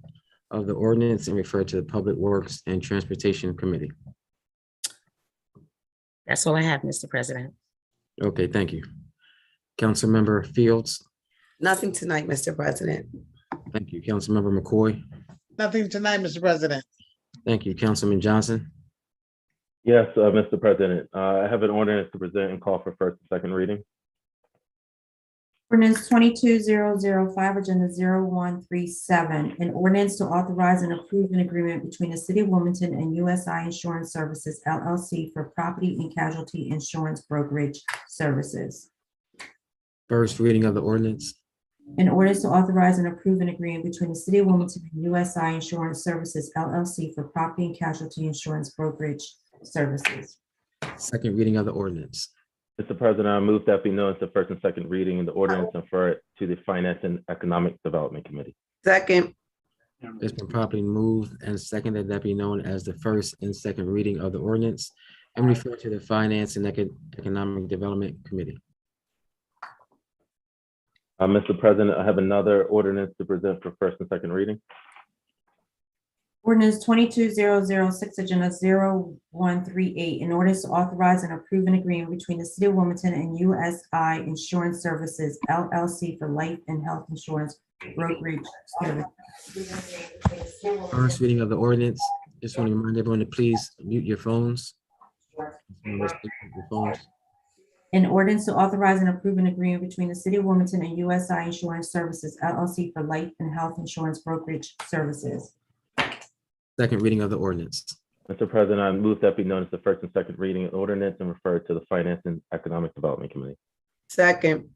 of the ordinance and referred to the Public Works and Transportation Committee. That's all I have, Mr. President. Okay, thank you. Councilmember Fields, Nothing tonight, Mr. President. thank you. Councilmember McCoy, Nothing tonight, Mr. President. thank you. Councilman Johnson, Yes, Mr. President, I have an ordinance to present and call for first and second reading. Ordinance 22-005, agenda 0137, an ordinance to authorize and approve an agreement between the City of Wilmington and USI Insurance Services LLC for property and casualty insurance brokerage services. first reading of the ordinance, An ordinance to authorize and approve an agreement between the City of Wilmington and USI Insurance Services LLC for property and casualty insurance brokerage services. second reading of the ordinance. Mr. President, I move that be known as the first and second reading and the ordinance and refer it to the Finance and Economic Development Committee. Second. It's been properly moved and seconded that be known as the first and second reading of the ordinance and referred to the Finance and Economic Development Committee. Mr. President, I have another ordinance to present for first and second reading. Ordinance 22-006, agenda 0138, an ordinance to authorize and approve an agreement between the City of Wilmington and USI Insurance Services LLC for life and health insurance brokerage services. First reading of the ordinance. Just want to remind everyone to please mute your phones. Your phones. An ordinance to authorize and approve an agreement between the City of Wilmington and USI Insurance Services LLC for life and health insurance brokerage services. Second reading of the ordinance. Mr. President, I move that be known as the first and second reading of the ordinance and refer it to the Finance and Economic Development Committee. Second.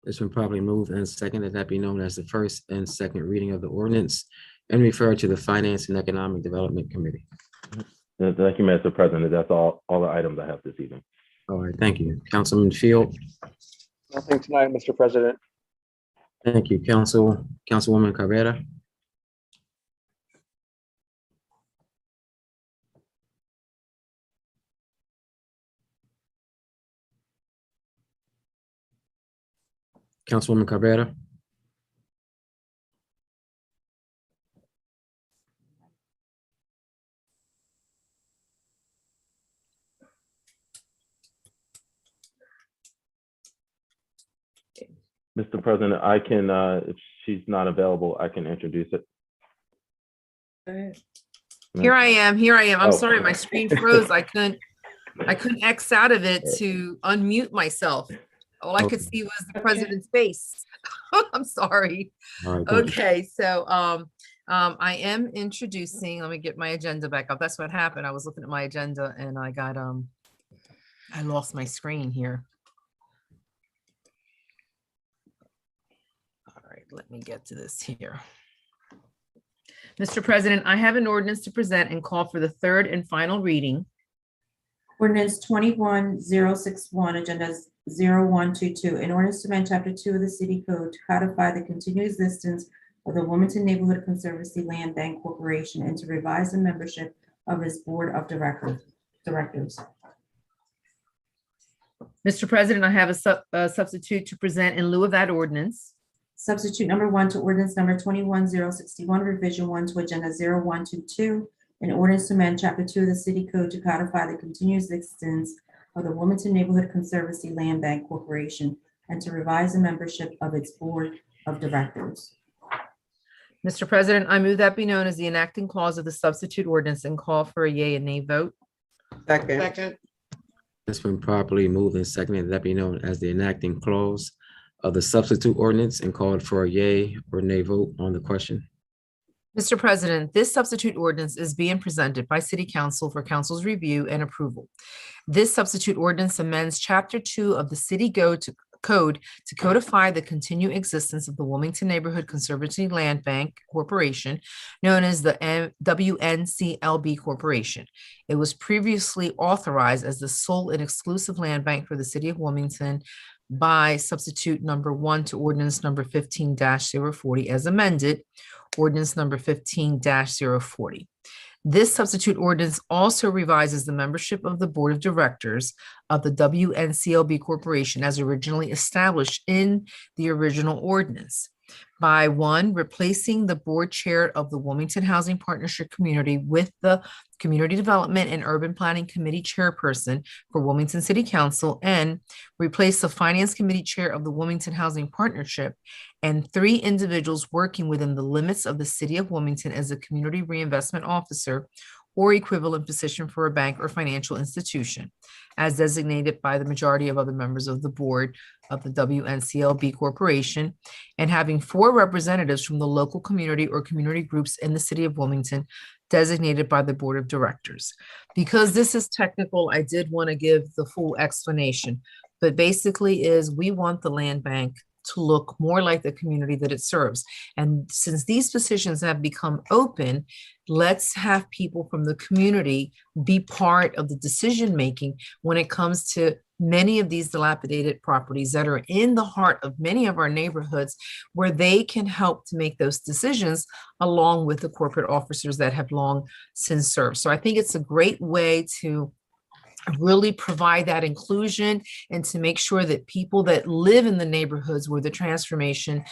It's been properly moved and seconded that be known as the first and second reading of the ordinance and referred to the Finance and Economic Development Committee. Thank you, Mr. President. That's all the items I have this evening. All right, thank you. Councilman Field, Nothing tonight, Mr. President. thank you. Councilwoman Carrera, Councilwoman Cabrera. Mr. President, I can, if she's not available, I can introduce it. Here I am. I'm Oh. sorry, my screen froze. I couldn't X out of it to unmute myself. All I could see was the president's face. I'm sorry. All right, thank you. Okay, so I am introducing, let me get my agenda back up. That's what happened. I was looking at my agenda and I got I lost my screen here. All right, let me get to this here. Mr. President, I have an ordinance to present and call for the third and final reading. Ordinance 21061, agenda 0122, an ordinance to amend chapter 2 of the city code to codify the continued existence of the Wilmington Neighborhood Conservancy Land Bank Corporation and to revise the membership of its board of directors. Mr. President, I have a substitute to present in lieu of that ordinance. Substitute number 1 to ordinance number 21061, revision 1 to agenda 0122, an ordinance to amend chapter 2 of the city code to codify the continuous existence of the Wilmington Neighborhood Conservancy Land Bank Corporation and to revise the membership of its board of directors. Mr. President, I move that be known as the enacting clause of the substitute ordinance and call for a yea and nay vote. Second. It's been properly moved and seconded that be known as the enacting clause of the substitute ordinance and called for a yay or nay vote on the question. Mr. President, this substitute ordinance is being presented by City Council for Council's review and approval. This substitute ordinance amends Chapter 2 of the City Code to codify the continued existence of the Wilmington Neighborhood Conservancy Land Bank Corporation, known as the WNCLB Corporation. It was previously authorized as the sole and exclusive land bank for the City of Wilmington by substitute number 1 to ordinance number 15-040 as amended, ordinance number 15-040. This substitute ordinance also revises the membership of the Board of Directors of the WNCLB Corporation as originally established in the original ordinance by 1, replacing the board chair of the Wilmington Housing Partnership Community with the Community Development and Urban Planning Committee chairperson for Wilmington City Council, and replace the Finance Committee chair of the Wilmington Housing Partnership and 3 individuals working within the limits of the City of Wilmington as a community reinvestment officer or equivalent position for a bank or financial institution, as designated by the majority of other members of the board of the WNCLB Corporation, and having 4 representatives from the local community or community groups in the City of Wilmington designated by the Board of Directors. Because this is technical, I did want to give the full explanation, but basically is we want the land bank to look more like the community that it serves. And since these positions have become open, let's have people from the community be part of the decision-making when it comes to many of these dilapidated properties that are in the heart of many of our neighborhoods, where they can help to make those decisions along with the corporate officers that have long since served. So I think it's a great way to really provide that inclusion and to make sure that people that live in the neighborhoods where the transformation,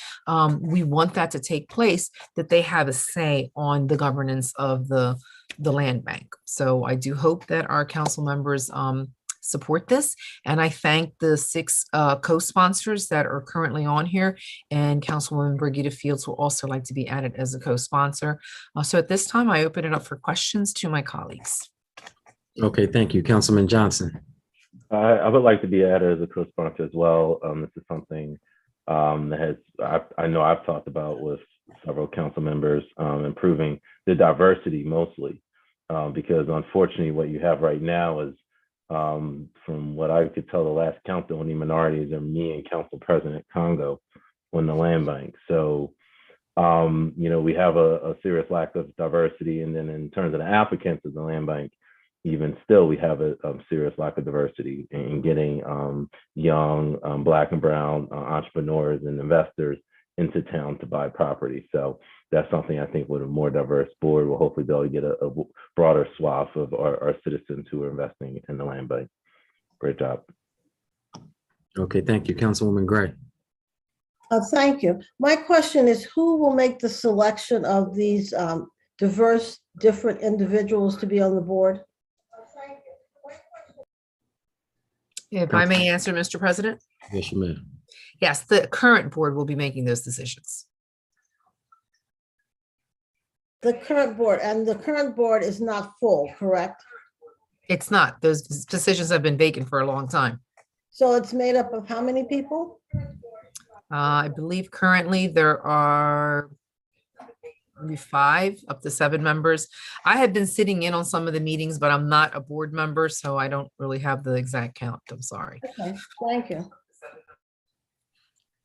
we want that to take place, that they have a say on the governance of the land bank. So I do hope that our council members support this. And I thank the 6 co-sponsors that are currently on here, and Councilwoman Brigida Fields will also like to be added as a co-sponsor. So at this time, I open it up for questions to my colleagues. Okay, thank you. Councilman Johnson. I would like to be added as a co-sponsor as well. This is something that I know I've talked about with several council members, improving the diversity mostly, because unfortunately what you have right now is, from what I could tell, the last count, the only minorities are me and Council President Congo on the land bank. So, we have a serious lack of diversity. And then in terms of the applicants of the land bank, even still, we have a serious lack of diversity in getting young Black and Brown entrepreneurs and investors into town to buy property. So that's something I think with a more diverse board, we'll hopefully be able to get a broader swath of our citizens who are investing in the land bank. Great job. Okay, thank you. Councilwoman Gray. Thank you. My question is, who will make the selection of these diverse, different individuals to be on the board? If I may answer, Mr. President? Yes, you may. Yes, the current board will be making those decisions. The current board is not full, correct? It's not. Those decisions have been vacant for a long time. So it's made up of how many people? I believe currently there are maybe 5 up to 7 members. I have been sitting in on some of the meetings, but I'm not a board member, so I don't really have the exact count. I'm sorry. Okay, thank you.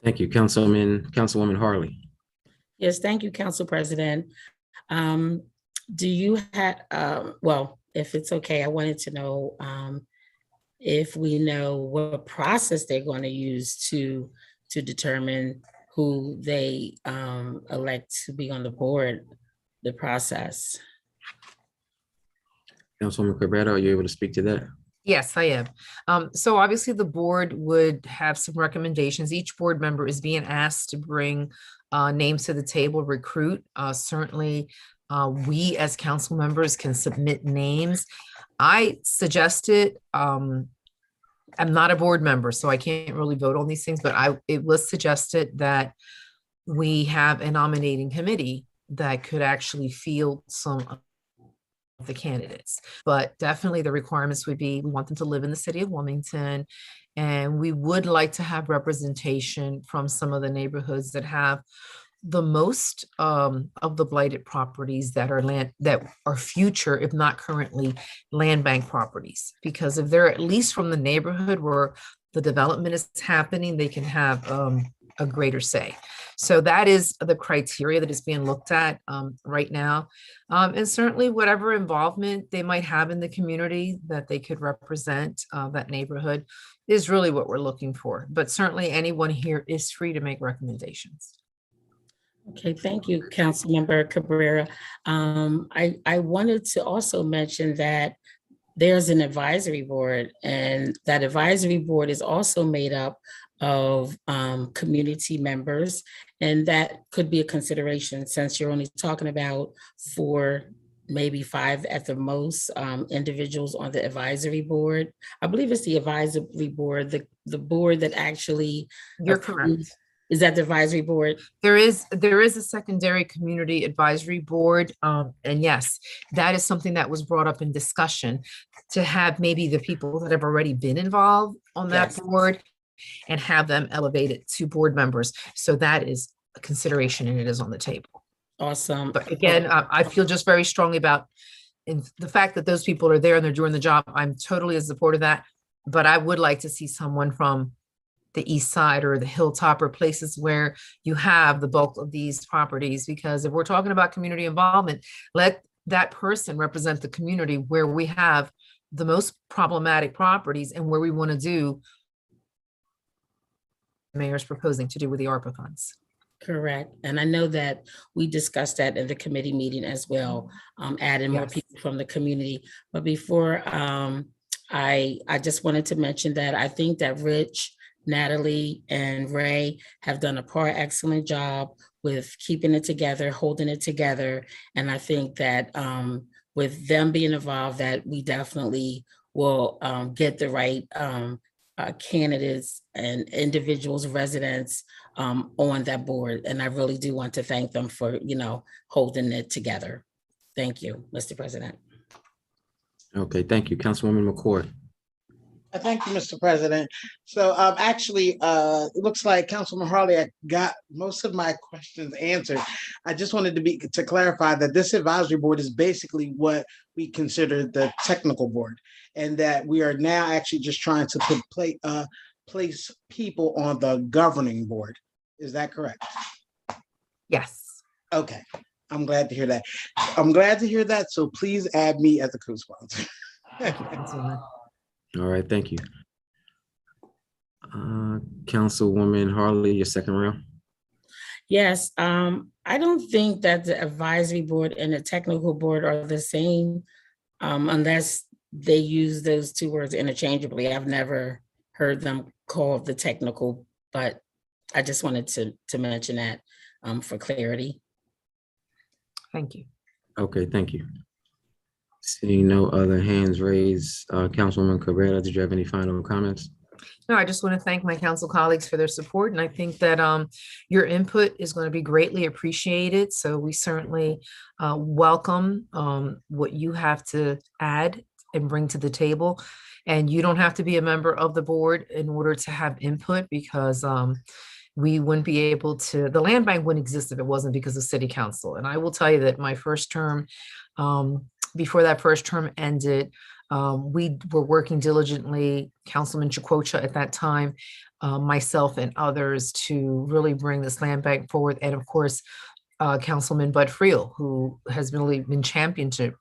Thank you, Councilwoman Harley. Yes, thank you, Council President. Do you have, well, if it's okay, I wanted to know if we know what process they're going to use to determine who they elect to be on the board, the process. Councilwoman Cabrera, are you able to speak to that? Yes, I am. So obviously the board would have some recommendations. Each board member is being asked to bring names to the table, recruit. Certainly, we as council members can submit names. I suggested, I'm not a board member, so I can't really vote on these things, but it was suggested that we have a nominating committee that could actually field some the candidates. But definitely the requirements would be, we want them to live in the city of Wilmington. And we would like to have representation from some of the neighborhoods that have the most of the blighted properties that are future, if not currently, land bank properties. Because if they're at least from the neighborhood where the development is happening, they can have a greater say. So that is the criteria that is being looked at right now. And certainly whatever involvement they might have in the community that they could represent that neighborhood is really what we're looking for. But certainly anyone here is free to make recommendations. Okay, thank you, Councilmember Cabrera. I wanted to also mention that there's an advisory board, and that advisory board is also made up of community members, and that could be a consideration since you're only talking about 4, maybe 5 at the most individuals on the advisory board. I believe it's the advisory board, the board that actually. You're correct. Is that the advisory board? There is a secondary community advisory board. And yes, that is something that was brought up in discussion to have maybe the people that have already been involved on that board and have them elevated to board members. So that is a consideration and it is on the table. Awesome. But again, I feel just very strongly about the fact that those people are there and they're doing the job. I'm totally in support of that. But I would like to see someone from the east side or the hilltop or places where you have the bulk of these properties, because if we're talking about community involvement, let that person represent the community where we have the most problematic properties and where we want to do the mayor's proposing to do with the ARPA funds. Correct. And I know that we discussed that in the committee meeting as well, adding more people from the community. But before I just wanted to mention that I think that Rich, Natalie, and Ray have done a par excellent job with keeping it together, holding it together. And I think that with them being involved, that we definitely will get the right candidates and individuals, residents on that board. And I really do want to thank them for, holding it together. Thank you, Mr. President. Okay, thank you. Councilwoman McCoy. Thank you, Mr. President. So actually, it looks like Councilman Harley, I got most of my questions answered. I just wanted to clarify that this advisory board is basically what we consider the technical board, and that we are now actually just trying to place people on the governing board. Is that correct? Yes. Okay, I'm glad to hear that. I'm glad to hear that. So please add me as a co-sponsor. All right, thank you. Councilwoman Harley, your second round. Yes, I don't think that the advisory board and the technical board are the same unless they use those two words interchangeably. I've never heard them called the technical, but I just wanted to mention that for clarity. Thank you. Okay, thank you. Seeing no other hands raised, Councilwoman Cabrera, did you have any final comments? No, I just want to thank my council colleagues for their support. And I think that your input is going to be greatly appreciated. So we certainly welcome what you have to add and bring to the table. And you don't have to be a member of the board in order to have input, because we wouldn't be able to, the land bank wouldn't exist if it wasn't because of city council. And I will tell you that my first term, before that first term ended, we were working diligently, Councilman Chakwocha at that time, myself and others, to really bring this land bank forward. And of course, Councilman Bud Friel, who has really been championing,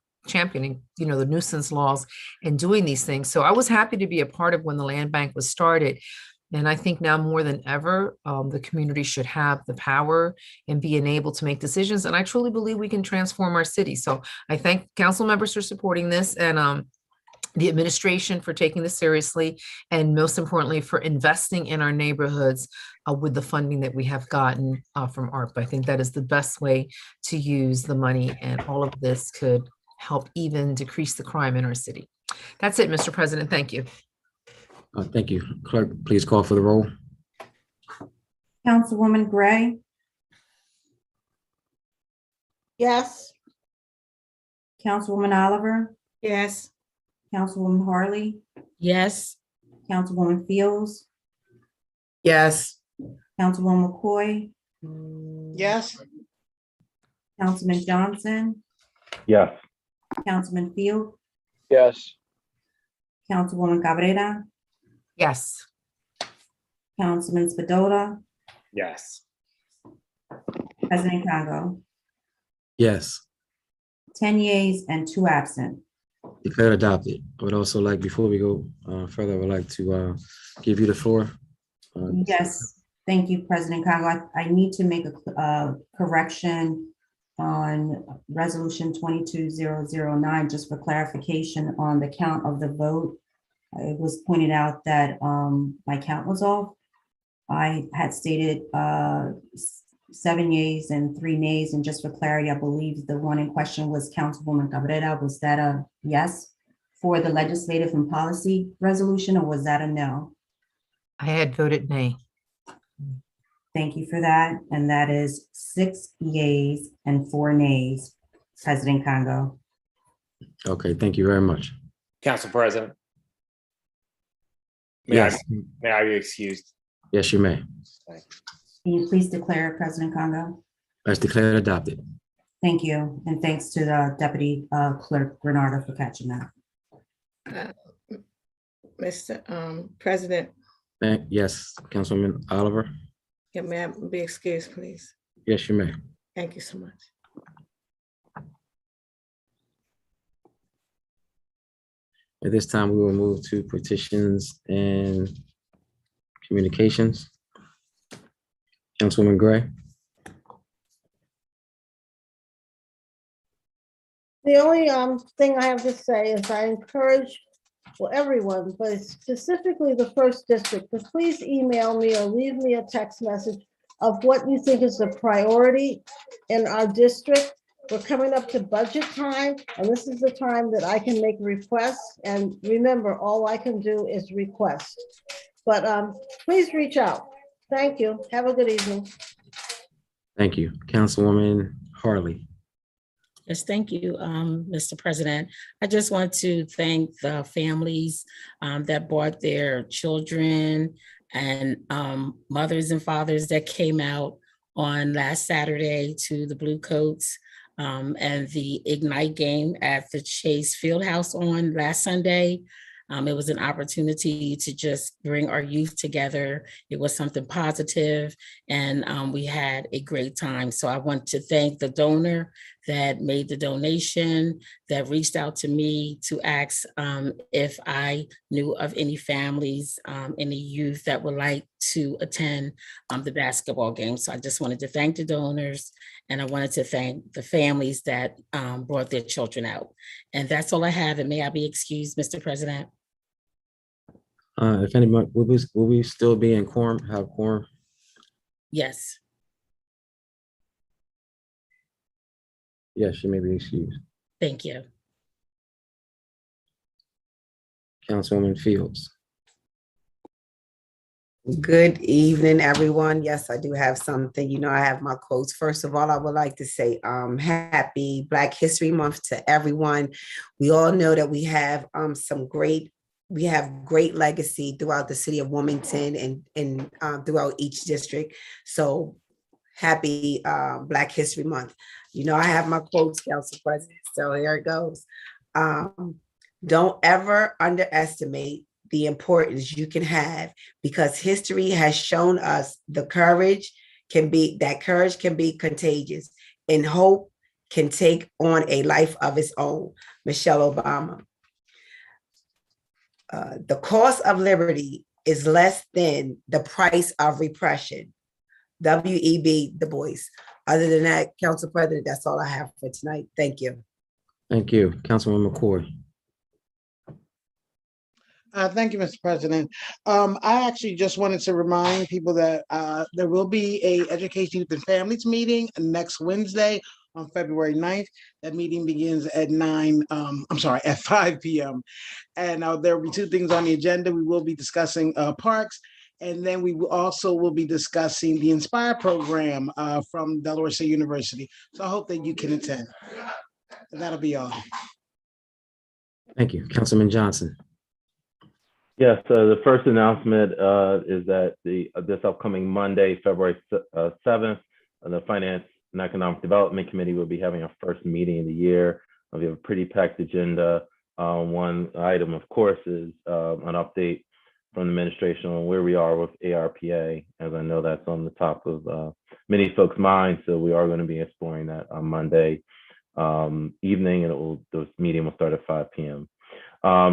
the nuisance laws and doing these things. So I was happy to be a part of when the land bank was started. And I think now more than ever, the community should have the power and being able to make decisions. And I truly believe we can transform our city. So I thank council members for supporting this, and the administration for taking this seriously, and most importantly, for investing in our neighborhoods with the funding that we have gotten from ARPA. I think that is the best way to use the money, and all of this could help even decrease the crime in our city. That's it, Mr. President. Thank you. Thank you. Clerk, please call for the roll. Councilwoman Gray. Yes. Councilwoman Oliver, Yes. Councilwoman Harley, Yes. Councilwoman Fields, Yes. Councilwoman McCoy, Yes. Councilman Johnson, Yes. Councilman Field, Yes. Councilwoman Cabrera, Yes. Councilman Spadola, Yes. President Congo. Yes, 10 yeas and 2 absent. declared adopted. I would also like, before we go further, I would like to give you the floor. Yes, thank you, President Congo. I need to make a correction on Resolution 22009, just for clarification on the count of the vote. It was pointed out that my count was off. I had stated 7 yeas and 3 nays, and just for clarity, I believe the one in question was Councilwoman Cabrera. Was that a yes for the legislative and policy resolution, or was that a no? I had voted nay. Thank you for that. And that is 6 yeas and 4 nays, President Congo. Okay, thank you very much. Council President. Yes. May I be excused? Yes, you may. Can you please declare President Congo? That's declared adopted. Thank you. And thanks to the Deputy Clerk Bernardo for catching that. Mr. President, Yes, Councilwoman Oliver. may I be excused, please? Yes, you may. Thank you so much. At this time, we will move to petitions and communications. Councilwoman Gray. The only thing I have to say is I encourage, well, everyone, but specifically the first district, to please email me or leave me a text message of what you think is the priority in our district. We're coming up to budget time, and this is the time that I can make requests. And remember, all I can do is request. But please reach out. Thank you. Have a good evening. Thank you. Councilwoman Harley. Yes, thank you, Mr. President. I just want to thank the families that brought their children and mothers and fathers that came out on last Saturday to the Blue Coats and the Ignite game at the Chase Fieldhouse on last Sunday. It was an opportunity to just bring our youth together. It was something positive, and we had a great time. So I want to thank the donor that made the donation, that reached out to me to ask if I knew of any families, any youth that would like to attend the basketball game. So I just wanted to thank the donors, and I wanted to thank the families that brought their children out. And that's all I have. And may I be excused, Mr. President? If anybody, will we still be in quorum, have quorum? Yes. Yes, you may be excused. Thank you. Councilwoman Fields. Good evening, everyone. Yes, I do have something. You know, I have my quotes. First of all, I would like to say happy Black History Month to everyone. We all know that we have great legacy throughout the city of Wilmington and throughout each district. So happy Black History Month. You know, I have my quotes, Council President. So here it goes. Don't ever underestimate the importance you can have, because history has shown us courage can be contagious, and hope can take on a life of its own. Michelle Obama. The cost of liberty is less than the price of repression. W.E.B. Du Bois. Other than that, Council President, that's all I have for tonight. Thank you. Thank you. Councilwoman McCoy. Thank you, Mr. President. I actually just wanted to remind people that there will be a Education, Youth and Families meeting next Wednesday on February 9th. That meeting begins at 5 p.m. And there will be 2 things on the agenda. We will be discussing parks, and then we will be discussing the Inspire program from Delaware State University. So I hope that you can attend. That'll be all. Thank you. Councilman Johnson. Yes, the first announcement is that this upcoming Monday, February 7th, the Finance and Economic Development Committee will be having our first meeting of the year. We have a pretty packed agenda. One item, of course, is an update from the administration on where we are with ARPA, as I know that's on the top of many folks' minds. So we are going to be exploring that on Monday evening, and the meeting will start at 5 p.m.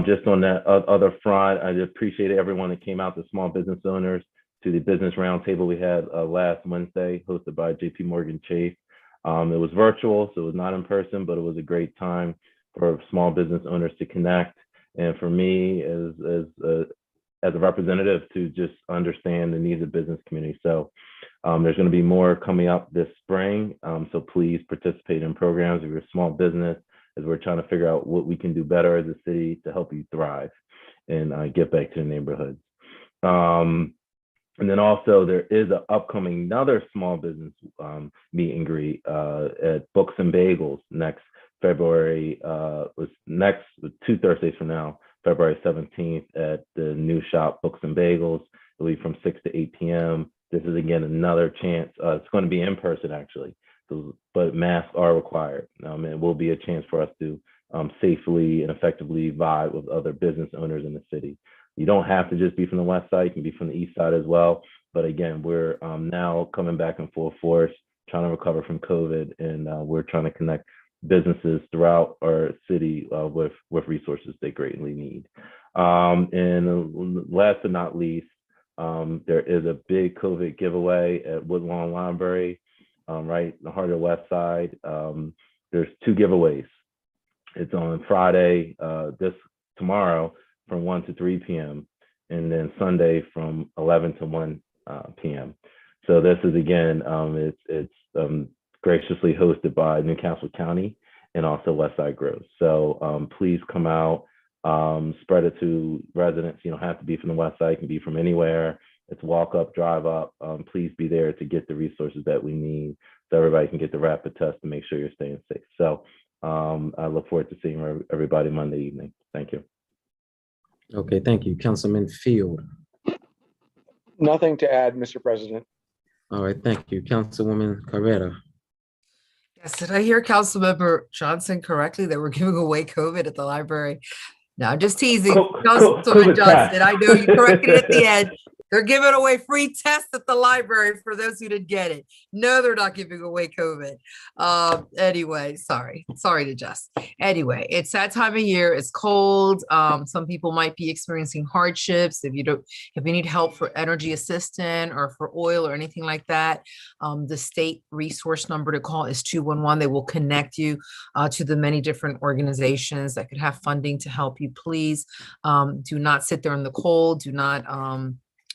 Just on that other front, I appreciate everyone that came out, the small business owners, to the business roundtable we had last Wednesday, hosted by JP Morgan Chase. It was virtual, so it was not in person, but it was a great time for small business owners to connect, and for me as a representative to just understand the needs of business community. So there's going to be more coming up this spring. So please participate in programs if you're a small business, as we're trying to figure out what we can do better as a city to help you thrive and get back to the neighborhoods. And then also there is an upcoming another small business meet and greet at Books and Bagels next February, was next 2 Thursdays from now, February 17th at the new shop Books and Bagels. It'll be from 6 to 8 p.m. This is again another chance. It's going to be in person actually, but masks are required. It will be a chance for us to safely and effectively vibe with other business owners in the city. You don't have to just be from the west side, you can be from the east side as well. But again, we're now coming back in full force, trying to recover from COVID, and we're trying to connect businesses throughout our city with resources they greatly need. And last but not least, there is a big COVID giveaway at Woodlawn Library, right in the heart of the west side. There's 2 giveaways. It's on Friday, tomorrow, from 1 to 3 p.m. and then Sunday from 11 to 1 p.m. So this is again, it's graciously hosted by Newcastle County and also Westside Groves. So please come out, spread it to residents. You don't have to be from the west side, you can be from anywhere. It's walk up, drive up. Please be there to get the resources that we need so everybody can get the rapid test to make sure you're staying safe. So I look forward to seeing everybody Monday evening. Thank you. Okay, thank you. Councilman Field. Nothing to add, Mr. President. All right, thank you. Councilwoman Carrera. Yes, did I hear Councilmember Johnson correctly that we're giving away COVID at the library? No, I'm just teasing. Councilman Johnson, I know you corrected it at the end. They're giving away free tests at the library for those who didn't get it. No, they're not giving away COVID. Anyway, sorry to just. Anyway, it's that time of year. It's cold. Some people might be experiencing hardships. If you need help for energy assistance or for oil or anything like that, the state resource number to call is 211. They will connect you to the many different organizations that could have funding to help you. Please do not sit there in the cold. Do not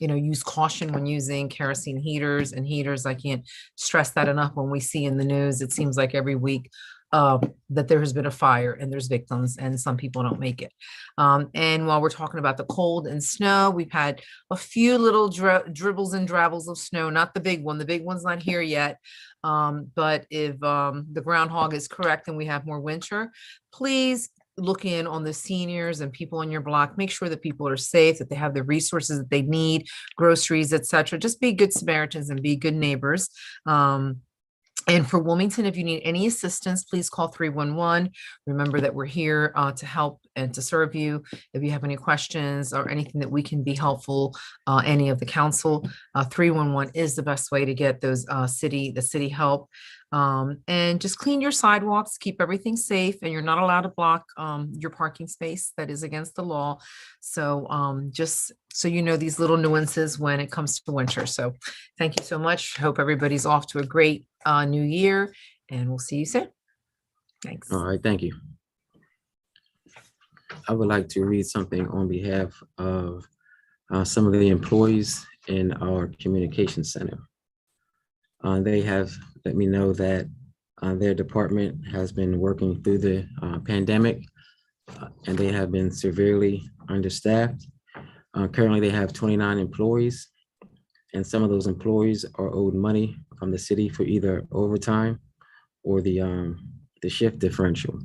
use caution when using kerosene heaters and heaters. I can't stress that enough. When we see in the news, it seems like every week that there has been a fire and there's victims and some people don't make it. And while we're talking about the cold and snow, we've had a few little dribbles and drabbles of snow, not the big one. The big one's not here yet. But if the groundhog is correct and we have more winter, please look in on the seniors and people on your block. Make sure that people are safe, that they have the resources that they need, groceries, etc. Just be good Samaritans and be good neighbors. And for Wilmington, if you need any assistance, please call 311. Remember that we're here to help and to serve you. If you have any questions or anything that we can be helpful, any of the council, 311 is the best way to get those the city help. And just clean your sidewalks, keep everything safe, and you're not allowed to block your parking space. That is against the law. So just so you know these little nuances when it comes to winter. So thank you so much. Hope everybody's off to a great new year, and we'll see you soon. Thanks. All right, thank you. I would like to read something on behalf of some of the employees in our communication center. They have let me know that their department has been working through the pandemic and they have been severely understaffed. Currently, they have 29 employees, and some of those employees are owed money from the city for either overtime or the the shift differential.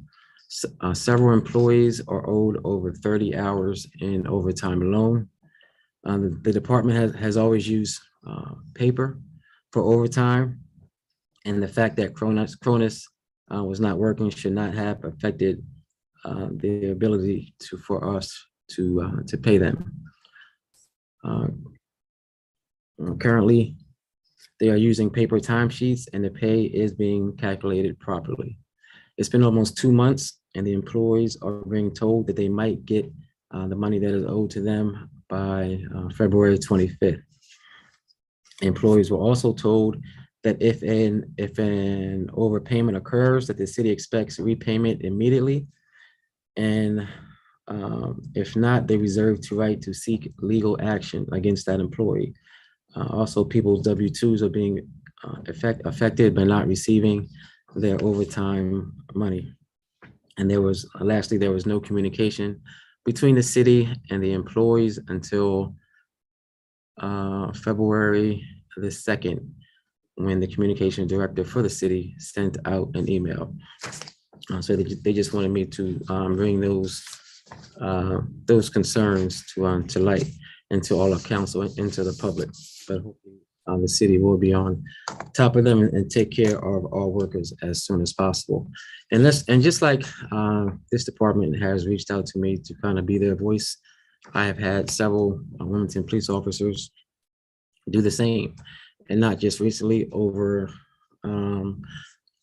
Several employees are owed over 30 hours in overtime alone. The department has always used paper for overtime, and the fact that Cronus was not working should not have affected the ability for us to pay them. Currently, they are using paper timesheets, and the pay is being calculated properly. It's been almost 2 months, and the employees are being told that they might get the money that is owed to them by February 25th. Employees were also told that if an overpayment occurs, that the city expects repayment immediately. And if not, they reserve the right to seek legal action against that employee. Also, people's W-2s are being affected by not receiving their overtime money. And lastly, there was no communication between the city and the employees until February the 2nd, when the communication director for the city sent out an email. So they just wanted me to bring those concerns to light and to all of council and to the public. But hopefully the city will be on top of them and take care of our workers as soon as possible. And just like this department has reached out to me to kind of be their voice, I have had several Wilmington police officers do the same, and not just recently, over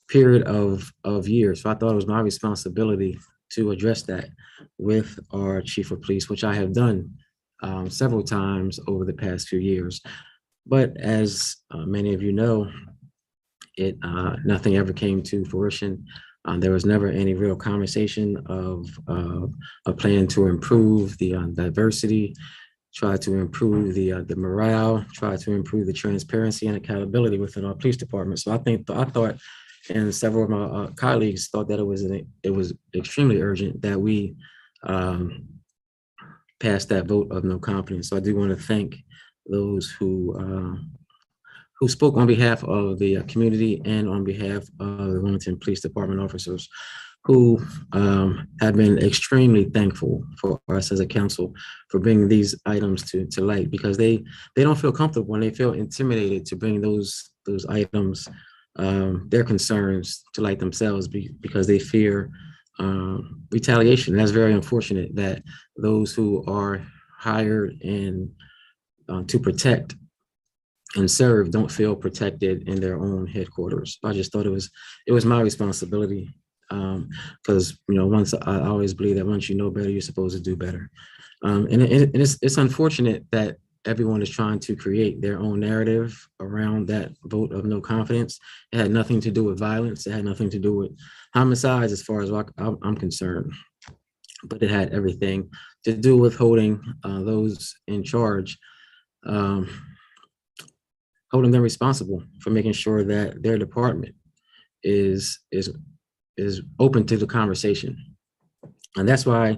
period of years. So I thought it was my responsibility to address that with our chief of police, which I have done several times over the past few years. But as many of you know, nothing ever came to fruition. There was never any real conversation of a plan to improve the diversity, try to improve the morale, try to improve the transparency and accountability within our police department. So I thought, and several of my colleagues thought that it was extremely urgent that we pass that vote of no confidence. So I do want to thank those who spoke on behalf of the community and on behalf of the Wilmington Police Department officers, who have been extremely thankful for us as a council for bringing these items to light, because they don't feel comfortable and they feel intimidated to bring those items, their concerns to light themselves, because they fear retaliation. That's very unfortunate that those who are hired to protect and serve don't feel protected in their own headquarters. I just thought it was my responsibility, because once I always believe that once you know better, you're supposed to do better. And it's unfortunate that everyone is trying to create their own narrative around that vote of no confidence. It had nothing to do with violence. It had nothing to do with homicides, as far as I'm concerned. But it had everything to do with holding those in charge, holding them responsible for making sure that their department is open to the conversation. And that's why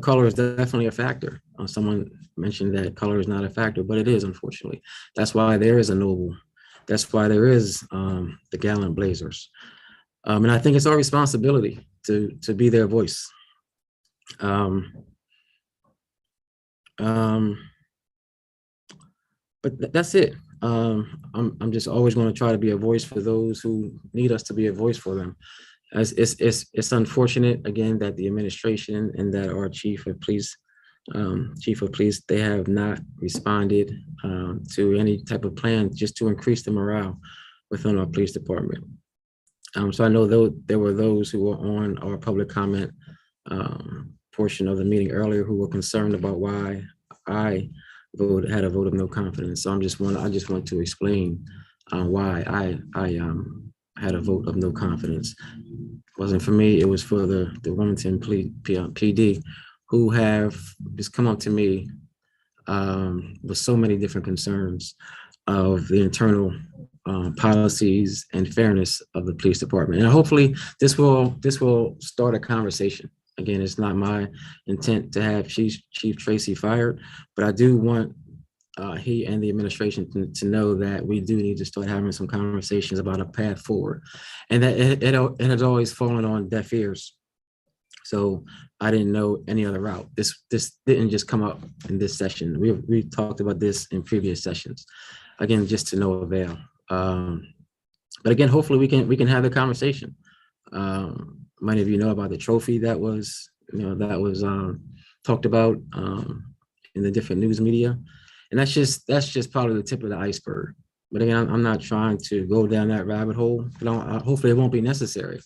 color is definitely a factor. Someone mentioned that color is not a factor, but it is, unfortunately. That's why there is a Noble. That's why there is the Gallant Blazers. And I think it's our responsibility to be their voice. But that's it. I'm just always going to try to be a voice for those who need us to be a voice for them. As it's unfortunate, again, that the administration and that our chief of police, they have not responded to any type of plan just to increase the morale within our police department. So I know there were those who were on our public comment portion of the meeting earlier who were concerned about why I had a vote of no confidence. So I just want to explain why I had a vote of no confidence. It wasn't for me, it was for the Wilmington PD, who have just come up to me with so many different concerns of the internal policies and fairness of the police department. And hopefully this will start a conversation. Again, it's not my intent to have Chief Tracy fired, but I do want he and the administration to know that we do need to start having some conversations about a path forward, and that it has always fallen on deaf ears. So I didn't know any other route. This didn't just come up in this session. We talked about this in previous sessions. Again, just to no avail. But again, hopefully we can have the conversation. Many of you know about the trophy that was talked about in the different news media, and that's just part of the tip of the iceberg. But again, I'm not trying to go down that rabbit hole. Hopefully, it won't be necessary.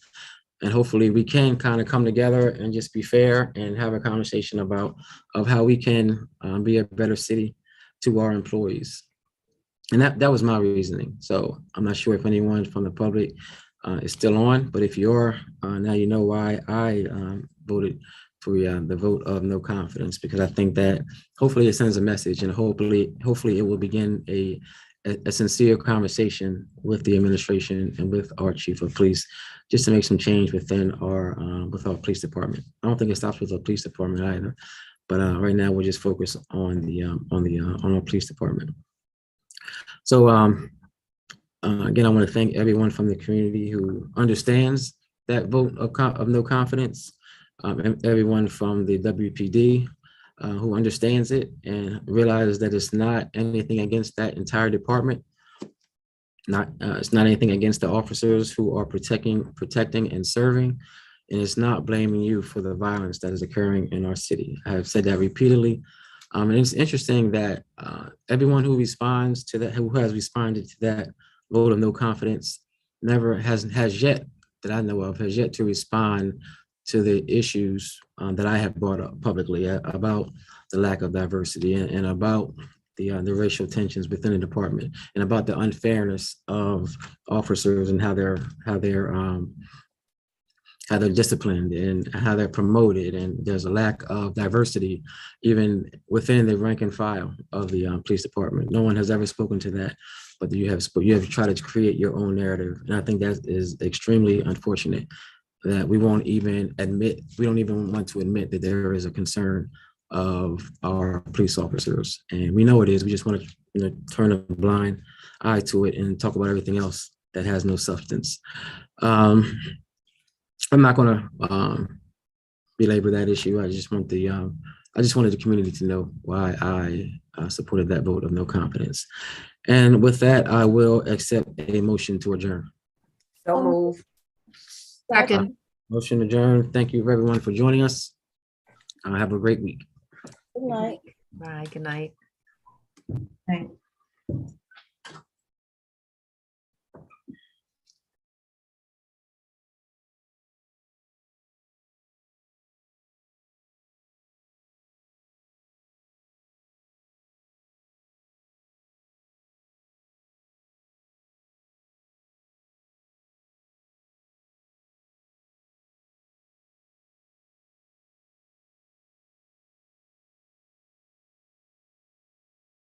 And hopefully we can kind of come together and just be fair and have a conversation of how we can be a better city to our employees. And that was my reasoning. So I'm not sure if anyone from the public is still on, but if you are, now you know why I voted for the vote of no confidence, because I think that hopefully it sends a message, and hopefully it will begin a sincere conversation with the administration and with our chief of police, just to make some change within our police department. I don't think it stops with the police department either, but right now we're just focused on our police department. So again, I want to thank everyone from the community who understands that vote of no confidence, and everyone from the WPD who understands it and realizes that it's not anything against that entire department. It's not anything against the officers who are protecting and serving, and it's not blaming you for the violence that is occurring in our city. I have said that repeatedly, and it's interesting that everyone who responds to that, who has responded to that vote of no confidence, has yet that I know of has yet to respond to the issues that I have brought up publicly about the lack of diversity and about the racial tensions within the department, and about the unfairness of officers and how they're disciplined and how they're promoted, and there's a lack of diversity even within the rank and file of the police department. No one has ever spoken to that, but you have tried to create your own narrative, and I think that is extremely unfortunate. That we don't even want to admit that there is a concern of our police officers, and we know it is. We just want to turn a blind eye to it and talk about everything else that has no substance. I'm not going to belabor that issue. I just wanted the community to know why I supported that vote of no confidence. And with that, I will accept a motion to adjourn. So move. Second. Motion adjourned. Thank you everyone for joining us. Have a great week. Good night. Bye. Good night. Thank